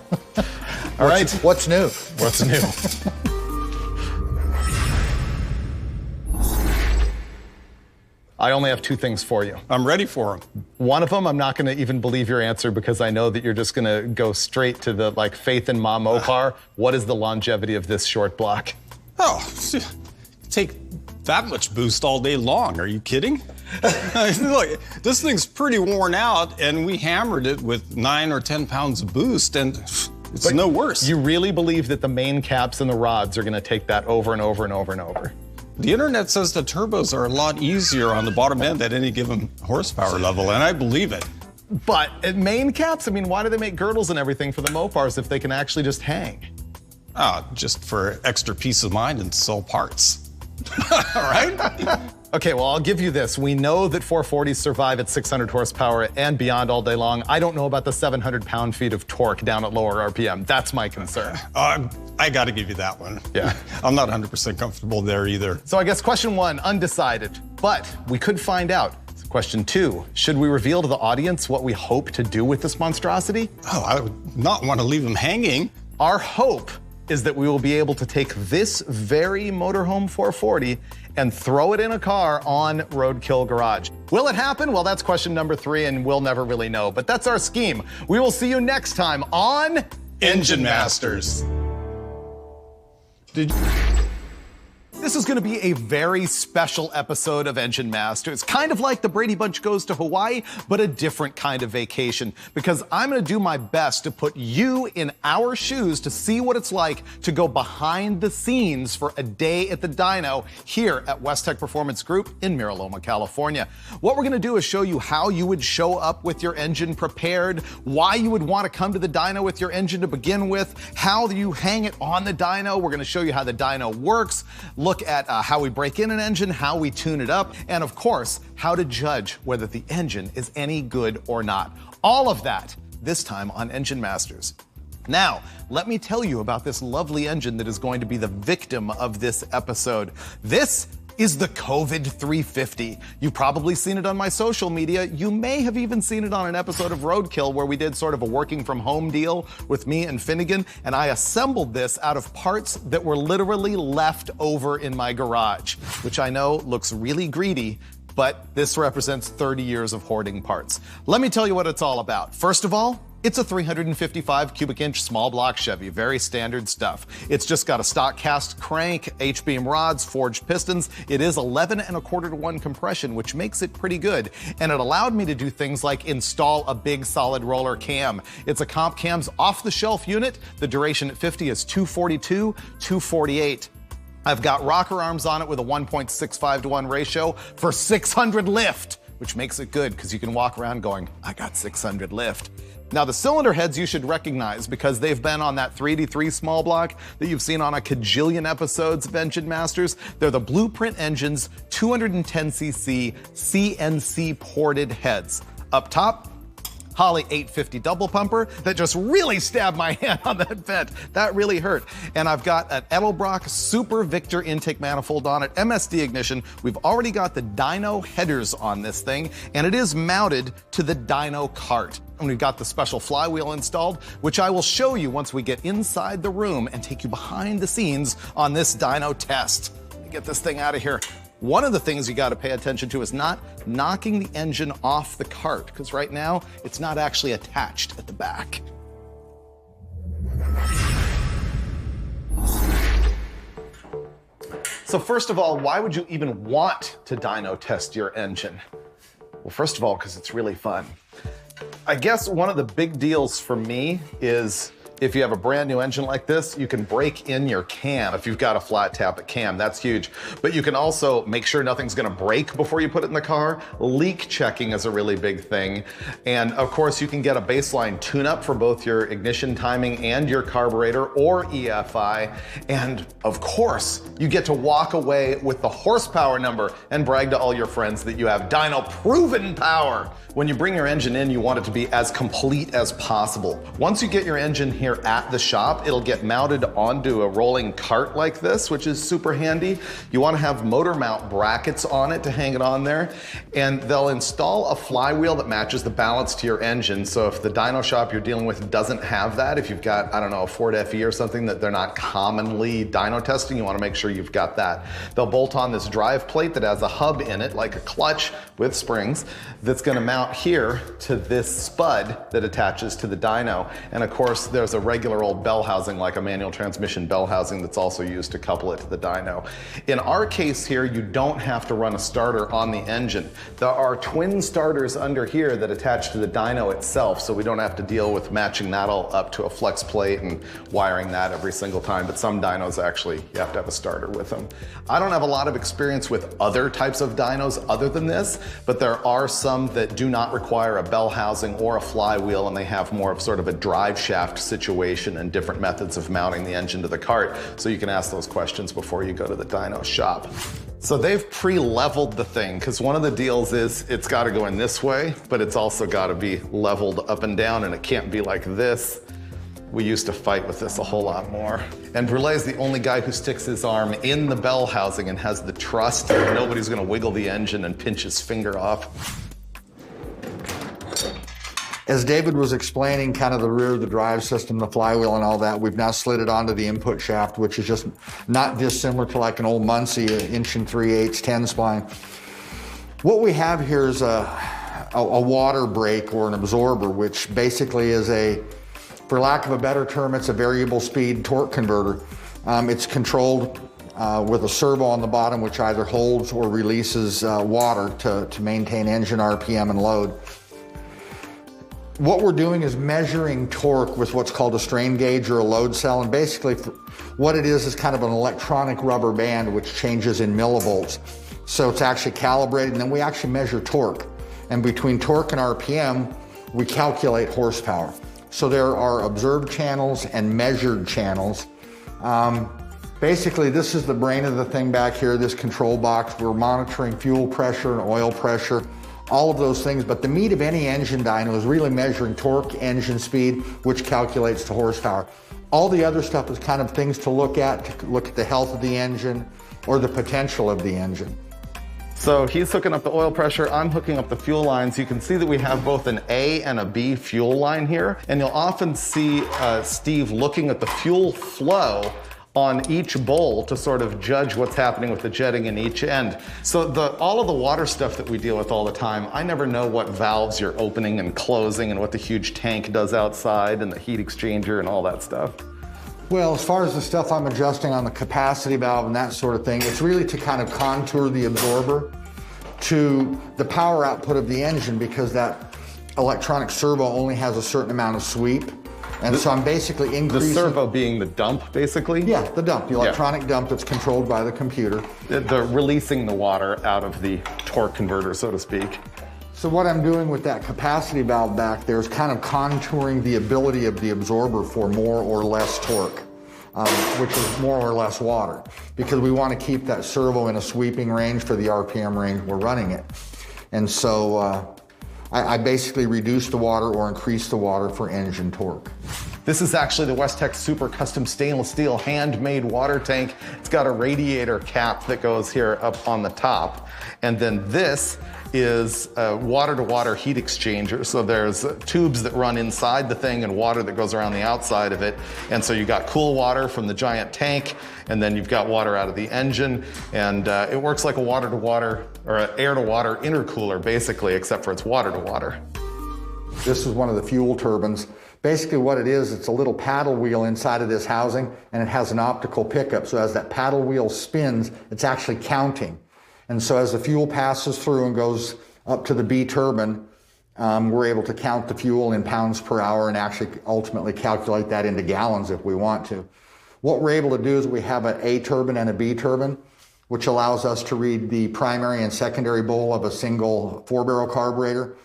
S1: All right.
S2: What's new?
S1: What's new? I only have 2 things for you.
S4: I'm ready for them.
S1: One of them, I'm not going to even believe your answer because I know that you're just going to go straight to the Faith and Ma Mopar. What is the longevity of this short block?
S4: Oh, take that much boost all day long. Are you kidding? Look, this thing's pretty worn out, and we hammered it with 9 or 10 pounds of boost, and it's no worse.
S1: You really believe that the main caps and the rods are going to take that over and over and over and over?
S4: The internet says the turbos are a lot easier on the bottom end at any given horsepower level, and I believe it.
S1: But at main caps, why do they make girdles and everything for the Mopars if they can actually just hang?
S4: Just for extra peace of mind and sell parts. All right?
S1: Okay, well, I'll give you this. We know that 440s survive at 600 horsepower and beyond all day long. I don't know about the 700 pound-feet of torque down at lower RPM. That's my concern.
S4: I got to give you that one.
S1: Yeah.
S4: I'm not 100% comfortable there either.
S1: So I guess question 1, undecided. But we could find out. Question 2, should we reveal to the audience what we hope to do with this monstrosity?
S4: Oh, I would not want to leave them hanging.
S1: Our hope is that we will be able to take this very motorhome 440 and throw it in a car on Roadkill Garage. Will it happen? Well, that's question number 3, and we'll never really know. But that's our scheme. We will see you next time on
S4: Engine Masters.
S1: This is going to be a very special episode of Engine Masters. Kind of like the Brady Bunch Goes to Hawaii, but a different kind of vacation. Because I'm going to do my best to put you in our shoes to see what it's like to go behind the scenes for a day at the dyno here at West Tech Performance Group in Mira Loma, California. What we're going to do is show you how you would show up with your engine prepared, why you would want to come to the dyno with your engine to begin with, how you hang it on the dyno. We're going to show you how the dyno works, look at how we break in an engine, how we tune it up, and of course, how to judge whether the engine is any good or not. All of that this time on Engine Masters. Now, let me tell you about this lovely engine that is going to be the victim of this episode. This is the COVID 350. You've probably seen it on my social media. You may have even seen it on an episode of Roadkill where we did sort of a working from home deal with me and Finnegan, and I assembled this out of parts that were literally left over in my garage, which I know looks really greedy, but this represents 30 years of hoarding parts. Let me tell you what it's all about. First of all, it's a 355 cubic inch small block Chevy, very standard stuff. It's just got a stock cast crank, H-beam rods, forged pistons. It is 11 1/4 to 1 compression, which makes it pretty good. And it allowed me to do things like install a big solid roller cam. It's a Comp Cam's off-the-shelf unit. The duration at 50 is 242, 248. I've got rocker arms on it with a 1.65 to 1 ratio for 600 lift, which makes it good because you can walk around going, I got 600 lift. Now, the cylinder heads you should recognize because they've been on that 383 small block that you've seen on a cajillion episodes of Engine Masters. They're the Blueprint Engines 210cc CNC ported heads. Up top, Holley 850 double pumper that just really stabbed my hand on that vent. That really hurt. And I've got an Edelbrock Super Victor intake manifold on it, MSD ignition. We've already got the dyno headers on this thing, and it is mounted to the dyno cart. And we've got the special flywheel installed, which I will show you once we get inside the room and take you behind the scenes on this dyno test. Let me get this thing out of here. One of the things you got to pay attention to is not knocking the engine off the cart, because right now it's not actually attached at the back. So first of all, why would you even want to dyno test your engine? Well, first of all, because it's really fun. I guess one of the big deals for me is if you have a brand new engine like this, you can break in your cam if you've got a flat tappet cam. That's huge. But you can also make sure nothing's gonna break before you put it in the car. Leak checking is a really big thing. And of course, you can get a baseline tune-up for both your ignition timing and your carburetor or EFI. And of course, you get to walk away with the horsepower number and brag to all your friends that you have dyno proven power. When you bring your engine in, you want it to be as complete as possible. Once you get your engine here at the shop, it'll get mounted onto a rolling cart like this, which is super handy. You want to have motor mount brackets on it to hang it on there, and they'll install a flywheel that matches the balance to your engine. So if the dyno shop you're dealing with doesn't have that, if you've got, I don't know, a Ford FE or something that they're not commonly dyno testing, you want to make sure you've got that. They'll bolt on this drive plate that has a hub in it, like a clutch with springs, that's going to mount here to this spud that attaches to the dyno. And of course, there's a regular old bell housing, like a manual transmission bell housing, that's also used to couple it to the dyno. In our case here, you don't have to run a starter on the engine. There are twin starters under here that attach to the dyno itself, so we don't have to deal with matching that all up to a flex plate and wiring that every single time. But some dynos actually, you have to have a starter with them. I don't have a lot of experience with other types of dynos other than this, but there are some that do not require a bell housing or a flywheel, and they have more of sort of a drive shaft situation and different methods of mounting the engine to the cart. So you can ask those questions before you go to the dyno shop. So they've pre-leveled the thing, because one of the deals is it's got to go in this way, but it's also got to be leveled up and down, and it can't be like this. We used to fight with this a whole lot more. And Brulet's the only guy who sticks his arm in the bell housing and has the trust that nobody's going to wiggle the engine and pinch his finger off.
S2: As David was explaining kind of the rear of the drive system, the flywheel and all that, we've now slid it onto the input shaft, which is just not dissimilar to like an old Muncie 1 3/8 10 spline. What we have here is a water brake or an absorber, which basically is for lack of a better term, it's a variable speed torque converter. It's controlled with a servo on the bottom, which either holds or releases water to maintain engine RPM and load. What we're doing is measuring torque with what's called a strain gauge or a load cell, and basically what it is kind of an electronic rubber band which changes in millivolts. So it's actually calibrated, and then we actually measure torque. And between torque and RPM, we calculate horsepower. So there are observed channels and measured channels. Basically, this is the brain of the thing back here, this control box. We're monitoring fuel pressure and oil pressure, all of those things, but the meat of any engine dyno is really measuring torque, engine speed, which calculates to horsepower. All the other stuff is kind of things to look at the health of the engine or the potential of the engine.
S1: So he's hooking up the oil pressure, I'm hooking up the fuel lines. You can see that we have both an A and a B fuel line here, and you'll often see Steve looking at the fuel flow on each bowl to sort of judge what's happening with the jetting in each end. So all of the water stuff that we deal with all the time, I never know what valves you're opening and closing and what the huge tank does outside and the heat exchanger and all that stuff.
S2: Well, as far as the stuff I'm adjusting on the capacity valve and that sort of thing, it's really to kind of contour the absorber to the power output of the engine, because that electronic servo only has a certain amount of sweep. And so I'm basically increasing...
S1: The servo being the dump, basically?
S2: Yeah, the dump, the electronic dump that's controlled by the computer.
S1: The releasing the water out of the torque converter, so to speak.
S2: So what I'm doing with that capacity valve back there is kind of contouring the ability of the absorber for more or less torque, which is more or less water, because we want to keep that servo in a sweeping range for the RPM range we're running it. And so I basically reduce the water or increase the water for engine torque.
S1: This is actually the Westech Super Custom Stainless Steel handmade water tank. It's got a radiator cap that goes here up on the top. And then this is a water-to-water heat exchanger. So there's tubes that run inside the thing and water that goes around the outside of it. And so you got cool water from the giant tank, and then you've got water out of the engine. And it works like a water-to-water or an air-to-water intercooler, basically, except for it's water-to-water.
S2: This is one of the fuel turbines Basically what it is, it's a little paddle wheel inside of this housing, and it has an optical pickup. So as that paddle wheel spins, it's actually counting. And so as the fuel passes through and goes up to the B turbine, we're able to count the fuel in pounds per hour and actually ultimately calculate that into gallons if we want to. What we're able to do is we have an A turbine and a B turbine, which allows us to read the primary and secondary bowl of a single 4-barrel carburetor,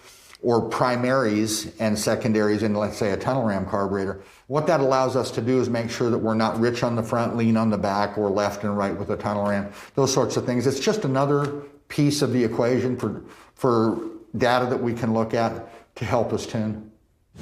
S2: or primaries and secondaries in, let's say, a tunnel ram carburetor. What that allows us to do is make sure that we're not rich on the front, lean on the back, or left and right with a tunnel ram, those sorts of things. It's just another piece of the equation for data that we can look at to help us tune.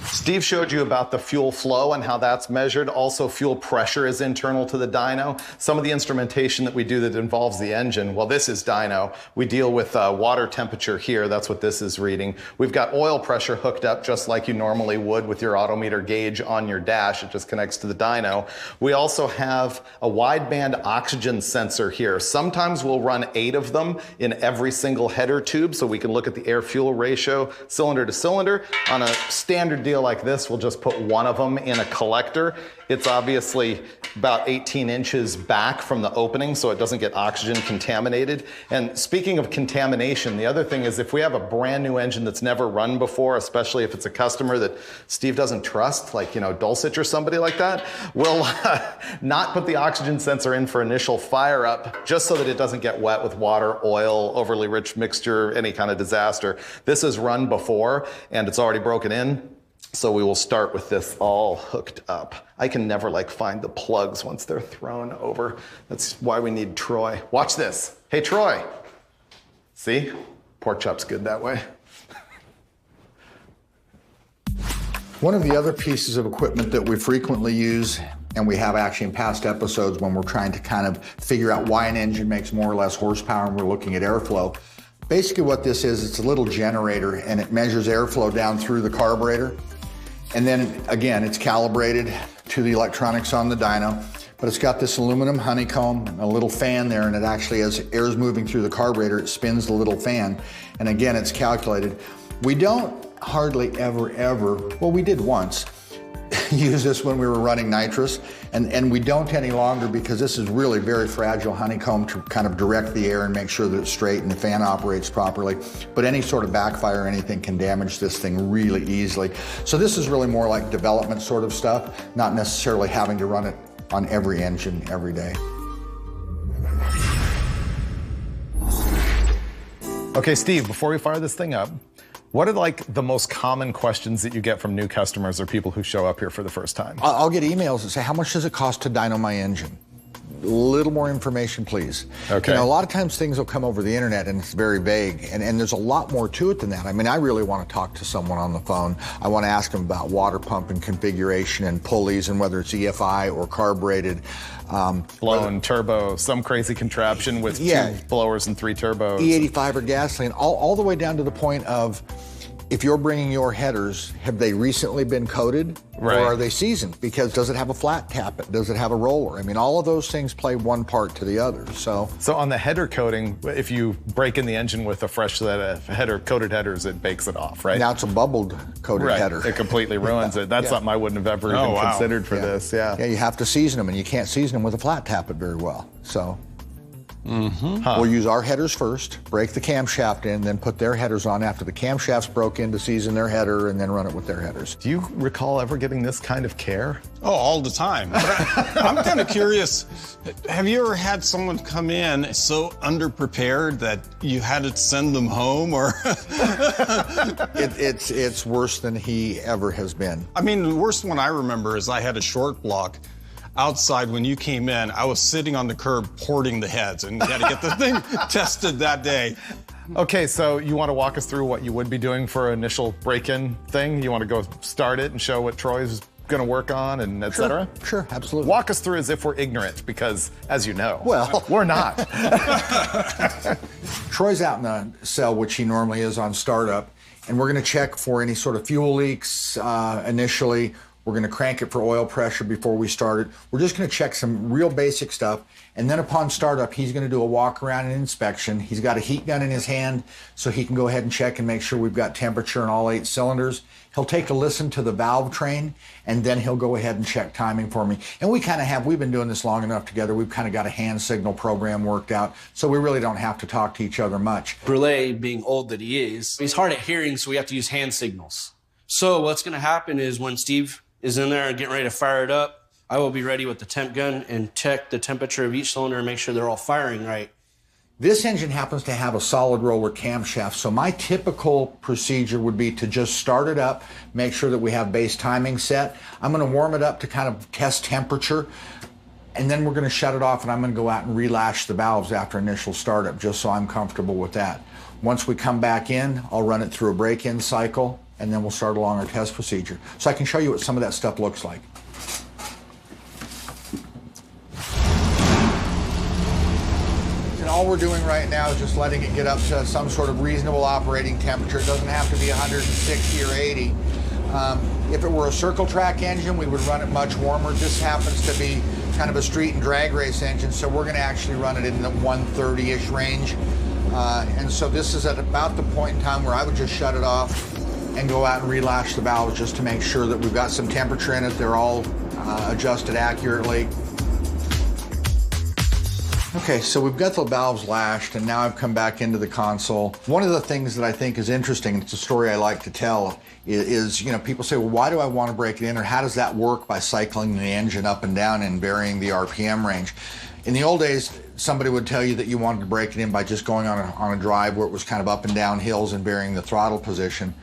S1: Steve showed you about the fuel flow and how that's measured. Also, fuel pressure is internal to the dyno. Some of the instrumentation that we do that involves the engine, well, this is dyno. We deal with water temperature here. That's what this is reading. We've got oil pressure hooked up just like you normally would with your odometer gauge on your dash. It just connects to the dyno. We also have a wideband oxygen sensor here. Sometimes we'll run 8 of them in every single header tube so we can look at the air-fuel ratio cylinder to cylinder. On a standard deal like this, we'll just put 1 of them in a collector. It's obviously about 18 inches back from the opening so it doesn't get oxygen contaminated. And speaking of contamination, the other thing is if we have a brand new engine that's never run before, especially if it's a customer that Steve doesn't trust, like, Dulcich or somebody like that, we'll not put the oxygen sensor in for initial fire up just so that it doesn't get wet with water, oil, overly rich mixture, any kind of disaster. This is run before and it's already broken in. So we will start with this all hooked up. I can never find the plugs once they're thrown over. That's why we need Troy. Watch this. Hey, Troy. See? Pork chop's good that way.
S2: One of the other pieces of equipment that we frequently use, and we have actually in past episodes when we're trying to kind of figure out why an engine makes more or less horsepower and we're looking at airflow. Basically what this is, it's a little generator and it measures airflow down through the carburetor. And then again, it's calibrated to the electronics on the dyno, but it's got this aluminum honeycomb, a little fan there, and it actually, as air is moving through the carburetor, it spins the little fan. And again, it's calculated. We don't hardly ever, well, we did once, use this when we were running nitrous, and we don't any longer because this is really very fragile honeycomb to kind of direct the air and make sure that it's straight and the fan operates properly. But any sort of backfire or anything can damage this thing really easily. So this is really more like development sort of stuff, not necessarily having to run it on every engine every day.
S1: Okay, Steve, before we fire this thing up, what are the most common questions that you get from new customers or people who show up here for the first time?
S2: I'll get emails that say, how much does it cost to dyno my engine? A little more information, please.
S1: Okay.
S2: A lot of times things will come over the internet and it's very vague, and there's a lot more to it than that. I mean, I really want to talk to someone on the phone. I want to ask them about water pump and configuration and pulleys and whether it's EFI or carbureted.
S1: Blown turbo, some crazy contraption with 2 blowers and 3 turbos.
S2: E85 or gasoline, all the way down to the point of, if you're bringing your headers, have they recently been coated?
S1: Right.
S2: Or are they seasoned? Because does it have a flat tappet? Does it have a roller? I mean, all of those things play one part to the other. So
S1: on the header coating, if you break in the engine with a fresh set of coated headers, it bakes it off, right?
S2: Now it's a bubbled coated header.
S1: It completely ruins it. That's something I wouldn't have ever even considered for this.
S2: Yeah, you have to season them, and you can't season them with a flat tappet very well. So we'll use our headers first, break the camshaft in, then put their headers on after the camshaft's broke in to season their header, and then run it with their headers.
S1: Do you recall ever getting this kind of care?
S4: Oh, all the time. But I'm kind of curious, have you ever had someone come in so underprepared that you had to send them home, or?
S2: It's worse than he ever has been.
S4: I mean, the worst one I remember is I had a short block. Outside, when you came in, I was sitting on the curb porting the heads and had to get the thing tested that day.
S1: Okay, so you want to walk us through what you would be doing for an initial break-in thing? You want to go start it and show what Troy's going to work on and et cetera?
S2: Sure, absolutely.
S1: Walk us through as if we're ignorant because, as you know,
S2: well,
S1: we're not.
S2: Troy's out in the cell, which he normally is on startup, and we're going to check for any sort of fuel leaks initially. We're going to crank it for oil pressure before we start it. We're just going to check some real basic stuff. And then upon startup, he's going to do a walk around and inspection. He's got a heat gun in his hand, so he can go ahead and check and make sure we've got temperature in all 8 cylinders. He'll take a listen to the valve train, and then he'll go ahead and check timing for me. And we've been doing this long enough together, we've kind of got a hand signal program worked out, so we really don't have to talk to each other much.
S5: Brule, being old that he is, he's hard at hearing, so we have to use hand signals. So what's going to happen is when Steve is in there and getting ready to fire it up, I will be ready with the temp gun and check the temperature of each cylinder and make sure they're all firing right.
S2: This engine happens to have a solid roller camshaft, so my typical procedure would be to just start it up, make sure that we have base timing set. I'm going to warm it up to kind of test temperature, and then we're going to shut it off, and I'm going to go out and relash the valves after initial startup, just so I'm comfortable with that. Once we come back in, I'll run it through a break-in cycle, and then we'll start along our test procedure. So I can show you what some of that stuff looks like. All we're doing right now is just letting it get up to some sort of reasonable operating temperature. It doesn't have to be 160 or 80. If it were a circle track engine, we would run it much warmer. This happens to be kind of a street and drag race engine, so we're going to actually run it in the 130-ish range. And so this is at about the point in time where I would just shut it off and go out and relash the valves just to make sure that we've got some temperature in it. They're all adjusted accurately. Okay, so we've got the valves lashed, and now I've come back into the console. One of the things that I think is interesting, and it's a story I like to tell, is, you know, people say, well, why do I want to break it in, or how does that work by cycling the engine up and down and varying the RPM range? In the old days, somebody would tell you that you wanted to break it in by just going on a drive where it was kind of up and down hills and varying the throttle position.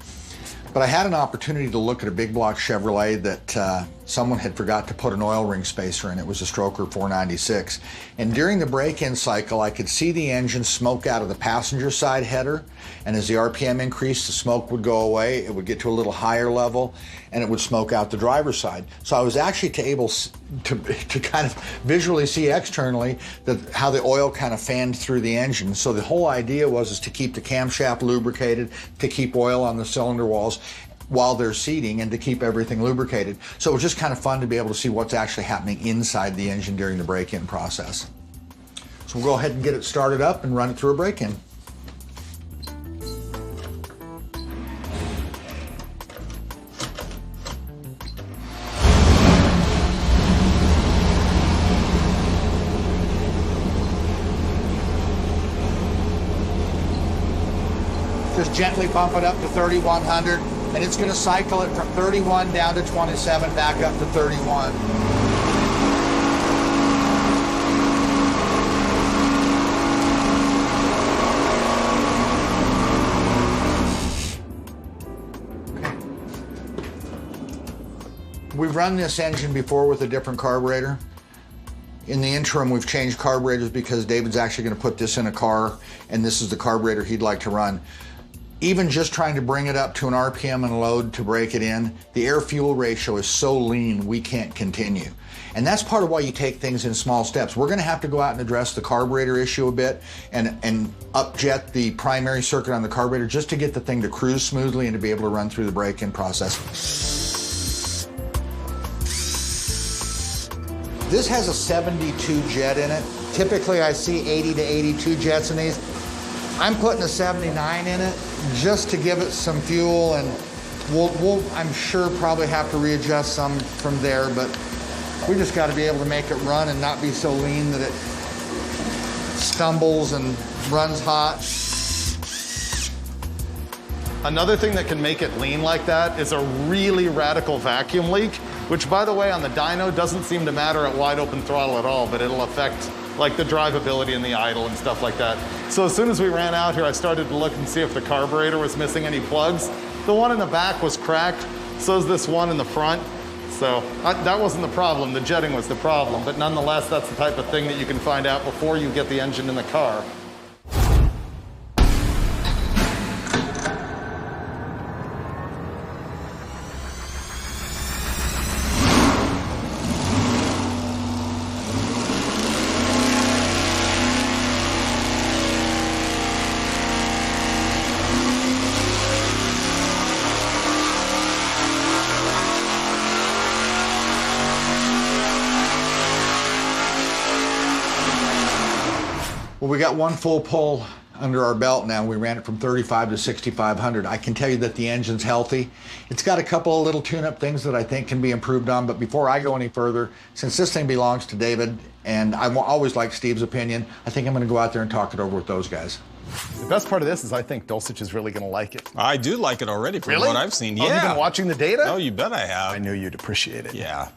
S2: But I had an opportunity to look at a big block Chevrolet that someone had forgot to put an oil ring spacer in. It was a Stroker 496. And during the break-in cycle, I could see the engine smoke out of the passenger side header. And as the RPM increased, the smoke would go away. It would get to a little higher level, and it would smoke out the driver's side. So I was actually able to kind of visually see externally how the oil kind of fanned through the engine. So the whole idea was to keep the camshaft lubricated, to keep oil on the cylinder walls while they're seating, and to keep everything lubricated. So it was just kind of fun to be able to see what's actually happening inside the engine during the break-in process. So we'll go ahead and get it started up and run it through a break-in. Just gently bump it up to 3,100, and it's going to cycle it from 31 down to 27, back up to 31. We've run this engine before with a different carburetor. In the interim, we've changed carburetors because David's actually going to put this in a car, and this is the carburetor he'd like to run. Even just trying to bring it up to an RPM and load to break it in, the air-fuel ratio is so lean, we can't continue. And that's part of why you take things in small steps. We're going to have to go out and address the carburetor issue a bit and upjet the primary circuit on the carburetor just to get the thing to cruise smoothly and to be able to run through the break-in process. This has a 72 jet in it. Typically I see 80 to 82 jets in these. I'm putting a 79 in it just to give it some fuel, and we'll I'm sure probably have to readjust some from there, but we just got to be able to make it run and not be so lean that it stumbles and runs hot.
S1: Another thing that can make it lean like that is a really radical vacuum leak, which, by the way, on the dyno doesn't seem to matter at wide open throttle at all, but it'll affect like the drivability and the idle and stuff like that. So as soon as we ran out here, I started to look and see if the carburetor was missing any plugs. The one in the back was cracked, so is this one in the front. So that wasn't the problem, the jetting was the problem, but nonetheless, that's the type of thing that you can find out before you get the engine in the car.
S2: we got one full pull under our belt now. We ran it from 35 to 6,500. I can tell you that the engine's healthy. It's got a couple of little tune-up things that I think can be improved on, but before I go any further, since this thing belongs to David, and I always like Steve's opinion, I think I'm going to go out there and talk it over with those guys.
S1: The best part of this is I think Dulcich is really going to like it.
S4: I do like it already from
S1: Really?
S4: what I've seen.
S1: Oh,
S4: Yeah.
S1: you've been watching the data?
S4: Oh, you bet I have.
S1: I knew you'd appreciate it.
S4: Yeah.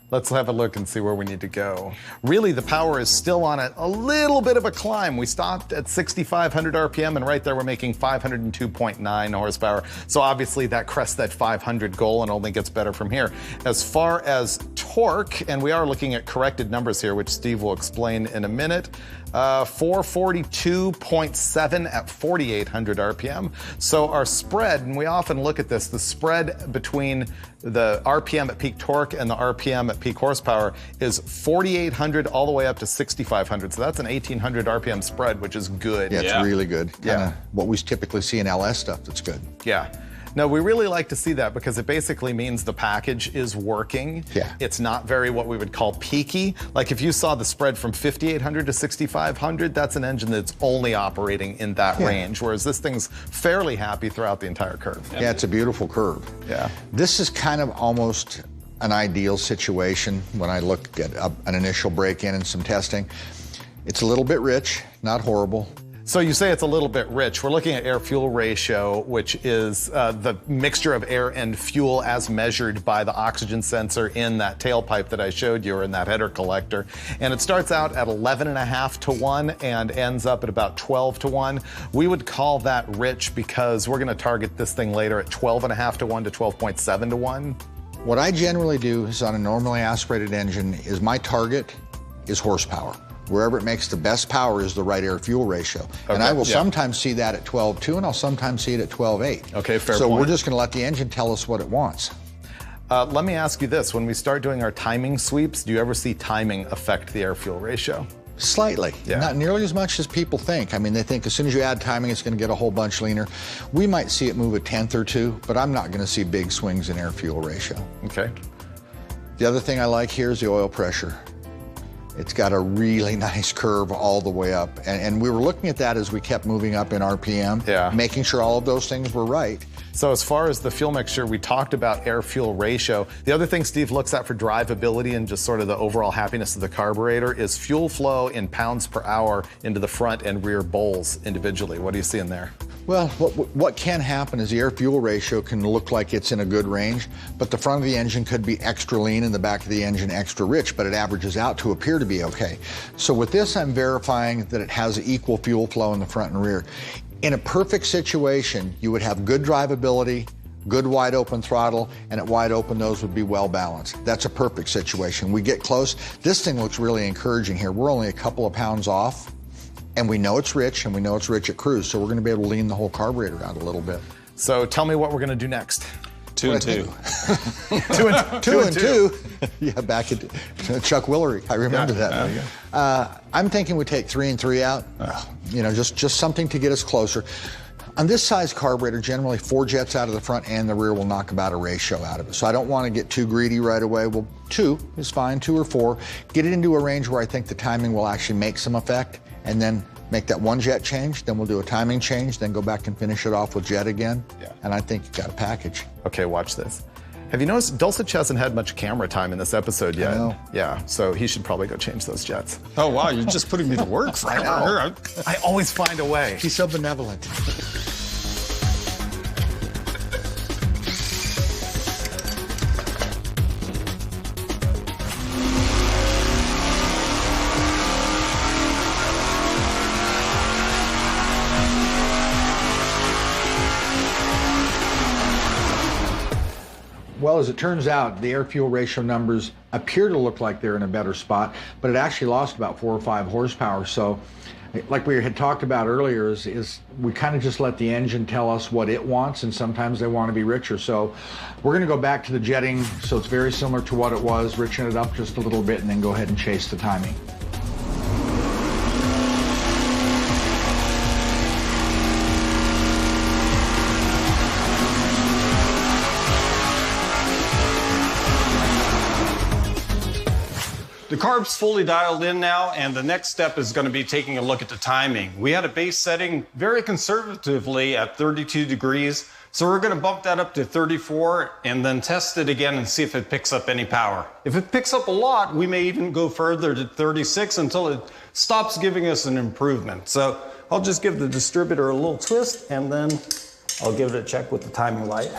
S1: Let's have a look and see where we need to go. Really, the power is still on a little bit of a climb. We stopped at 6,500 RPM, and right there we're making 502.9 horsepower. So obviously that crests that 500 goal and only gets better from here. As far as torque, and we are looking at corrected numbers here, which Steve will explain in a minute, 442.7 at 4,800 RPM. So our spread, and we often look at this, the spread between the RPM at peak torque and the RPM at peak horsepower is 4,800 all the way up to 6,500. So that's an 1,800 RPM spread, which is good.
S2: Yeah, it's
S4: Yeah.
S2: really good.
S1: Yeah.
S2: Kinda what we typically see in LS stuff that's good.
S1: Yeah. No, we really like to see that because it basically means the package is working.
S2: Yeah.
S1: It's not very what we would call peaky. Like if you saw the spread from 5,800 to 6,500, that's an engine that's only operating in that range, whereas this thing's fairly happy throughout the entire curve.
S2: Yeah, it's a beautiful curve.
S1: Yeah.
S2: This is kind of almost an ideal situation when I look at an initial break-in and some testing. It's a little bit rich, not horrible.
S1: So you say it's a little bit rich. We're looking at air-fuel ratio, which is the mixture of air and fuel as measured by the oxygen sensor in that tailpipe that I showed you, or in that header collector. And it starts out at 11.5 to 1 and ends up at about 12 to 1. We would call that rich because we're going to target this thing later at 12.5 to 1 to 12.7 to 1.
S2: What I generally do is on a normally aspirated engine is my target is horsepower. Wherever it makes the best power is the right air-fuel ratio. And I will sometimes see that at 12.2, and I'll sometimes see it at 12.8.
S1: Okay, fair
S2: So
S1: point.
S2: we're just going to let the engine tell us what it wants.
S1: Let me ask you this. When we start doing our timing sweeps, do you ever see timing affect the air-fuel ratio?
S2: Slightly.
S1: Yeah.
S2: Not nearly as much as people think. I mean, they think as soon as you add timing, it's going to get a whole bunch leaner. We might see it move a tenth or two, but I'm not going to see big swings in air-fuel ratio.
S1: Okay.
S2: The other thing I like here is the oil pressure. It's got a really nice curve all the way up. And we were looking at that as we kept moving up in RPM, making sure all of those things were right.
S1: So as far as the fuel mixture, we talked about air-fuel ratio. The other thing Steve looks at for drivability and just sort of the overall happiness of the carburetor is fuel flow in pounds per hour into the front and rear bowls individually. What do you see in there?
S2: Well, what can happen is the air-fuel ratio can look like it's in a good range, but the front of the engine could be extra lean and the back of the engine extra rich, but it averages out to appear to be okay. So with this, I'm verifying that it has equal fuel flow in the front and rear. In a perfect situation, you would have good drivability, good wide open throttle, and at wide open, those would be well balanced. That's a perfect situation. We get close. This thing looks really encouraging here. We're only a couple of pounds off. And we know it's rich, and we know it's rich at cruise, so we're going to be able to lean the whole carburetor out a little bit.
S1: So tell me what we're going to do next.
S3: 2 and 2.
S2: Two and two. Yeah, back at Chuck Willery. I remember that. I'm thinking we take 3 and 3 out. You know, just something to get us closer. On this size carburetor, generally 4 jets out of the front and the rear will knock about a ratio out of it. So I don't want to get too greedy right away. Well, 2 is fine, 2 or 4. Get it into a range where I think the timing will actually make some effect, and then make that 1 jet change, then we'll do a timing change, then go back and finish it off with jet again.
S1: Yeah.
S2: And I think you've got a package.
S1: Okay, watch this. Have you noticed Dulcich hasn't had much camera time in this episode yet?
S2: I know.
S1: Yeah, so he should probably go change those jets.
S4: Oh, wow, you're just putting me to work, Frank.
S1: I always find a way.
S2: He's so benevolent. Well, as it turns out, the air-fuel ratio numbers appear to look like they're in a better spot, but it actually lost about 4 or 5 horsepower. So, like we had talked about earlier, is we kind of just let the engine tell us what it wants, and sometimes they want to be richer. So we're going to go back to the jetting, so it's very similar to what it was, richen it up just a little bit, and then go ahead and chase the timing. The
S4: The carb's fully dialed in now, and the next step is going to be taking a look at the timing. We had a base setting very conservatively at 32 degrees, so we're going to bump that up to 34 and then test it again and see if it picks up any power. If it picks up a lot, we may even go further to 36 until it stops giving us an improvement. So I'll just give the distributor a little twist, and then I'll give it a check with the timing light.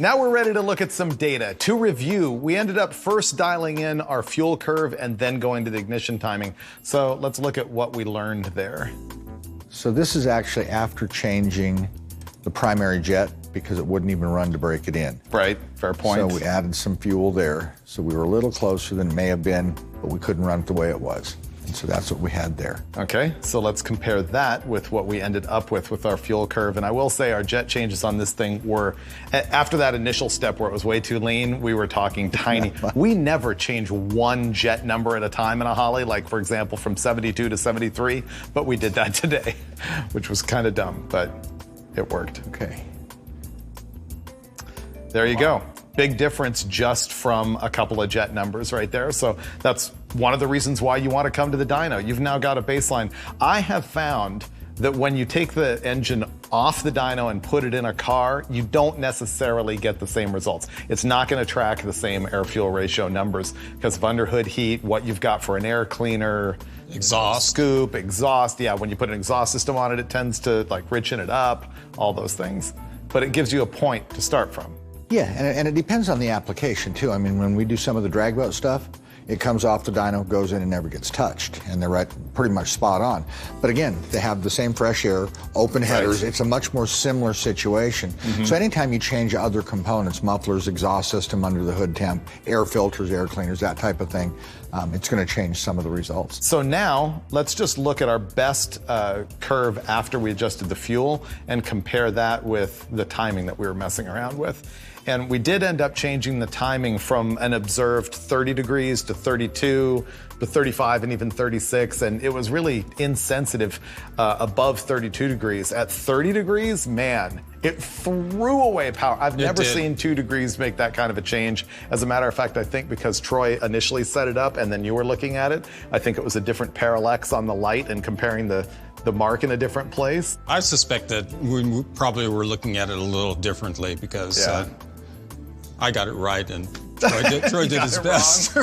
S1: Now we're ready to look at some data. To review, we ended up first dialing in our fuel curve and then going to the ignition timing. So let's look at what we learned there.
S2: So this is actually after changing the primary jet because it wouldn't even run to break it in.
S1: Right, fair point.
S2: So we added some fuel there. So we were a little closer than it may have been, but we couldn't run it the way it was. And so that's what we had there.
S1: Okay, so let's compare that with what we ended up with our fuel curve. And I will say our jet changes on this thing were, after that initial step where it was way too lean, we were talking tiny. We never change one jet number at a time in a Holly, like for example, from 72 to 73, but we did that today, which was kind of dumb, but it worked.
S2: Okay.
S1: There you go. Big difference just from a couple of jet numbers right there. So that's one of the reasons why you want to come to the dyno. You've now got a baseline. I have found that when you take the engine off the dyno and put it in a car, you don't necessarily get the same results. It's not going to track the same air-fuel ratio numbers because of underhood heat, what you've got for an air cleaner,
S4: Exhaust.
S1: scoop, exhaust. Yeah, when you put an exhaust system on it, it tends to like richen it up, all those things. But it gives you a point to start from.
S2: Yeah, and it depends on the application too. I mean, when we do some of the drag boat stuff, it comes off the dyno, goes in and never gets touched, and they're pretty much spot on. But again, they have the same fresh air, open headers. It's a much more similar situation. So anytime you change other components, mufflers, exhaust system under the hood temp, air filters, air cleaners, that type of thing, it's going to change some of the results.
S1: So now let's just look at our best curve after we adjusted the fuel and compare that with the timing that we were messing around with. And we did end up changing the timing from an observed 30 degrees to 32 to 35 and even 36. And it was really insensitive above 32 degrees. At 30 degrees, man, it threw away power. I've never seen 2 degrees make that kind of a change. As a matter of fact, I think because Troy initially set it up and then you were looking at it, I think it was a different parallax on the light and comparing the mark in a different place.
S4: I suspect that we probably were looking at it a little differently because I got it right and Troy did his best.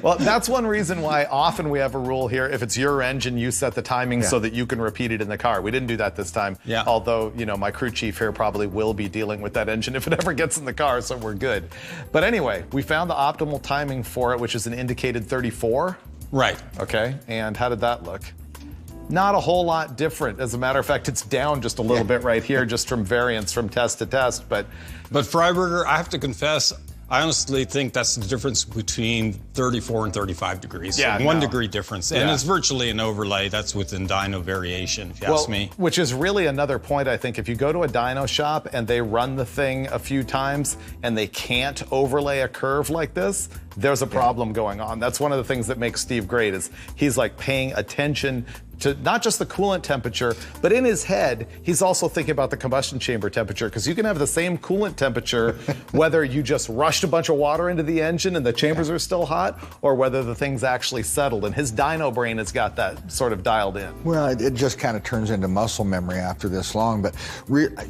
S1: Well, that's one reason why often we have a rule here. If it's your engine, you set the timing so that you can repeat it in the car. We didn't do that this time.
S4: Yeah.
S1: Although, you know, my crew chief here probably will be dealing with that engine if it ever gets in the car, so we're good. But anyway, we found the optimal timing for it, which is an indicated 34.
S4: Right.
S1: Okay, and how did that look? Not a whole lot different. As a matter of fact, it's down just a little bit right here, just from variance from test to test. But
S4: Freiberger, I have to confess, I honestly think that's the difference between 34 and 35 degrees.
S1: Yeah,
S4: so 1 degree difference. And it's virtually an overlay. That's within dyno variation, if you ask me.
S1: Which is really another point, I think. If you go to a dyno shop and they run the thing a few times and they can't overlay a curve like this, there's a problem going on. That's one of the things that makes Steve great is he's like paying attention to not just the coolant temperature, but in his head, he's also thinking about the combustion chamber temperature, because you can have the same coolant temperature whether you just rushed a bunch of water into the engine and the chambers are still hot, or whether the thing's actually settled. And his dyno brain has got that sort of dialed in.
S2: Well, it just kind of turns into muscle memory after this long, but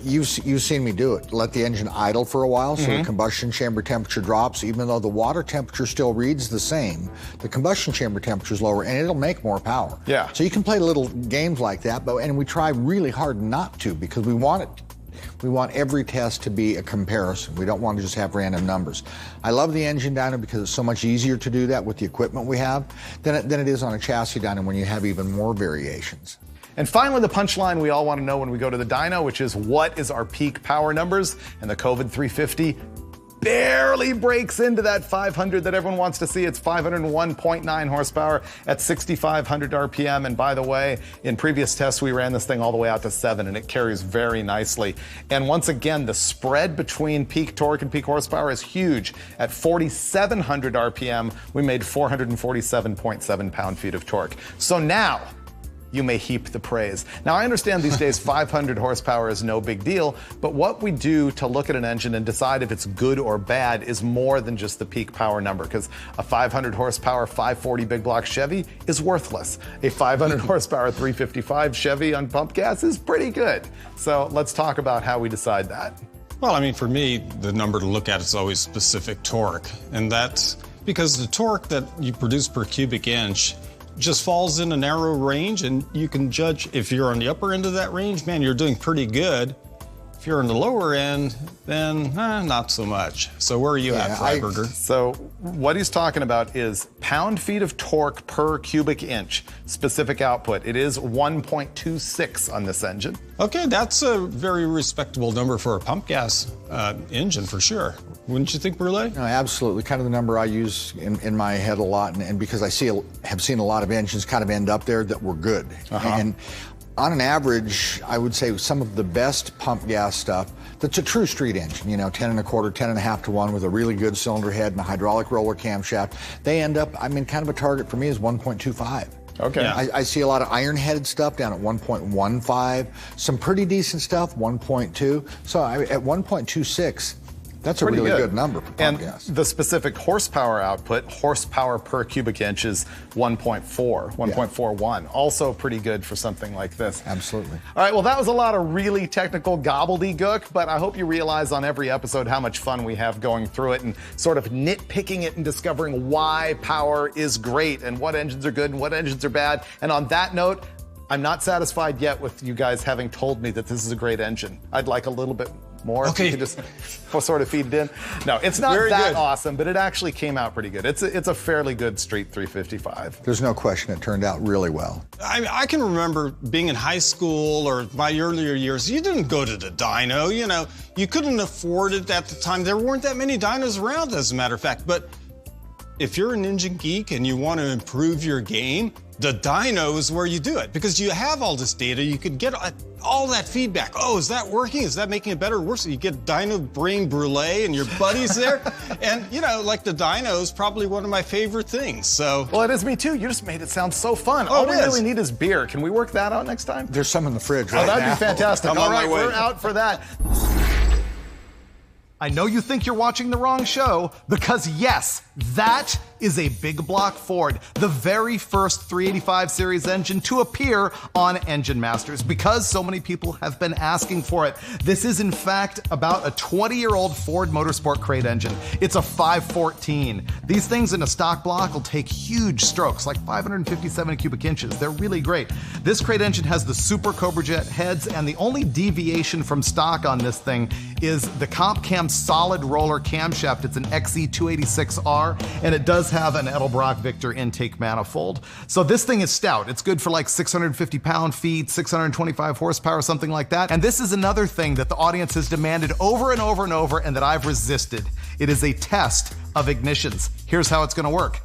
S2: you've seen me do it. Let the engine idle for a while so the combustion chamber temperature drops, even though the water temperature still reads the same. The combustion chamber temperature is lower, and it'll make more power.
S1: Yeah.
S2: So you can play little games like that, and we try really hard not to, because we want it. We want every test to be a comparison. We don't want to just have random numbers. I love the engine dyno because it's so much easier to do that with the equipment we have than it is on a chassis dyno when you have even more variations.
S1: And finally, the punchline we all want to know when we go to the dyno, which is what is our peak power numbers? And the COVID 350 barely breaks into that 500 that everyone wants to see. It's 501.9 horsepower at 6,500 RPM. And by the way, in previous tests, we ran this thing all the way out to 7, and it carries very nicely. And once again, the spread between peak torque and peak horsepower is huge. At 4,700 RPM, we made 447.7 pound-feet of torque. So now, you may heap the praise. Now, I understand these days 500 horsepower is no big deal, but what we do to look at an engine and decide if it's good or bad is more than just the peak power number, because a 500 horsepower 540 big block Chevy is worthless. A 500 horsepower 355 Chevy on pump gas is pretty good. So let's talk about how we decide that.
S4: Well, I mean, for me, the number to look at is always specific torque, and that's because the torque that you produce per cubic inch just falls in a narrow range, and you can judge if you're on the upper end of that range, man, you're doing pretty good. If you're on the lower end, then not so much. So where are you at, Freiberger?
S1: So what he's talking about is pound-feet of torque per cubic inch, specific output. It is 1.26 on this engine.
S4: Okay, that's a very respectable number for a pump gas engine for sure. Wouldn't you think, Brule?
S2: No, absolutely. Kind of the number I use in my head a lot, and because I have seen a lot of engines kind of end up there that were good. And on an average, I would say some of the best pump gas stuff that's a true street engine, 10 1/4, 10 1/2 to 1 with a really good cylinder head and a hydraulic roller camshaft, they end up, kind of a target for me is 1.25.
S1: Okay.
S4: Yeah.
S2: I see a lot of iron-headed stuff down at 1.15, some pretty decent stuff, 1.2. So at 1.26, that's a
S1: Pretty
S2: really good number for pump gas.
S1: And the specific horsepower output, horsepower per cubic inch, is 1.4, 1.41. Also pretty good for something like this.
S2: Absolutely.
S1: All right, well, that was a lot of really technical gobbledygook, but I hope you realize on every episode how much fun we have going through it and sort of nitpicking it and discovering why power is great and what engines are good and what engines are bad. And on that note, I'm not satisfied yet with you guys having told me that this is a great engine. I'd like a little bit more.
S4: Okay.
S1: If you could just sort of feed it in. No, it's not
S4: Very
S1: that
S4: good.
S1: awesome, but it actually came out pretty good. It's a fairly good street 355.
S2: There's no question it turned out really well.
S4: I can remember being in high school or my earlier years, you didn't go to the dyno, you couldn't afford it at the time. There weren't that many dynos around, as a matter of fact, but if you're an engine geek and you want to improve your game, the dyno is where you do it, because you have all this data. You could get all that feedback. Oh, is that working? Is that making it better or worse? You get dyno brain Brule and your buddies there. And, like the dyno is probably one of my favorite things. So.
S1: Well, it is me too. You just made it sound so fun.
S4: Oh,
S1: All we
S4: it is.
S1: really need is beer. Can we work that out next time?
S2: There's some in the fridge right
S1: Oh, that'd
S2: now.
S1: be fantastic.
S4: I'm
S1: All
S4: on my
S1: right,
S4: way.
S1: we're out for that. I know you think you're watching the wrong show, because yes, that is a big block Ford, the very first 385 series engine to appear on Engine Masters, because so many people have been asking for it. This is in fact about a 20-year-old Ford Motorsport crate engine. It's a 514. These things in a stock block will take huge strokes, like 557 cubic inches. They're really great. This crate engine has the Super Cobra Jet heads, and the only deviation from stock on this thing is the Comp Cam solid roller camshaft. It's an XE286R, and it does have an Edelbrock Victor intake manifold. So this thing is stout. It's good for like 650 pound-feet, 625 horsepower, something like that. And this is another thing that the audience has demanded over and over and over, and that I've resisted. It is a test of ignitions. Here's how it's gonna work.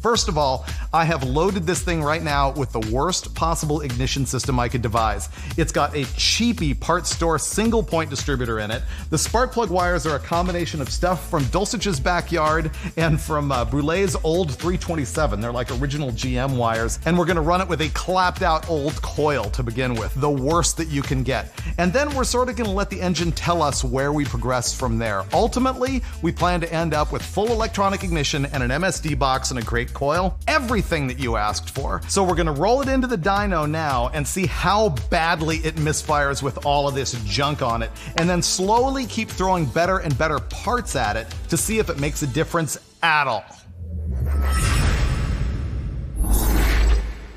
S1: First of all, I have loaded this thing right now with the worst possible ignition system I could devise. It's got a cheapy parts store single point distributor in it. The spark plug wires are a combination of stuff from Dulcich's backyard and from Brule's old 327. They're like original GM wires. And we're gonna run it with a clapped out old coil to begin with, the worst that you can get. And then we're sort of gonna let the engine tell us where we progress from there. Ultimately, we plan to end up with full electronic ignition and an MSD box and a great coil. Everything that you asked for. So we're gonna roll it into the dyno now and see how badly it misfires with all of this junk on it, and then slowly keep throwing better and better parts at it to see if it makes a difference at all.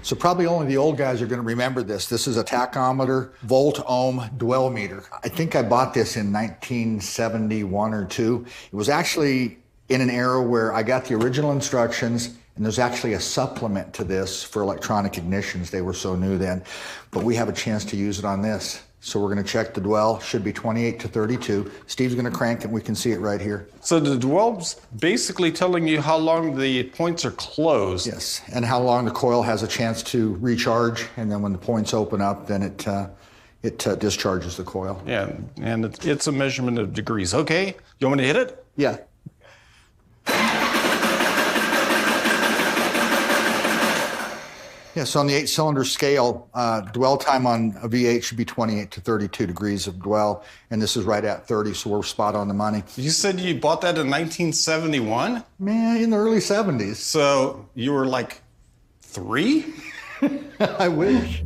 S2: So probably only the old guys are going to remember this. This is a tachometer, volt-ohm dwell meter. I think I bought this in 1971 or 2. It was actually in an era where I got the original instructions, and there's actually a supplement to this for electronic ignitions. They were so new then, but we have a chance to use it on this. So we're going to check the dwell. Should be 28 to 32. Steve's going to crank it. We can see it right here.
S3: So the dwell's basically telling you how long the points are closed.
S2: Yes, and how long the coil has a chance to recharge. And then when the points open up, then it discharges the coil.
S3: Yeah, and it's a measurement of degrees. Okay, you want me to hit it?
S2: Yeah. Yeah, so on the 8-cylinder scale, dwell time on a V8 should be 28 to 32 degrees of dwell, and this is right at 30, so we're spot on the money.
S3: You said you bought that in 1971?
S2: Man, in the early 70s.
S3: So you were like 3?
S2: I wish.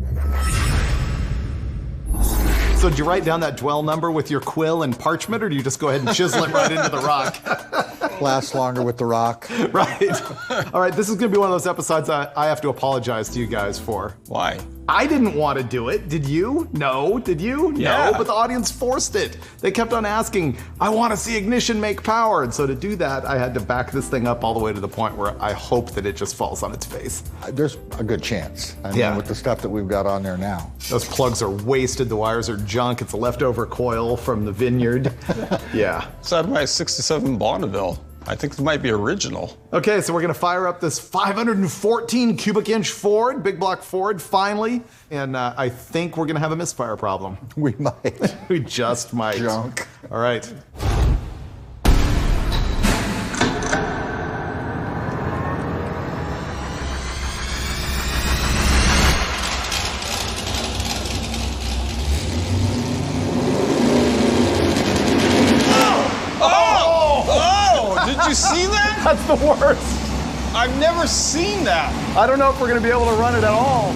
S1: So did you write down that dwell number with your quill and parchment, or do you just go ahead and chisel it right into the rock?
S2: Lasts longer with the rock.
S1: Right. All right, this is going to be one of those episodes I have to apologize to you guys for.
S3: Why?
S1: I didn't want to do it. Did you? No. Did you?
S3: Yeah.
S1: No, but the audience forced it. They kept on asking, I want to see ignition make power. And so to do that, I had to back this thing up all the way to the point where I hope that it just falls on its face.
S2: There's a good chance. I
S1: Yeah.
S2: mean, with the stuff that we've got on there now.
S1: Those plugs are wasted. The wires are junk. It's a leftover coil from the vineyard. Yeah.
S3: It's out of my 67 Bonneville. I think it might be original.
S1: Okay, so we're gonna fire up this 514 cubic inch Ford, big block Ford, finally. And I think we're gonna have a misfire problem.
S2: We might.
S1: We just might.
S2: Junk.
S1: All right.
S3: Did you see that?
S1: That's the worst.
S3: I've never seen that.
S1: I don't know if we're gonna be able to run it at all.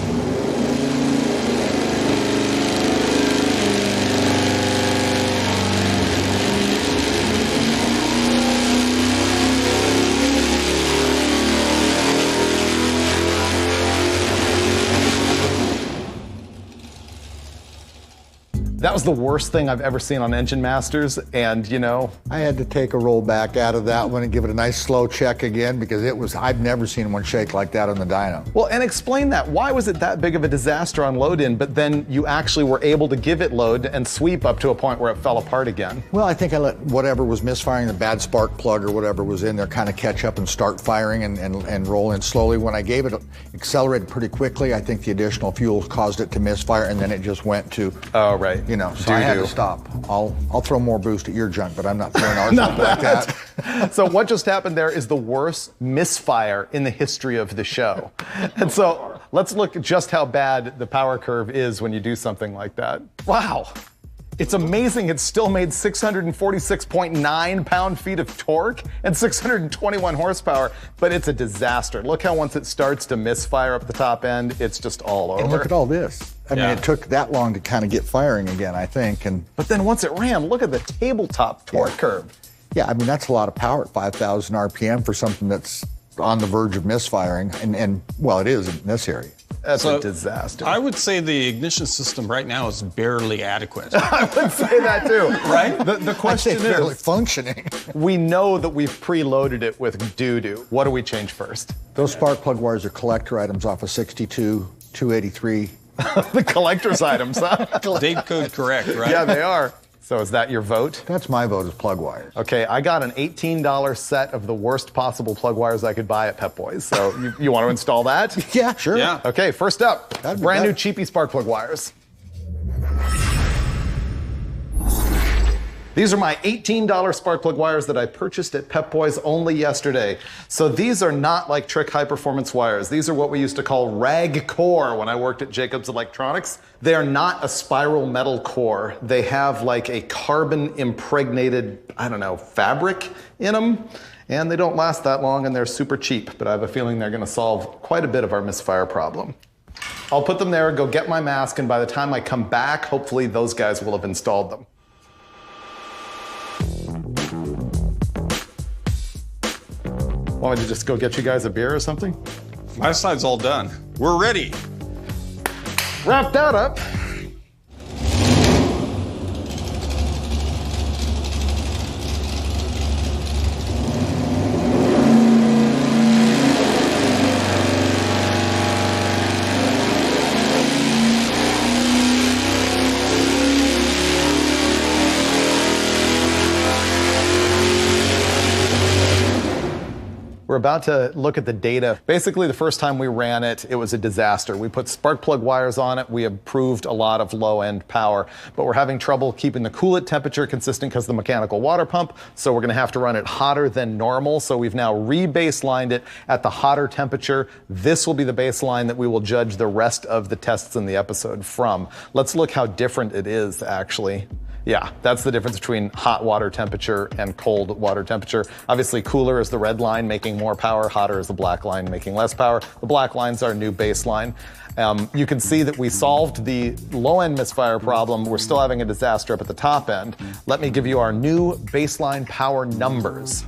S1: That was the worst thing I've ever seen on Engine Masters, and you know,
S2: I had to take a roll back out of that one and give it a nice slow check again because I've never seen one shake like that on the dyno.
S1: well, and explain that. Why was it that big of a disaster on load-in, but then you actually were able to give it load and sweep up to a point where it fell apart again?
S2: Well, I think I let whatever was misfiring, the bad spark plug or whatever was in there, kind of catch up and start firing and roll in slowly. When I gave it, accelerated pretty quickly. I think the additional fuel caused it to misfire, and then it just went to,
S1: Oh, right.
S2: you know, so I had to stop. I'll throw more boost at your junk, but I'm not throwing ours up like that.
S1: So what just happened there is the worst misfire in the history of the show. And so let's look at just how bad the power curve is when you do something like that. Wow. It's amazing it still made 646.9 pound-feet of torque and 621 horsepower, but it's a disaster. Look how once it starts to misfire up the top end, it's just all over.
S2: And look at all this. I mean,
S3: Yeah.
S2: it took that long to kind of get firing again, I think. And
S1: But then once it ran, look at the tabletop torque curve.
S2: yeah, I mean, that's a lot of power at 5,000 RPM for something that's on the verge of misfiring. And well, it is in this area.
S1: That's
S3: So,
S1: a disaster.
S3: I would say the ignition system right now is barely adequate.
S1: I would say that too.
S3: Right?
S1: The
S2: I'd say
S1: question
S2: it's barely
S1: is,
S2: functioning.
S1: we know that we've preloaded it with doo-doo. What do we change first?
S2: Those spark plug wires are collector items off of 62, 283.
S1: The collector's items, huh?
S3: Date code correct, right?
S1: Yeah, they are. So is that your vote?
S2: That's my vote as plug wires.
S1: Okay, I got an $18 set of the worst possible plug wires I could buy at Pep Boys. So you want to install that?
S2: Yeah, sure.
S3: Yeah.
S1: Okay, first up,
S2: That'd be
S1: brand new
S2: better.
S1: cheapy spark plug wires. These are my $18 spark plug wires that I purchased at Pep Boys only yesterday. So these are not like Trick high performance wires. These are what we used to call rag core when I worked at Jacobs Electronics. They are not a spiral metal core. They have like a carbon impregnated, I don't know, fabric in them. And they don't last that long and they're super cheap, but I have a feeling they're gonna solve quite a bit of our misfire problem. I'll put them there, go get my mask, and by the time I come back, hopefully those guys will have installed them. Want me to just go get you guys a beer or something?
S3: My side's all done. We're ready.
S1: Wrap that up. We're about to look at the data. Basically, the first time we ran it, it was a disaster. We put spark plug wires on it. We improved a lot of low-end power, but we're having trouble keeping the coolant temperature consistent because of the mechanical water pump, so we're going to have to run it hotter than normal. So we've now re-baselined it at the hotter temperature. This will be the baseline that we will judge the rest of the tests in the episode from. Let's look how different it is, actually. Yeah, that's the difference between hot water temperature and cold water temperature. Obviously, cooler is the red line, making more power. Hotter is the black line, making less power. The black line's our new baseline. You can see that we solved the low-end misfire problem. We're still having a disaster up at the top end. Let me give you our new baseline power numbers.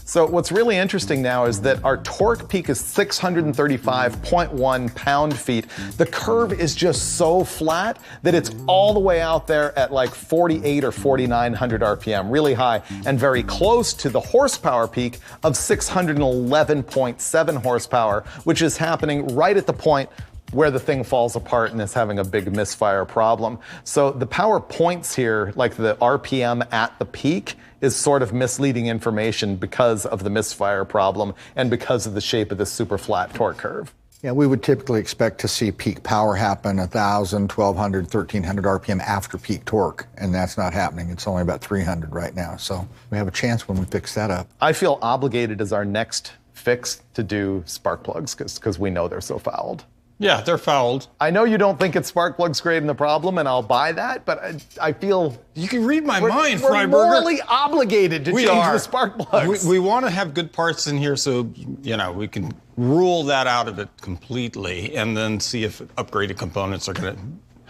S1: So what's really interesting now is that our torque peak is 635.1 pound-feet. The curve is just so flat that it's all the way out there at like 48 or 4,900 RPM, really high, and very close to the horsepower peak of 611.7 horsepower, which is happening right at the point where the thing falls apart and is having a big misfire problem. So the power points here, like the RPM at the peak, is sort of misleading information because of the misfire problem and because of the shape of this super flat torque curve.
S2: Yeah, we would typically expect to see peak power happen 1,000, 1,200, 1,300 RPM after peak torque, and that's not happening. It's only about 300 right now, so we have a chance when we fix that up.
S1: I feel obligated as our next fix to do spark plugs because we know they're so fouled.
S4: Yeah, they're fouled.
S1: I know you don't think it's spark plugs creating the problem, and I'll buy that, but I feel...
S4: You can read my mind,
S1: we're
S4: Freiberger.
S1: Morally obligated to change the spark plugs.
S4: We want to have good parts in here so, you know, we can rule that out of it completely and then see if upgraded components are going to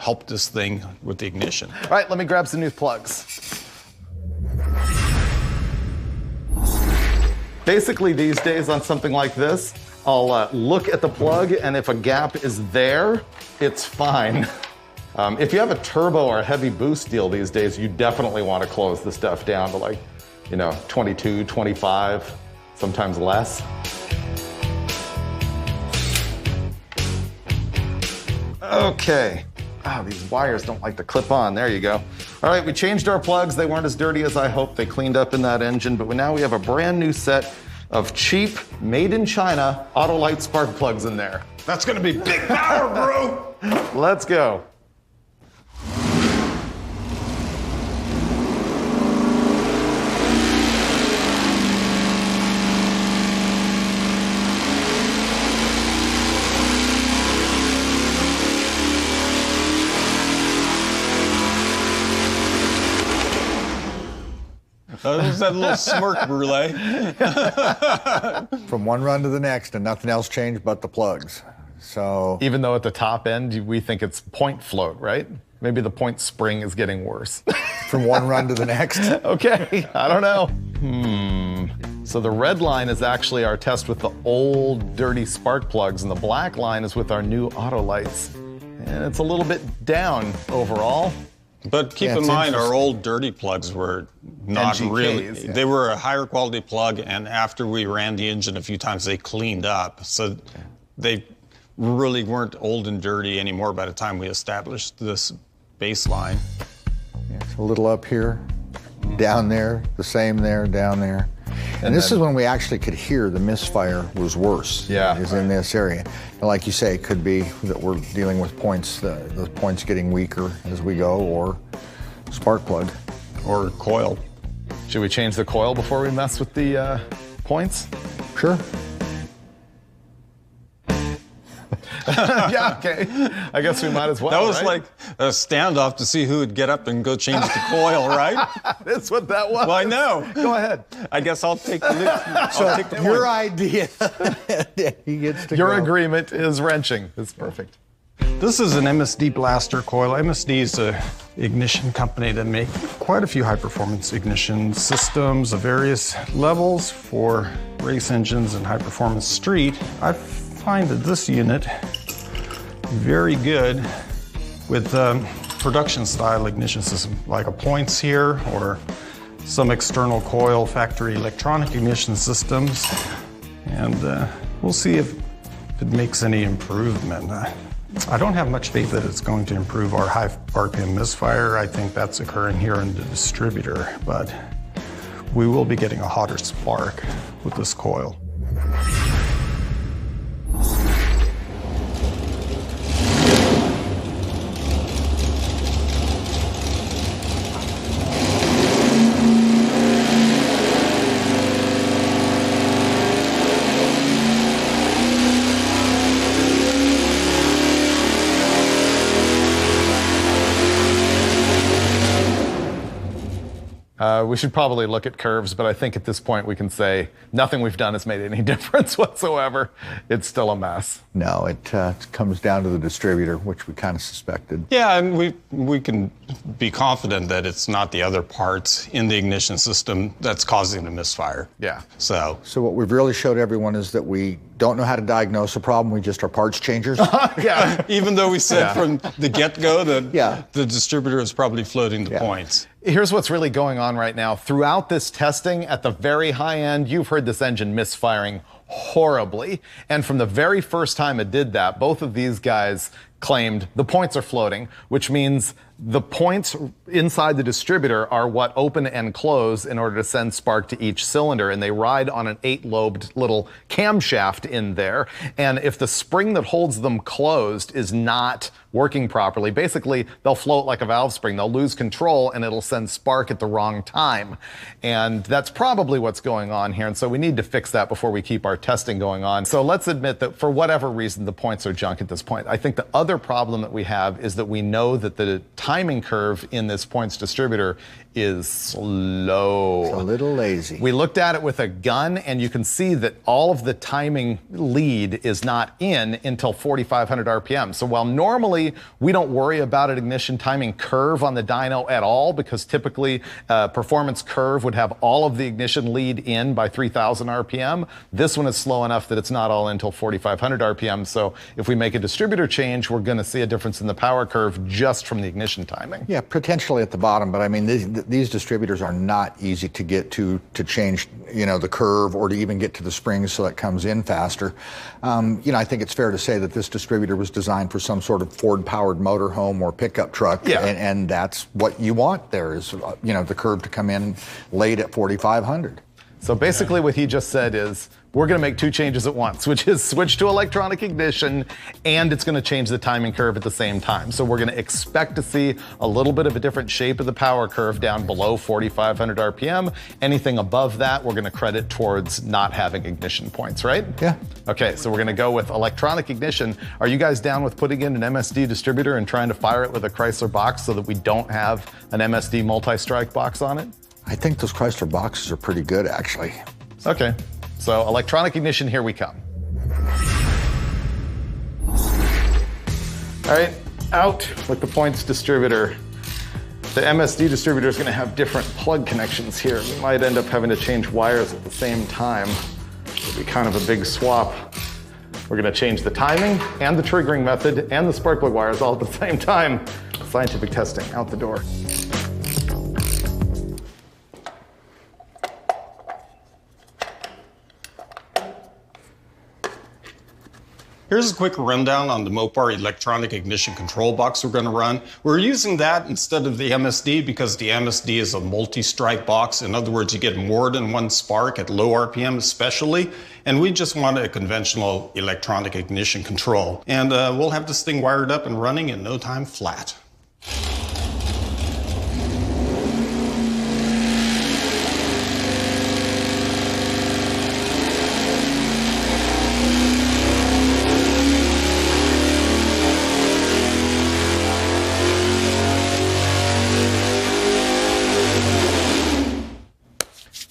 S4: help this thing with the ignition.
S1: All right, let me grab some new plugs. Basically, these days on something like this, I'll look at the plug, and if a gap is there, it's fine. If you have a turbo or a heavy boost deal these days, you definitely want to close the stuff down to like, 22, 25, sometimes less. Okay. Oh, these wires don't like to clip on. There you go. All right, we changed our plugs. They weren't as dirty as I hoped. They cleaned up in that engine, but now we have a brand new set of cheap, made in China, Autolite spark plugs in there.
S4: That's gonna be big power, bro!
S1: Let's go.
S4: There's that little smirk, Brule.
S2: From one run to the next, and nothing else changed but the plugs. So
S1: even though at the top end, we think it's point float, right? Maybe the point spring is getting worse.
S2: From one run to the next?
S1: Okay, I don't know. So the red line is actually our test with the old dirty spark plugs, and the black line is with our new Autolites. And it's a little bit down overall.
S4: But keep in mind, our old dirty plugs were not
S1: NGKs,
S4: really.
S1: yeah.
S4: They were a higher quality plug, and after we ran the engine a few times, they cleaned up. So they really weren't old and dirty anymore by the time we established this baseline.
S2: Yeah, it's a little up here, down there, the same there, down there. And this is when we actually could hear the misfire was worse.
S1: Yeah.
S2: Is in this area. And like you say, it could be that we're dealing with points, the points getting weaker as we go, or spark plug.
S4: Or coil.
S1: Should we change the coil before we mess with the points?
S2: Sure.
S1: Yeah, okay. I guess we might as well.
S4: That was
S1: right?
S4: like a standoff to see who would get up and go change the coil, right?
S1: That's what that was.
S4: Well, I know.
S1: Go ahead.
S4: I guess I'll take the lead.
S2: So your idea, he gets to
S1: Your
S2: go.
S1: agreement is wrenching. It's perfect.
S4: This is an MSD blaster coil. MSD is an ignition company that make quite a few high-performance ignition systems of various levels for race engines and high-performance street. I find that this unit very good with production-style ignition system, like a points here or some external coil factory electronic ignition systems. And we'll see if it makes any improvement. I don't have much faith that it's going to improve our high RPM misfire. I think that's occurring here in the distributor, but we will be getting a hotter spark with this coil.
S1: We should probably look at curves, but I think at this point we can say nothing we've done has made any difference whatsoever. It's still a mess.
S2: No, it comes down to the distributor, which we kind of suspected.
S4: Yeah, and we can be confident that it's not the other parts in the ignition system that's causing the misfire.
S1: Yeah.
S2: So what we've really showed everyone is that we don't know how to diagnose a problem. We just are parts changers.
S1: Yeah.
S4: Even though we said from the get-go that the distributor is probably floating the points.
S1: Here's what's really going on right now. Throughout this testing, at the very high end, you've heard this engine misfiring horribly. And from the very first time it did that, both of these guys claimed the points are floating, which means the points inside the distributor are what open and close in order to send spark to each cylinder, and they ride on an 8-lobed little camshaft in there. And if the spring that holds them closed is not working properly, basically they'll float like a valve spring. They'll lose control and it'll send spark at the wrong time. And that's probably what's going on here. And so we need to fix that before we keep our testing going on. So let's admit that for whatever reason, the points are junk at this point. I think the other problem that we have is that we know that the timing curve in this points distributor is slow.
S2: It's a little lazy.
S1: We looked at it with a gun, and you can see that all of the timing lead is not in until 4,500 RPM. So while normally we don't worry about an ignition timing curve on the dyno at all, because typically a performance curve would have all of the ignition lead in by 3,000 RPM, this one is slow enough that it's not all in until 4,500 RPM. So if we make a distributor change, we're going to see a difference in the power curve just from the ignition timing.
S2: Yeah, potentially at the bottom, but I mean, these distributors are not easy to get to change, the curve or to even get to the springs so that it comes in faster. I think it's fair to say that this distributor was designed for some sort of Ford-powered motorhome or pickup truck, and that's what you want there is, the curve to come in late at 4,500.
S1: So basically what he just said is, we're going to make two changes at once, which is switch to electronic ignition, and it's going to change the timing curve at the same time. So we're going to expect to see a little bit of a different shape of the power curve down below 4,500 RPM. Anything above that, we're going to credit towards not having ignition points, right?
S2: Yeah.
S1: Okay, so we're going to go with electronic ignition. Are you guys down with putting in an MSD distributor and trying to fire it with a Chrysler box so that we don't have an MSD multi-strike box on it?
S2: I think those Chrysler boxes are pretty good, actually.
S1: Okay. So electronic ignition, here we come. All right, out with the points distributor. The MSD distributor is going to have different plug connections here. We might end up having to change wires at the same time. It'll be kind of a big swap. We're going to change the timing and the triggering method and the spark plug wires all at the same time. Scientific testing, out the door.
S4: Here's a quick rundown on the Mopar electronic ignition control box we're going to run. We're using that instead of the MSD because the MSD is a multi-strike box. In other words, you get more than one spark at low RPM especially. And we just want a conventional electronic ignition control. And we'll have this thing wired up and running in no time flat.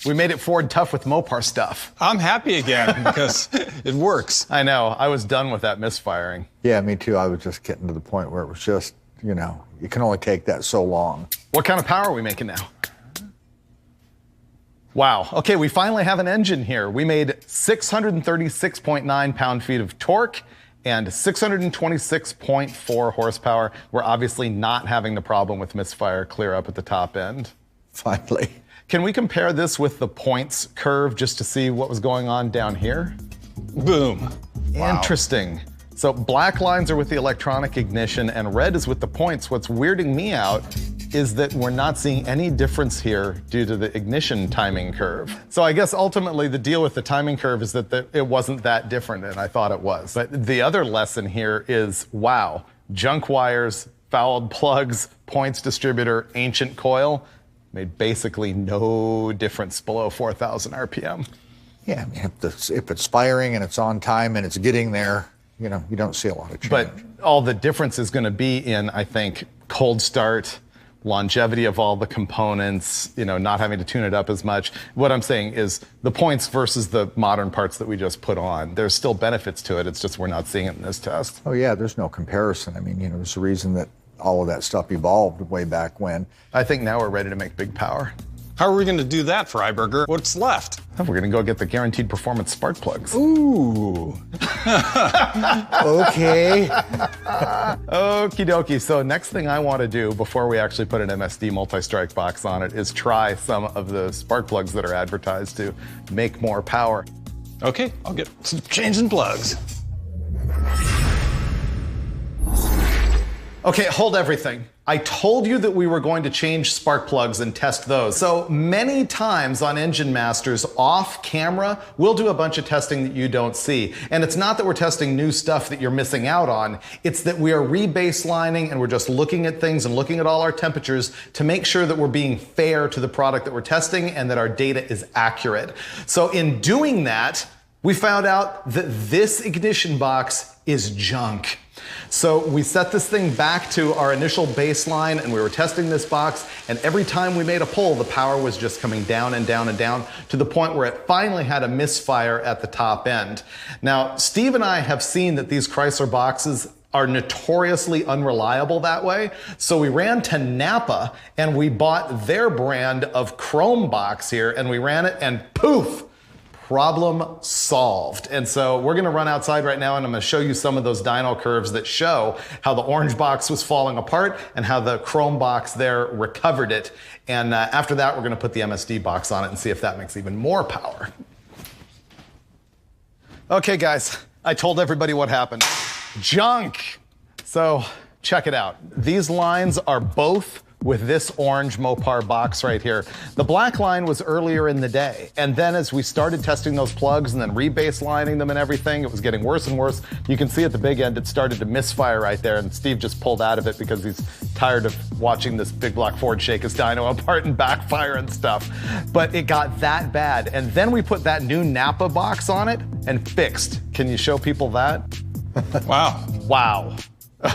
S1: We made it Ford tough with Mopar stuff.
S4: I'm happy again because it works.
S1: I know. I was done with that misfiring.
S2: Yeah, me too. I was just getting to the point where it was just, you can only take that so long.
S1: What kind of power are we making now? Wow. Okay, we finally have an engine here. We made 636.9 pound-feet of torque and 626.4 horsepower. We're obviously not having the problem with misfire clear up at the top end.
S2: Finally.
S1: Can we compare this with the points curve just to see what was going on down here?
S4: Boom.
S1: Wow. Interesting. So black lines are with the electronic ignition and red is with the points. What's weirding me out is that we're not seeing any difference here due to the ignition timing curve. So I guess ultimately the deal with the timing curve is that it wasn't that different, and I thought it was. But the other lesson here is, wow, junk wires, fouled plugs, points distributor, ancient coil, made basically no difference below 4,000 RPM.
S2: Yeah, I mean, if it's firing and it's on time and it's getting there, you don't see a lot of change.
S1: But all the difference is going to be in, I think, cold start, longevity of all the components, not having to tune it up as much. What I'm saying is the points versus the modern parts that we just put on, there's still benefits to it. It's just we're not seeing it in this test.
S2: Oh yeah, there's no comparison. I mean, there's a reason that all of that stuff evolved way back when.
S1: I think now we're ready to make big power.
S4: How are we going to do that, Freiberger? What's left?
S1: We're going to go get the guaranteed performance spark plugs.
S4: Ooh.
S2: Okay.
S1: Okie dokie. So next thing I want to do before we actually put an MSD multi-strike box on it is try some of the spark plugs that are advertised to make more power.
S4: Okay, I'll get some changing plugs.
S1: Okay, hold everything. I told you that we were going to change spark plugs and test those. So many times on Engine Masters off camera, we'll do a bunch of testing that you don't see. And it's not that we're testing new stuff that you're missing out on. It's that we are rebaselining and we're just looking at things and looking at all our temperatures to make sure that we're being fair to the product that we're testing and that our data is accurate. So in doing that, we found out that this ignition box is junk. So we set this thing back to our initial baseline and we were testing this box, and every time we made a pull, the power was just coming down and down and down to the point where it finally had a misfire at the top end. Now, Steve and I have seen that these Chrysler boxes are notoriously unreliable that way. So we ran to Napa and we bought their brand of Chrome box here, and we ran it and poof, problem solved. And so we're gonna run outside right now and I'm gonna show you some of those dyno curves that show how the orange box was falling apart and how the Chrome box there recovered it. And after that, we're gonna put the MSD box on it and see if that makes even more power. Okay guys, I told everybody what happened. Junk. So check it out. These lines are both with this orange Mopar box right here. The black line was earlier in the day. And then as we started testing those plugs and then rebaselining them and everything, it was getting worse and worse. You can see at the big end, it started to misfire right there. And Steve just pulled out of it because he's tired of watching this big black Ford shake his dyno apart and backfire and stuff. But it got that bad. And then we put that new Napa box on it and fixed. Can you show people that?
S4: Wow.
S1: Wow.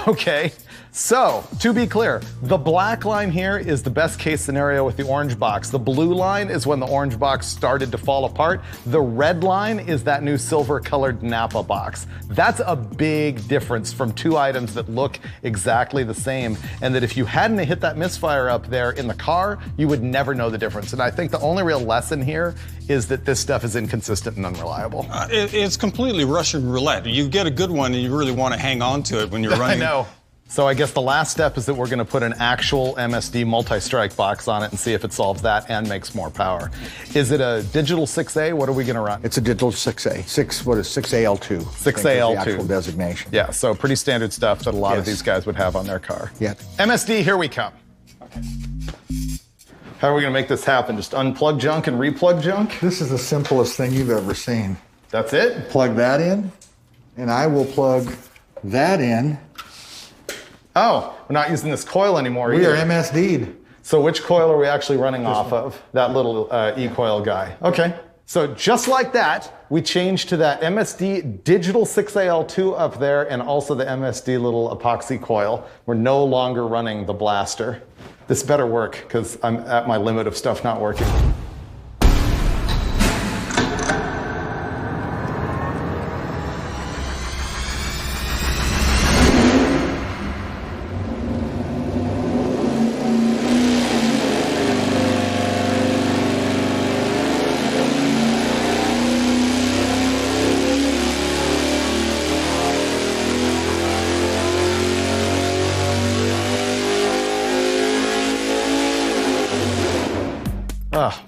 S1: Okay, so to be clear, the black line here is the best case scenario with the orange box. The blue line is when the orange box started to fall apart. The red line is that new silver colored Napa box. That's a big difference from two items that look exactly the same, and that if you hadn't hit that misfire up there in the car, you would never know the difference. And I think the only real lesson here is that this stuff is inconsistent and unreliable.
S4: It's completely Russian roulette. You get a good one and you really want to hang on to it when you're running.
S1: I know. So I guess the last step is that we're going to put an actual MSD multi-strike box on it and see if it solves that and makes more power. Is it a digital 6A? What are we going to run?
S2: It's a digital 6A. 6AL2.
S1: 6AL2.
S2: The actual designation.
S1: Yeah, so pretty standard stuff that a lot of these guys would have on their car.
S2: Yeah.
S1: MSD, here we come. Okay. How are we going to make this happen? Just unplug junk and replug junk?
S2: This is the simplest thing you've ever seen.
S1: That's it?
S2: Plug that in, and I will plug that in.
S1: Oh, we're not using this coil anymore
S2: We
S1: either.
S2: are MSD'd.
S1: So which coil are we actually running off of? That little e-coil guy. Okay. So just like that, we changed to that MSD digital 6AL2 up there and also the MSD little epoxy coil. We're no longer running the blaster. This better work because I'm at my limit of stuff not working.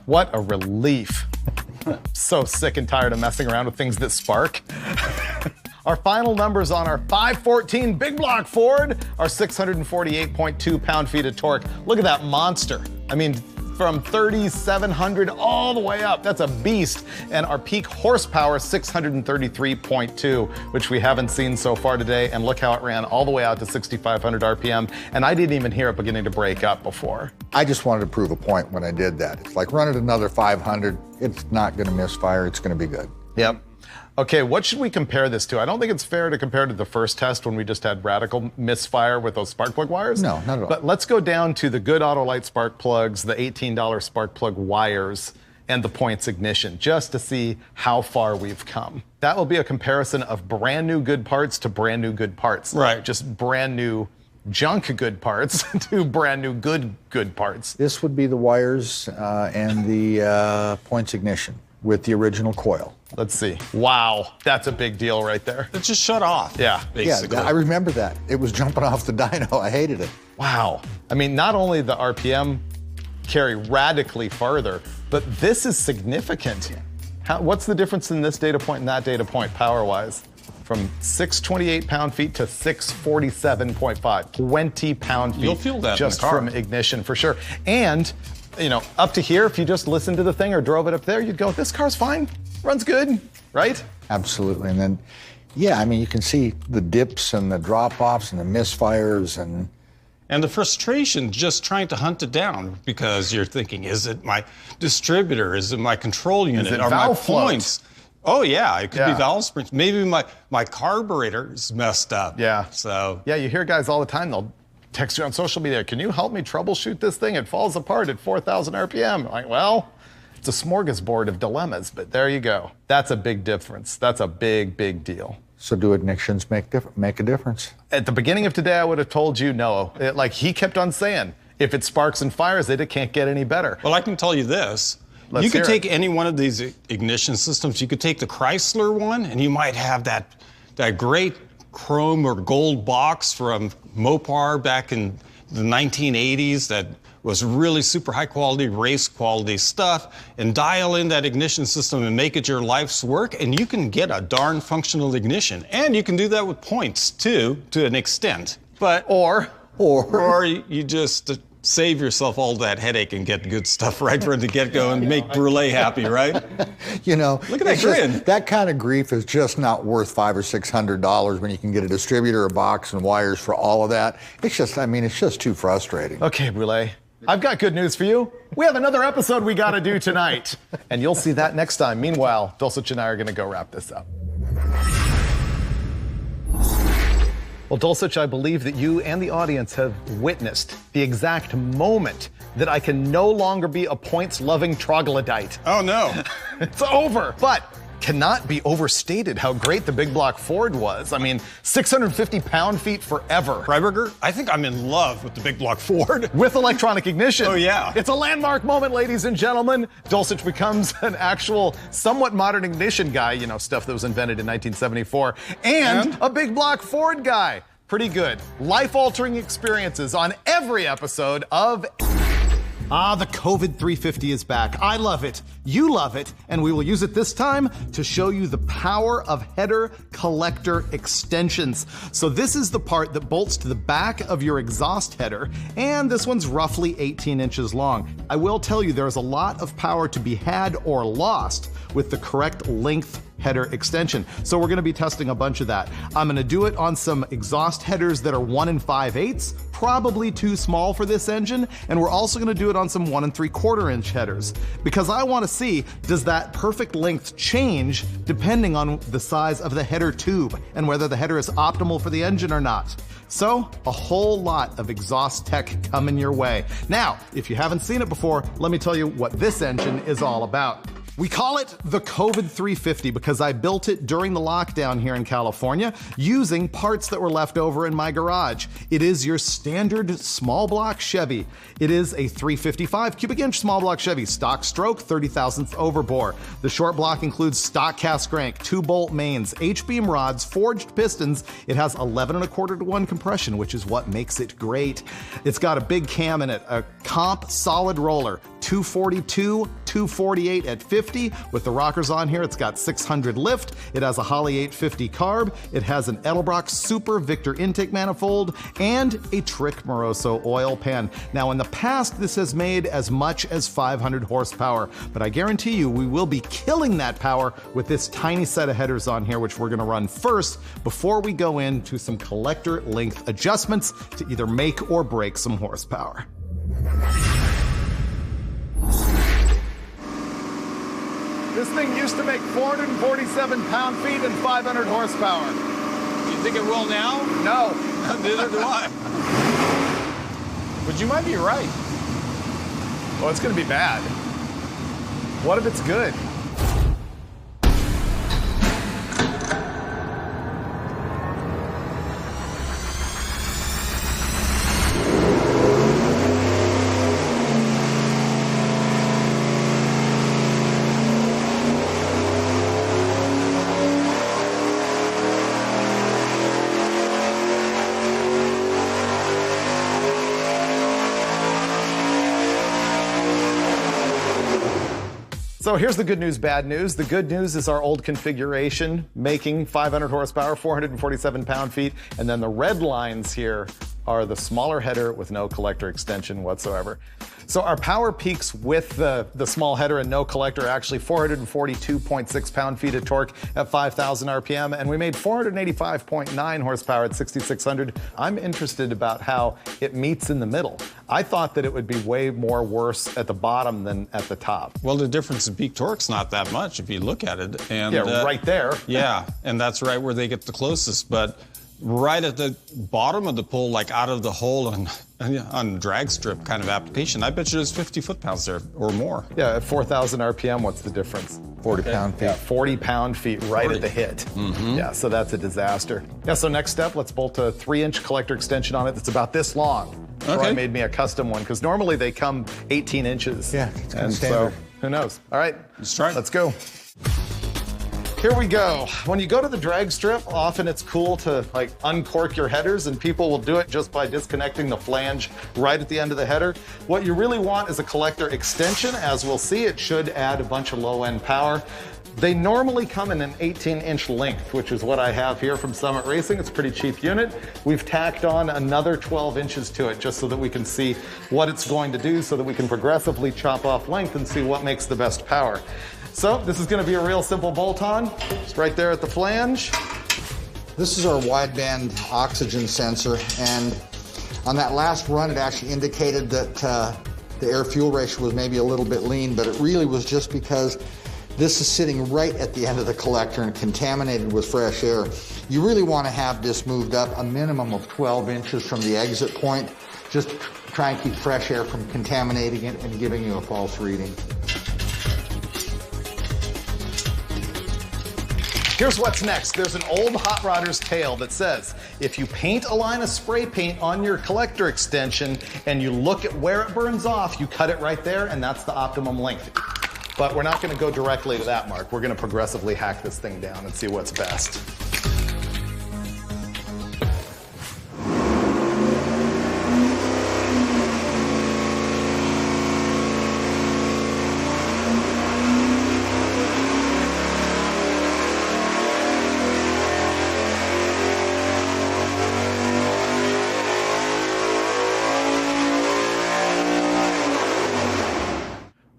S1: What a relief. So sick and tired of messing around with things that spark. Our final numbers on our 514 big block Ford are 648.2 pound-feet of torque. Look at that monster. I mean, from 3,700 all the way up. That's a beast. And our peak horsepower, 633.2, which we haven't seen so far today. And look how it ran all the way out to 6,500 RPM. And I didn't even hear it beginning to break up before.
S2: I just wanted to prove a point when I did that. It's like run it another 500. It's not going to misfire. It's going to be good.
S1: Yep. Okay, what should we compare this to? I don't think it's fair to compare to the first test when we just had radical misfire with those spark plug wires.
S2: No, not at all.
S1: But let's go down to the good Autolite spark plugs, the $18 spark plug wires, and the points ignition, just to see how far we've come. That will be a comparison of brand new good parts to brand new good parts.
S4: Right.
S1: Just brand new junk good parts to brand new good parts.
S2: This would be the wires and the points ignition with the original coil.
S1: Let's see. Wow, that's a big deal right there.
S4: It just shut off.
S1: Yeah.
S4: Basically.
S2: Yeah, I remember that. It was jumping off the dyno. I hated it.
S1: Wow. I mean, not only the RPM carry radically farther, but this is significant. What's the difference in this data point and that data point power-wise? From 628 pound-feet to 647.5, 20 pound-feet.
S4: You'll feel that
S1: just
S4: in the car.
S1: from ignition for sure. And, you know, up to here, if you just listened to the thing or drove it up there, you'd go, this car's fine, runs good, right?
S2: Absolutely. And then, yeah, I mean, you can see the dips and the drop-offs and the misfires and
S4: And the frustration just trying to hunt it down because you're thinking, is it my distributor? Is it my control unit?
S1: it
S4: Are my
S1: valve float?
S4: points? Oh, yeah, it could
S1: Yeah.
S4: be valve springs. Maybe my carburetor is messed up.
S1: Yeah.
S4: So,
S1: Yeah, you hear guys all the time, they'll text you on social media, can you help me troubleshoot this thing? It falls apart at 4,000 RPM. Like, well, it's a smorgasbord of dilemmas, but there you go. That's a big difference. That's a big, big deal.
S2: so do ignitions make a difference?
S1: At the beginning of today, I would have told you no. Like he kept on saying, if it sparks and fires it can't get any better.
S4: well, I can tell you this.
S1: Let's
S4: You could
S1: hear it.
S4: take any one of these ignition systems. You could take the Chrysler one, and you might have that great chrome or gold box from Mopar back in the 1980s that was really super high quality, race quality stuff, and dial in that ignition system and make it your life's work, and you can get a darn functional ignition. And you can do that with points too, to an extent. But
S1: Or
S4: or you just save yourself all that headache and get good stuff right from the get-go and make Brule happy, right?
S2: You know,
S4: Look at that
S2: it's just-
S4: grin.
S2: that kind of grief is just not worth $500 or $600 when you can get a distributor, a box, and wires for all of that. It's just, I mean, it's just too frustrating.
S1: Okay, Brule, I've got good news for you. We have another episode we gotta do tonight. And you'll see that next time. Meanwhile, Dulcich and I are gonna go wrap this up. Well, Dulcich, I believe that you and the audience have witnessed the exact moment that I can no longer be a points-loving troglodyte.
S4: Oh, no.
S1: It's over. But cannot be overstated how great the big block Ford was. I mean, 650 pound-feet forever.
S4: Freiberger, I think I'm in love with the big block Ford.
S1: With electronic ignition.
S4: Oh, yeah.
S1: It's a landmark moment, ladies and gentlemen. Dulcich becomes an actual, somewhat modern ignition guy, you know, stuff that was invented in 1974, and a big block Ford guy. Pretty good. Life-altering experiences on every episode of... the COVID 350 is back. I love it. You love it. And we will use it this time to show you the power of header collector extensions. So this is the part that bolts to the back of your exhaust header, and this one's roughly 18 inches long. I will tell you there's a lot of power to be had or lost with the correct length header extension. So we're gonna be testing a bunch of that. I'm gonna do it on some exhaust headers that are 1 5/8, probably too small for this engine, and we're also gonna do it on some 1 3/4 inch headers, because I wanna see, does that perfect length change depending on the size of the header tube and whether the header is optimal for the engine or not. So, a whole lot of exhaust tech coming your way. Now, if you haven't seen it before, let me tell you what this engine is all about. We call it the COVID 350 because I built it during the lockdown here in California using parts that were left over in my garage. It is your standard small block Chevy. It is a 355 cubic inch small block Chevy, stock stroke, 30 thousandths overbore. The short block includes stock cast crank, 2-bolt mains, H-beam rods, forged pistons. It has 11 1/4 to 1 compression, which is what makes it great. It's got a big cam in it, a comp solid roller, 242, 248 at 50. With the rockers on here, it's got 600 lift. It has a Holley 850 carb. It has an Edelbrock Super Victor intake manifold and a Trick Moroso oil pan. Now, in the past, this has made as much as 500 horsepower, but I guarantee you we will be killing that power with this tiny set of headers on here, which we're gonna run first before we go into some collector length adjustments to either make or break some horsepower. This thing used to make 447 pound-feet and 500 horsepower.
S4: You think it will now?
S1: No.
S4: Neither do I. But you might be right.
S1: Well, it's going to be bad. What if it's good? So here's the good news, bad news. The good news is our old configuration making 500 horsepower, 447 pound-feet, and then the red lines here are the smaller header with no collector extension whatsoever. So our power peaks with the small header and no collector are actually 442.6 pound-feet of torque at 5,000 RPM, and we made 485.9 horsepower at 6,600. I'm interested about how it meets in the middle. I thought that it would be way more worse at the bottom than at the top.
S4: Well, the difference in peak torque's not that much if you look at it. And,
S1: yeah, right there.
S4: Yeah, and that's right where they get the closest. But right at the bottom of the pull, like out of the hole on drag strip kind of application, I bet you there's 50 foot-pounds there or more.
S1: Yeah, at 4,000 RPM, what's the difference?
S2: 40 pound-feet.
S1: Yeah, 40 pound-feet right
S4: 40.
S1: at the hit. Yeah, so that's a disaster. Yeah, so next step, let's bolt a 3-inch collector extension on it that's about this long.
S4: Okay.
S1: Troy made me a custom one, because normally they come 18 inches.
S2: Yeah, it's kind of
S1: and
S2: standard.
S1: so, who knows? All right,
S4: Let's try it.
S1: Let's go. Here we go. When you go to the drag strip, often it's cool to like uncork your headers, and people will do it just by disconnecting the flange right at the end of the header. What you really want is a collector extension. As we'll see, it should add a bunch of low-end power. They normally come in an 18-inch length, which is what I have here from Summit Racing. It's a pretty cheap unit. We've tacked on another 12 inches to it just so that we can see what it's going to do, so that we can progressively chop off length and see what makes the best power. So this is going to be a real simple bolt-on. It's right there at the flange.
S2: This is our wideband oxygen sensor, and on that last run it actually indicated that the air-fuel ratio was maybe a little bit lean, but it really was just because this is sitting right at the end of the collector and contaminated with fresh air. You really want to have this moved up a minimum of 12 inches from the exit point, just to try and keep fresh air from contaminating it and giving you a false reading.
S1: Here's what's next. There's an old hot rodder's tale that says, if you paint a line of spray paint on your collector extension and you look at where it burns off, you cut it right there, and that's the optimum length. But we're not going to go directly to that mark. We're going to progressively hack this thing down and see what's best.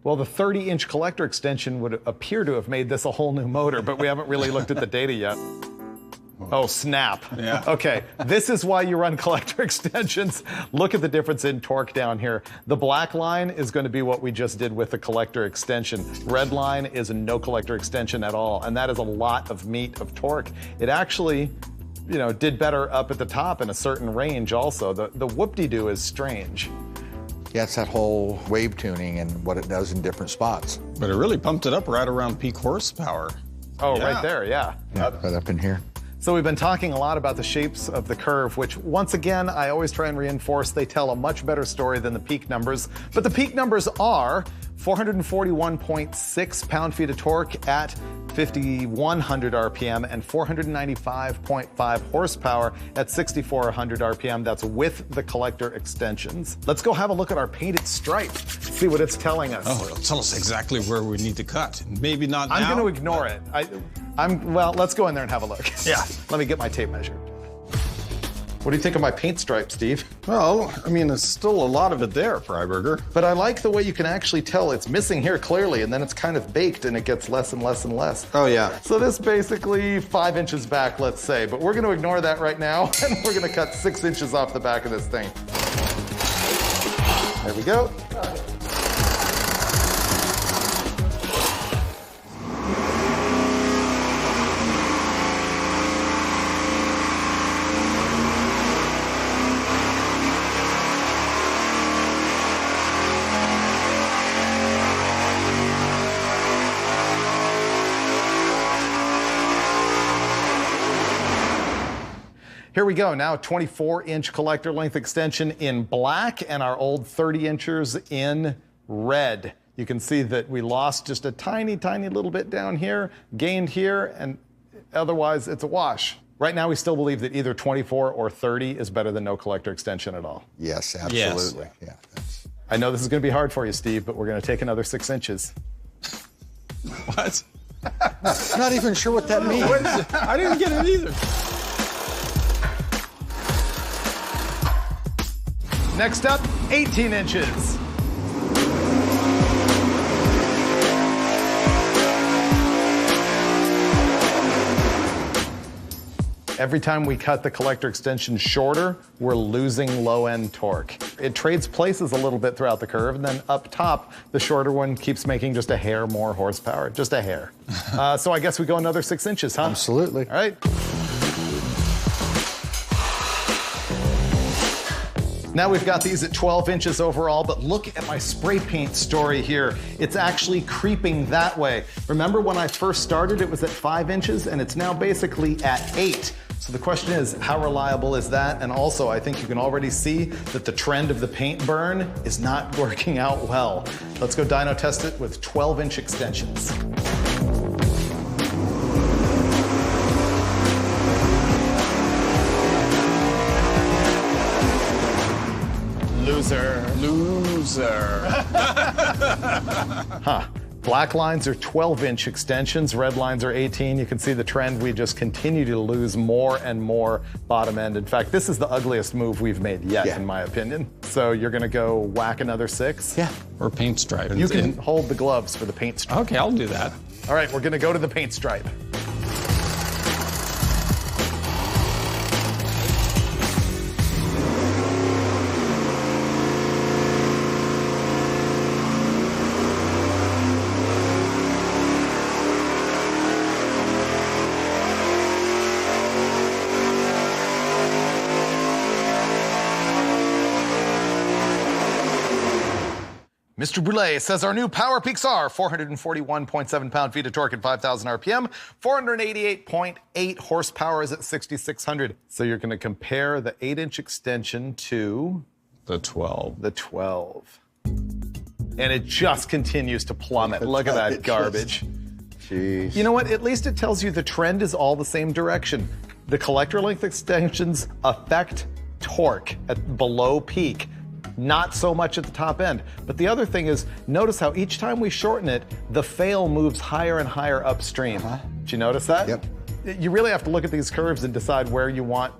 S1: Well, the 30-inch collector extension would appear to have made this a whole new motor, but we haven't really looked at the data yet. Oh, snap.
S4: Yeah.
S1: Okay, this is why you run collector extensions. Look at the difference in torque down here. The black line is going to be what we just did with the collector extension. Red line is a no collector extension at all, and that is a lot of meat of torque. It actually, you know, did better up at the top in a certain range also. The whoop-de-doo is strange.
S2: Yeah, it's that whole wave tuning and what it does in different spots.
S4: But it really pumped it up right around peak horsepower.
S1: Oh,
S4: Yeah.
S1: right there, yeah.
S2: Yeah, right up in here.
S1: So we've been talking a lot about the shapes of the curve, which once again, I always try and reinforce, they tell a much better story than the peak numbers. But the peak numbers are 441.6 pound-feet of torque at 5,100 RPM and 495.5 horsepower at 6,400 RPM. That's with the collector extensions. Let's go have a look at our painted stripe, see what it's telling us.
S4: Oh, it'll tell us exactly where we need to cut. Maybe not now.
S1: I'm going to ignore it. Well, let's go in there and have a look.
S4: Yeah.
S1: Let me get my tape measure. What do you think of my paint stripe, Steve?
S4: Well, I mean, there's still a lot of it there, Freiberger.
S1: But I like the way you can actually tell it's missing here clearly, and then it's kind of baked and it gets less and less and less.
S4: Oh, yeah.
S1: So this basically 5 inches back, let's say, but we're going to ignore that right now, and we're going to cut 6 inches off the back of this thing. There we go. Here we go. Now a 24-inch collector length extension in black and our old 30 inchers in red. You can see that we lost just a tiny, tiny little bit down here, gained here, and otherwise it's a wash. Right now we still believe that either 24 or 30 is better than no collector extension at all.
S2: Yes, absolutely.
S4: Yes.
S2: Yeah.
S1: I know this is going to be hard for you, Steve, but we're going to take another 6 inches.
S4: What?
S2: Not even sure what that means.
S4: I didn't get it either.
S1: Next up, 18 inches. Every time we cut the collector extension shorter, we're losing low-end torque. It trades places a little bit throughout the curve, and then up top, the shorter one keeps making just a hair more horsepower, just a hair. So I guess we go another 6 inches, huh?
S2: Absolutely.
S1: All right. Now we've got these at 12 inches overall, but look at my spray paint story here. It's actually creeping that way. Remember when I first started, it was at 5 inches, and it's now basically at 8. So the question is, how reliable is that? And also, I think you can already see that the trend of the paint burn is not working out well. Let's go dyno test it with 12-inch extensions.
S4: Loser.
S1: Huh. Black lines are 12-inch extensions, red lines are 18. You can see the trend. We just continue to lose more and more bottom end. In fact, this is the ugliest move we've made yet, in my opinion. So you're gonna go whack another 6?
S2: Yeah.
S4: Or paint stripe.
S1: You can hold the gloves for the paint stripe.
S4: Okay, I'll do that.
S1: All right, we're gonna go to the paint stripe. Mr. Brule says our new Power Peaks are 441.7 pound-feet of torque at 5,000 RPM, 488.8 horsepower is at 6,600. So you're going to compare the 8-inch extension to
S4: The 12.
S1: the 12. And it just continues to plummet. Look at that garbage.
S2: Jeez.
S1: You know what? At least it tells you the trend is all the same direction. The collector length extensions affect torque at below peak. Not so much at the top end. But the other thing is, notice how each time we shorten it, the fail moves higher and higher upstream. Did you notice that?
S2: Yep.
S1: You really have to look at these curves and decide where you want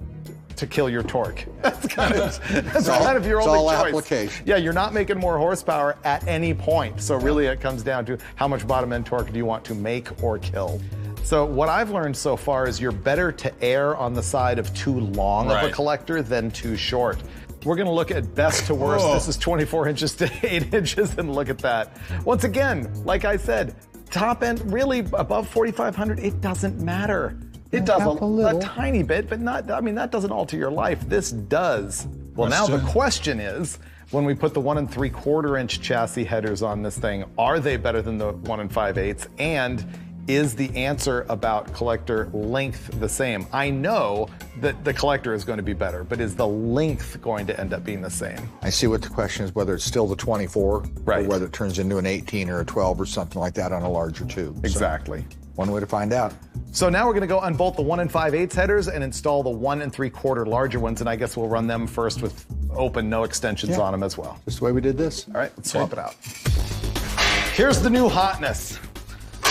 S1: to kill your torque. That's kind of your only
S2: all
S1: choice.
S2: application.
S1: Yeah, you're not making more horsepower at any point. So really it comes down to how much bottom end torque do you want to make or kill. So what I've learned so far is you're better to err on the side of too long of a collector than too short. We're gonna look at best to worst. This is 24 inches to 8 inches, and look at that. Once again, like I said, top end, really above 4,500, it doesn't matter. It does a tiny bit, but not, I mean, that doesn't alter your life. This does. Well, now the question is, when we put the 1 3/4 inch chassis headers on this thing, are they better than the 1 5/8? And is the answer about collector length the same? I know that the collector is going to be better, but is the length going to end up being the same?
S2: I see what the question is, whether it's still the 24,
S1: Right.
S2: or whether it turns into an 18 or a 12 or something like that on a larger tube.
S1: Exactly.
S2: So, one way to find out.
S1: So now we're going to go on both the 1 5/8 headers and install the 1 3/4 larger ones, and I guess we'll run them first with open, no extensions on them as well.
S2: Just the way we did this.
S1: All right, let's swap it out. Here's the new hotness.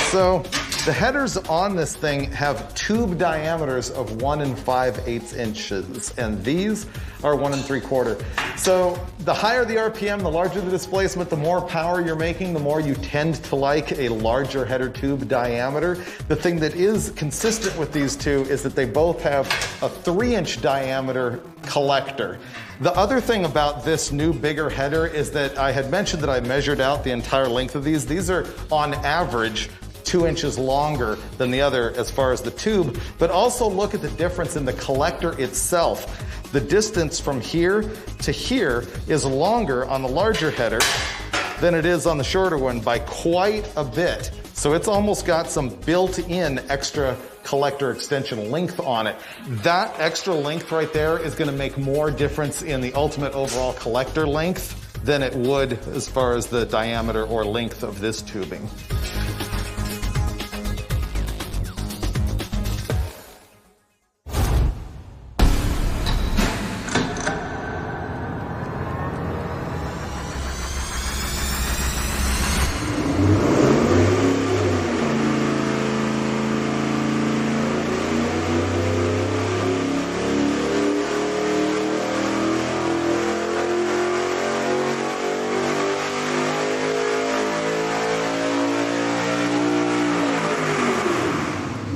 S1: So the headers on this thing have tube diameters of 1 5/8 inches, and these are 1 3/4. So the higher the RPM, the larger the displacement, the more power you're making, the more you tend to like a larger header tube diameter. The thing that is consistent with these two is that they both have a 3-inch diameter collector. The other thing about this new bigger header is that I had mentioned that I measured out the entire length of these. These are on average 2 inches longer than the other as far as the tube, but also look at the difference in the collector itself. The distance from here to here is longer on the larger header than it is on the shorter one by quite a bit. So it's almost got some built-in extra collector extension length on it. That extra length right there is going to make more difference in the ultimate overall collector length than it would as far as the diameter or length of this tubing.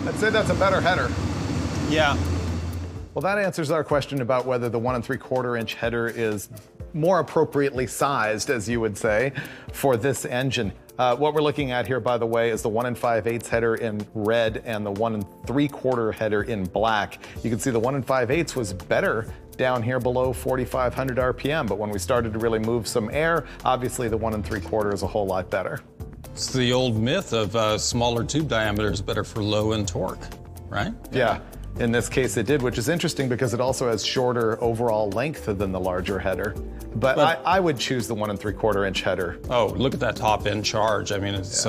S1: I'd say that's a better header.
S4: Yeah.
S1: Well, that answers our question about whether the 1 3/4 inch header is more appropriately sized, as you would say, for this engine. What we're looking at here, by the way, is the 1 5/8 header in red and the 1 3/4 header in black. You can see the 1 5/8 was better down here below 4,500 RPM, but when we started to really move some air, obviously the 1 3/4 is a whole lot better.
S3: It's the old myth of smaller tube diameter is better for low-end torque, right?
S1: Yeah. In this case, it did, which is interesting because it also has shorter overall length than the larger header. But I would choose the 1 3/4 inch header.
S3: Oh, look at that top end charge. I mean, it's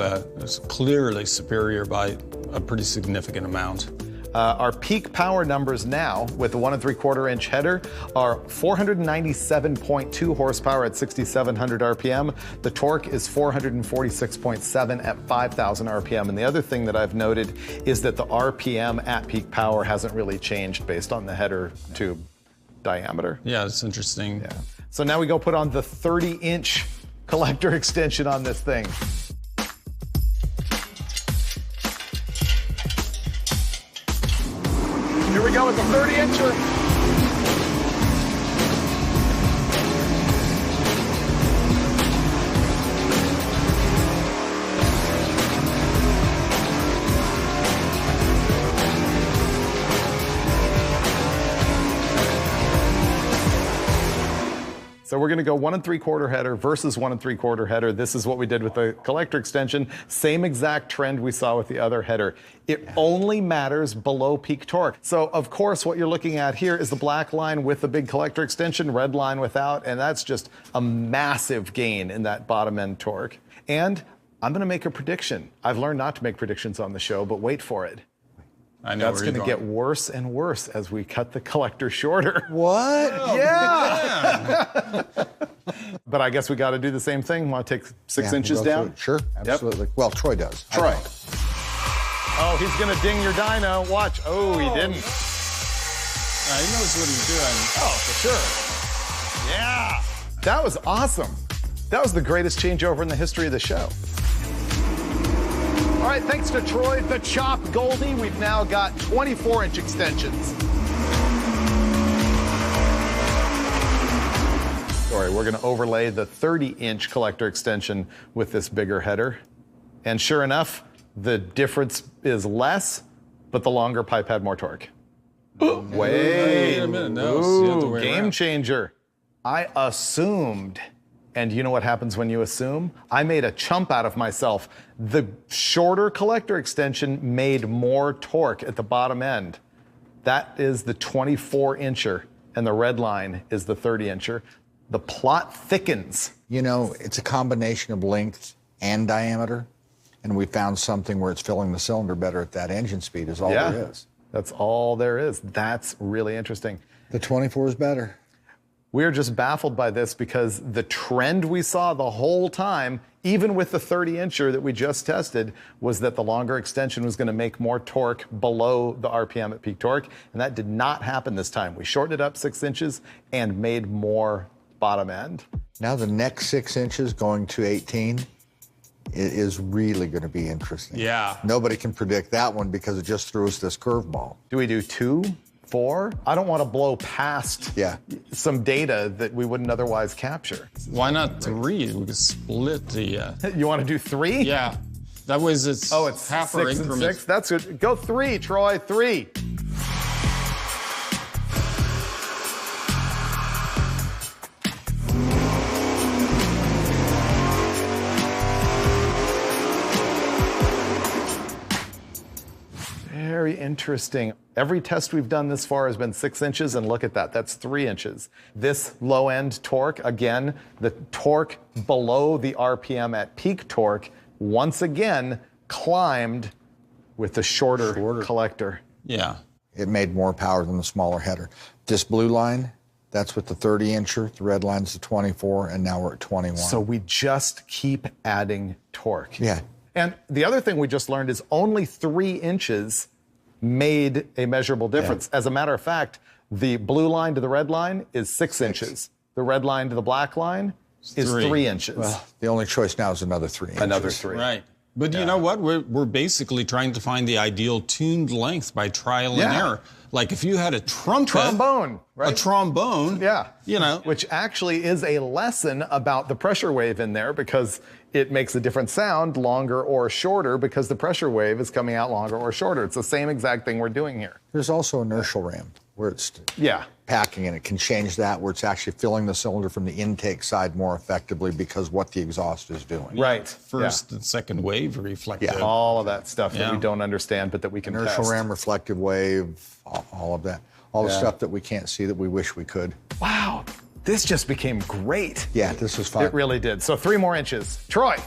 S3: clearly superior by a pretty significant amount.
S1: Our peak power numbers now with the 1 3/4 inch header are 497.2 horsepower at 6,700 RPM. The torque is 446.7 at 5,000 RPM. And the other thing that I've noted is that the RPM at peak power hasn't really changed based on the header tube diameter.
S3: Yeah, it's interesting.
S1: Yeah. So now we go put on the 30-inch collector extension on this thing. Here we go with the 30-incher. So we're going to go 1 3/4 header versus 1 3/4 header. This is what we did with the collector extension. Same exact trend we saw with the other header. It only matters below peak torque. So of course what you're looking at here is the black line with the big collector extension, red line without, and that's just a massive gain in that bottom end torque. And I'm going to make a prediction. I've learned not to make predictions on the show, but wait for it.
S3: I know
S1: That's going to get worse and worse as we cut the collector shorter.
S2: What?
S1: Yeah. But I guess we got to do the same thing. Want to take 6 inches down?
S2: Sure, absolutely.
S1: Yep.
S2: Well, Troy does.
S1: Troy. Oh, he's going to ding your dyno. Watch. Oh, he didn't.
S3: He knows what he's doing.
S1: Oh, for sure. Yeah. That was awesome. That was the greatest changeover in the history of the show. All right, thanks to Troy, the Chop Goldie, we've now got 24-inch extensions. Sorry, we're going to overlay the 30-inch collector extension with this bigger header. And sure enough, the difference is less, but the longer pipe had more torque. Wait
S3: a minute. No, it's the other way
S1: game
S3: around.
S1: changer. I assumed. And you know what happens when you assume? I made a chump out of myself. The shorter collector extension made more torque at the bottom end. That is the 24-incher, and the red line is the 30-incher. The plot thickens.
S2: You know, it's a combination of length and diameter, and we found something where it's filling the cylinder better at that engine speed is all there is.
S1: That's all there is. That's really interesting.
S2: The 24 is better.
S1: We're just baffled by this because the trend we saw the whole time, even with the 30-incher that we just tested, was that the longer extension was going to make more torque below the RPM at peak torque, and that did not happen this time. We shortened it up 6 inches and made more bottom end.
S2: Now the next 6 inches going to 18 is really going to be interesting.
S3: Yeah.
S2: Nobody can predict that one because it just threw us this curveball.
S1: Do we do 2, 4? I don't want to blow past some data that we wouldn't otherwise capture.
S3: Why not 3? We could split the...
S1: You want to do 3?
S3: Yeah. That way it's half
S1: 6
S3: our
S1: and
S3: increment.
S1: 6. That's good. Go 3, Troy. 3. Very interesting. Every test we've done this far has been 6 inches, and look at that, that's 3 inches. This low-end torque, again, the torque below the RPM at peak torque, once again, climbed with the shorter collector.
S3: Yeah.
S2: It made more power than the smaller header. This blue line, that's with the 30-incher. The red line's the 24, and now we're at 21.
S1: So we just keep adding torque.
S2: Yeah.
S1: And the other thing we just learned is only 3 inches made a measurable difference. As a matter of fact, the blue line to the red line is 6 inches. The red line to the black line is 3 inches.
S2: Well, the only choice now is another 3 inches.
S1: Another 3.
S3: Right. But you know what? We're basically trying to find the ideal tuned length by trial and error. Like if you had a
S1: Trombone, right?
S3: A trombone.
S1: Yeah.
S3: You know.
S1: Which actually is a lesson about the pressure wave in there, because it makes a different sound, longer or shorter, because the pressure wave is coming out longer or shorter. It's the same exact thing we're doing here.
S2: There's also inertial ram, where it's packing, and it can change that, where it's actually filling the cylinder from the intake side more effectively because what the exhaust is doing.
S1: Right.
S3: First and second wave reflective.
S2: Yeah.
S1: All of that stuff that we don't understand, but that we can
S2: Inertial
S1: test.
S2: ram, reflective wave, all of that. All the stuff that we can't see that we wish we could.
S1: Wow. This just became great.
S2: Yeah, this was fun.
S1: It really did. So 3 more inches. Troy.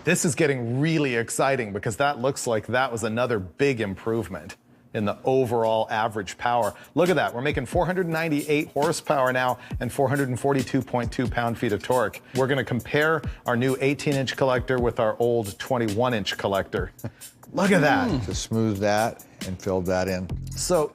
S1: This is getting really exciting, because that looks like that was another big improvement in the overall average power. Look at that. We're making 498 horsepower now and 442.2 pound-feet of torque. We're going to compare our new 18-inch collector with our old 21-inch collector. Look at that.
S2: To smooth that and filled that in.
S1: So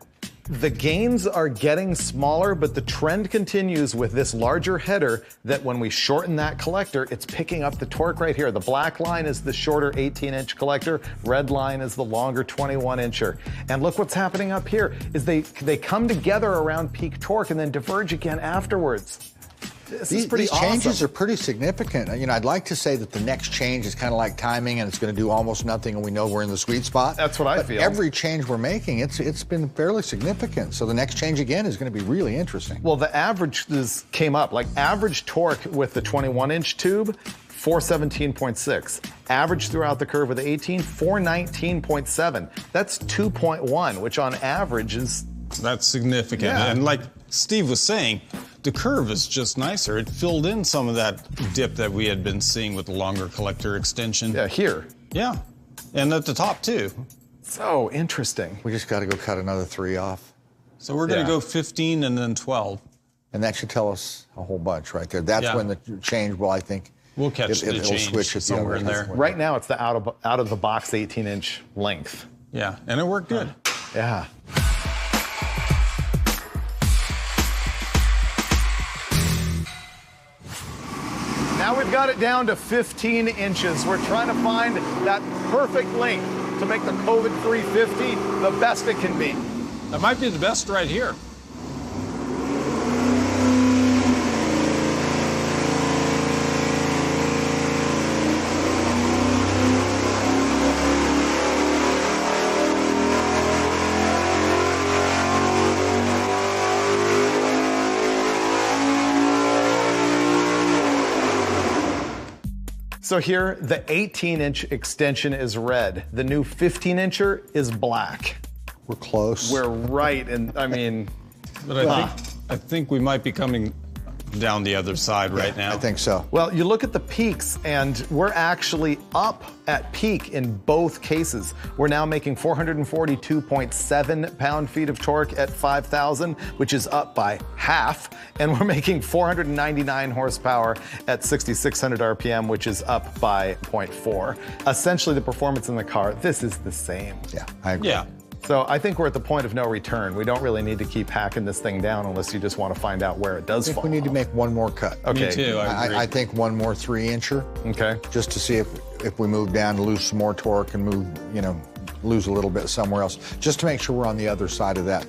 S1: the gains are getting smaller, but the trend continues with this larger header, that when we shorten that collector, it's picking up the torque right here. The black line is the shorter 18-inch collector, red line is the longer 21-incher. And look what's happening up here, is they come together around peak torque and then diverge again afterwards. This is pretty
S2: These
S1: awesome.
S2: changes are pretty significant. You know, I'd like to say that the next change is kind of like timing and it's going to do almost nothing and we know we're in the sweet spot.
S1: That's what I feel.
S2: Every change we're making, it's been fairly significant. So the next change again is going to be really interesting.
S1: Well, the averages came up. Like average torque with the 21-inch tube, 417.6. Average throughout the curve with the 18, 419.7. That's 2.1, which on average is...
S3: That's significant.
S1: Yeah.
S3: And like Steve was saying, the curve is just nicer. It filled in some of that dip that we had been seeing with the longer collector extension.
S1: Yeah, here.
S3: Yeah. And at the top, too.
S1: So interesting.
S2: We just got to go cut another 3 off.
S3: So we're going to
S1: Yeah.
S3: go 15 and then 12.
S2: And that should tell us a whole bunch right there. That's when the change will, I think,
S3: We'll catch the
S2: it'll
S3: change
S2: switch at the
S3: somewhere
S2: other
S3: in there.
S2: end.
S1: Right now, it's the out of the box 18-inch length.
S3: Yeah, and it worked good.
S1: Yeah. Now we've got it down to 15 inches. We're trying to find that perfect length to make the COVID 350 the best it can be.
S3: That might be the best right here.
S1: So here, the 18-inch extension is red. The new 15-incher is black.
S2: We're close.
S1: We're right, and I mean...
S3: But I think we might be coming down the other side right now.
S2: I think so.
S1: Well, you look at the peaks, and we're actually up at peak in both cases. We're now making 442.7 pound-feet of torque at 5,000, which is up by half, and we're making 499 horsepower at 6,600 RPM, which is up by 0.4. Essentially, the performance in the car, this is the same.
S2: Yeah, I agree.
S3: Yeah.
S1: So I think we're at the point of no return. We don't really need to keep hacking this thing down unless you just want to find out where it does
S2: I think
S1: fall
S2: we need to
S1: off.
S2: make one more cut.
S1: Okay.
S3: Me too, I agree.
S2: I think one more 3-incher.
S1: Okay.
S2: Just to see if we move down to lose some more torque and move, lose a little bit somewhere else, just to make sure we're on the other side of that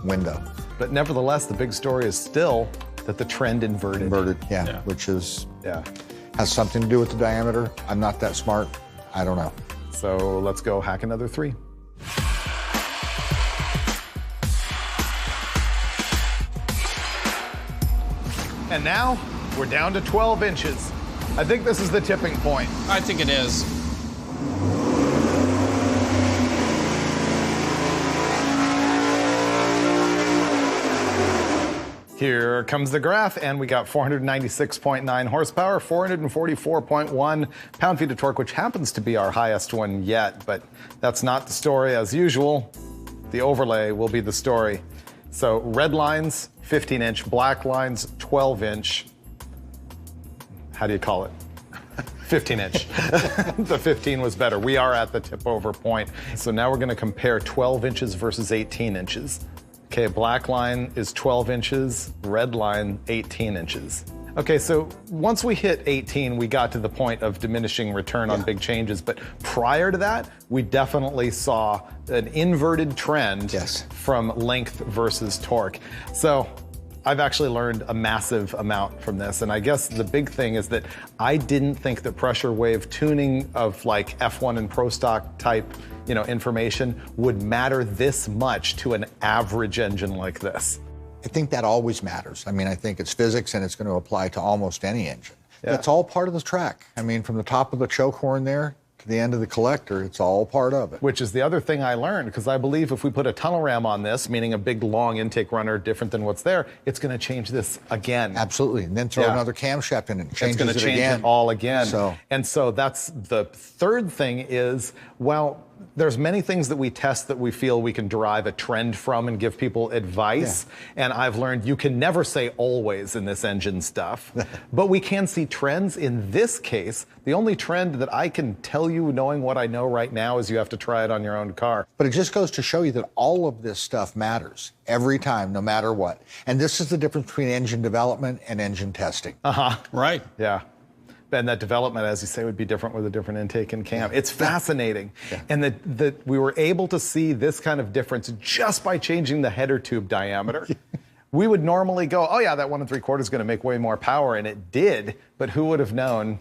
S2: window.
S1: But nevertheless, the big story is still that the trend inverted.
S2: Inverted, yeah. Which is, has something to do with the diameter. I'm not that smart. I don't know.
S1: So let's go hack another 3. And now we're down to 12 inches. I think this is the tipping point.
S4: I think it is.
S1: Here comes the graph, and we got 496.9 horsepower, 444.1 pound-feet of torque, which happens to be our highest one yet, but that's not the story as usual. The overlay will be the story. So red lines, 15-inch, black lines, 12-inch. How do you call it? 15-inch. The 15 was better. We are at the tip-over point. So now we're going to compare 12 inches versus 18 inches. Okay, black line is 12 inches, red line 18 inches. Okay, so once we hit 18, we got to the point of diminishing return on big changes, but prior to that, we definitely saw an inverted trend from length versus torque. So I've actually learned a massive amount from this, and I guess the big thing is that I didn't think that pressure wave tuning of like F1 and Pro Stock type information would matter this much to an average engine like this.
S2: I think that always matters. I mean, I think it's physics and it's going to apply to almost any engine. That's all part of the track. I mean, from the top of the choke horn there to the end of the collector, it's all part of it.
S1: Which is the other thing I learned, because I believe if we put a tunnel ram on this, meaning a big long intake runner different than what's there, it's going to change this again.
S2: Absolutely, and then throw another camshaft in it.
S1: It's going to change it all again. And so that's the third thing is, well, there's many things that we test that we feel we can derive a trend from and give people advice. And I've learned you can never say always in this engine stuff, but we can see trends. In this case, the only trend that I can tell you knowing what I know right now is you have to try it on your own car.
S2: But it just goes to show you that all of this stuff matters every time, no matter what. And this is the difference between engine development and engine testing.
S4: Right.
S1: Yeah. And that development, as you say, would be different with a different intake and cam. It's fascinating. And that we were able to see this kind of difference just by changing the header tube diameter. We would normally go, oh yeah, that 1 3/4 is going to make way more power, and it did, but who would have known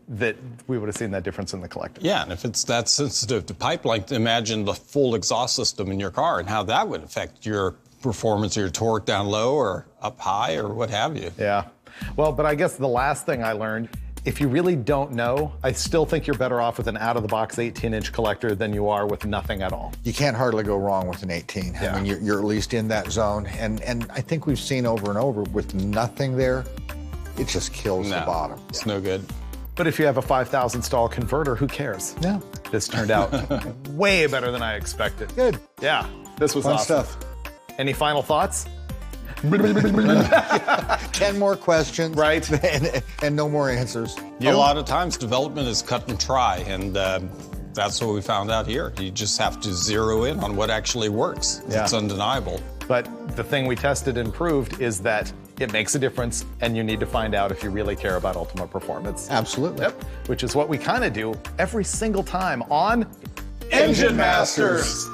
S1: that we would have seen that difference in the collector?
S4: Yeah, and if it's that sensitive to pipe length, imagine the full exhaust system in your car and how that would affect your performance or your torque down low or up high or what have you.
S1: Yeah. Well, but I guess the last thing I learned, if you really don't know, I still think you're better off with an out-of-the-box 18-inch collector than you are with nothing at all.
S2: You can't hardly go wrong with an 18. I mean, you're at least in that zone. And I think we've seen over and over, with nothing there, it just kills the bottom.
S4: It's no good.
S1: But if you have a 5,000 stall converter, who cares?
S2: Yeah.
S1: This turned out way better than I expected.
S2: Good.
S1: Yeah, this was
S2: Fun
S1: awesome.
S2: stuff.
S1: Any final thoughts?
S2: 10 more questions.
S1: Right.
S2: And no more answers.
S4: A lot of times development is cut and try, and that's what we found out here. You just have to zero in on what actually works. It's undeniable.
S1: But the thing we tested and proved is that it makes a difference, and you need to find out if you really care about ultimate performance.
S2: Absolutely.
S1: Yep. Which is what we kind of do every single time on Engine Masters.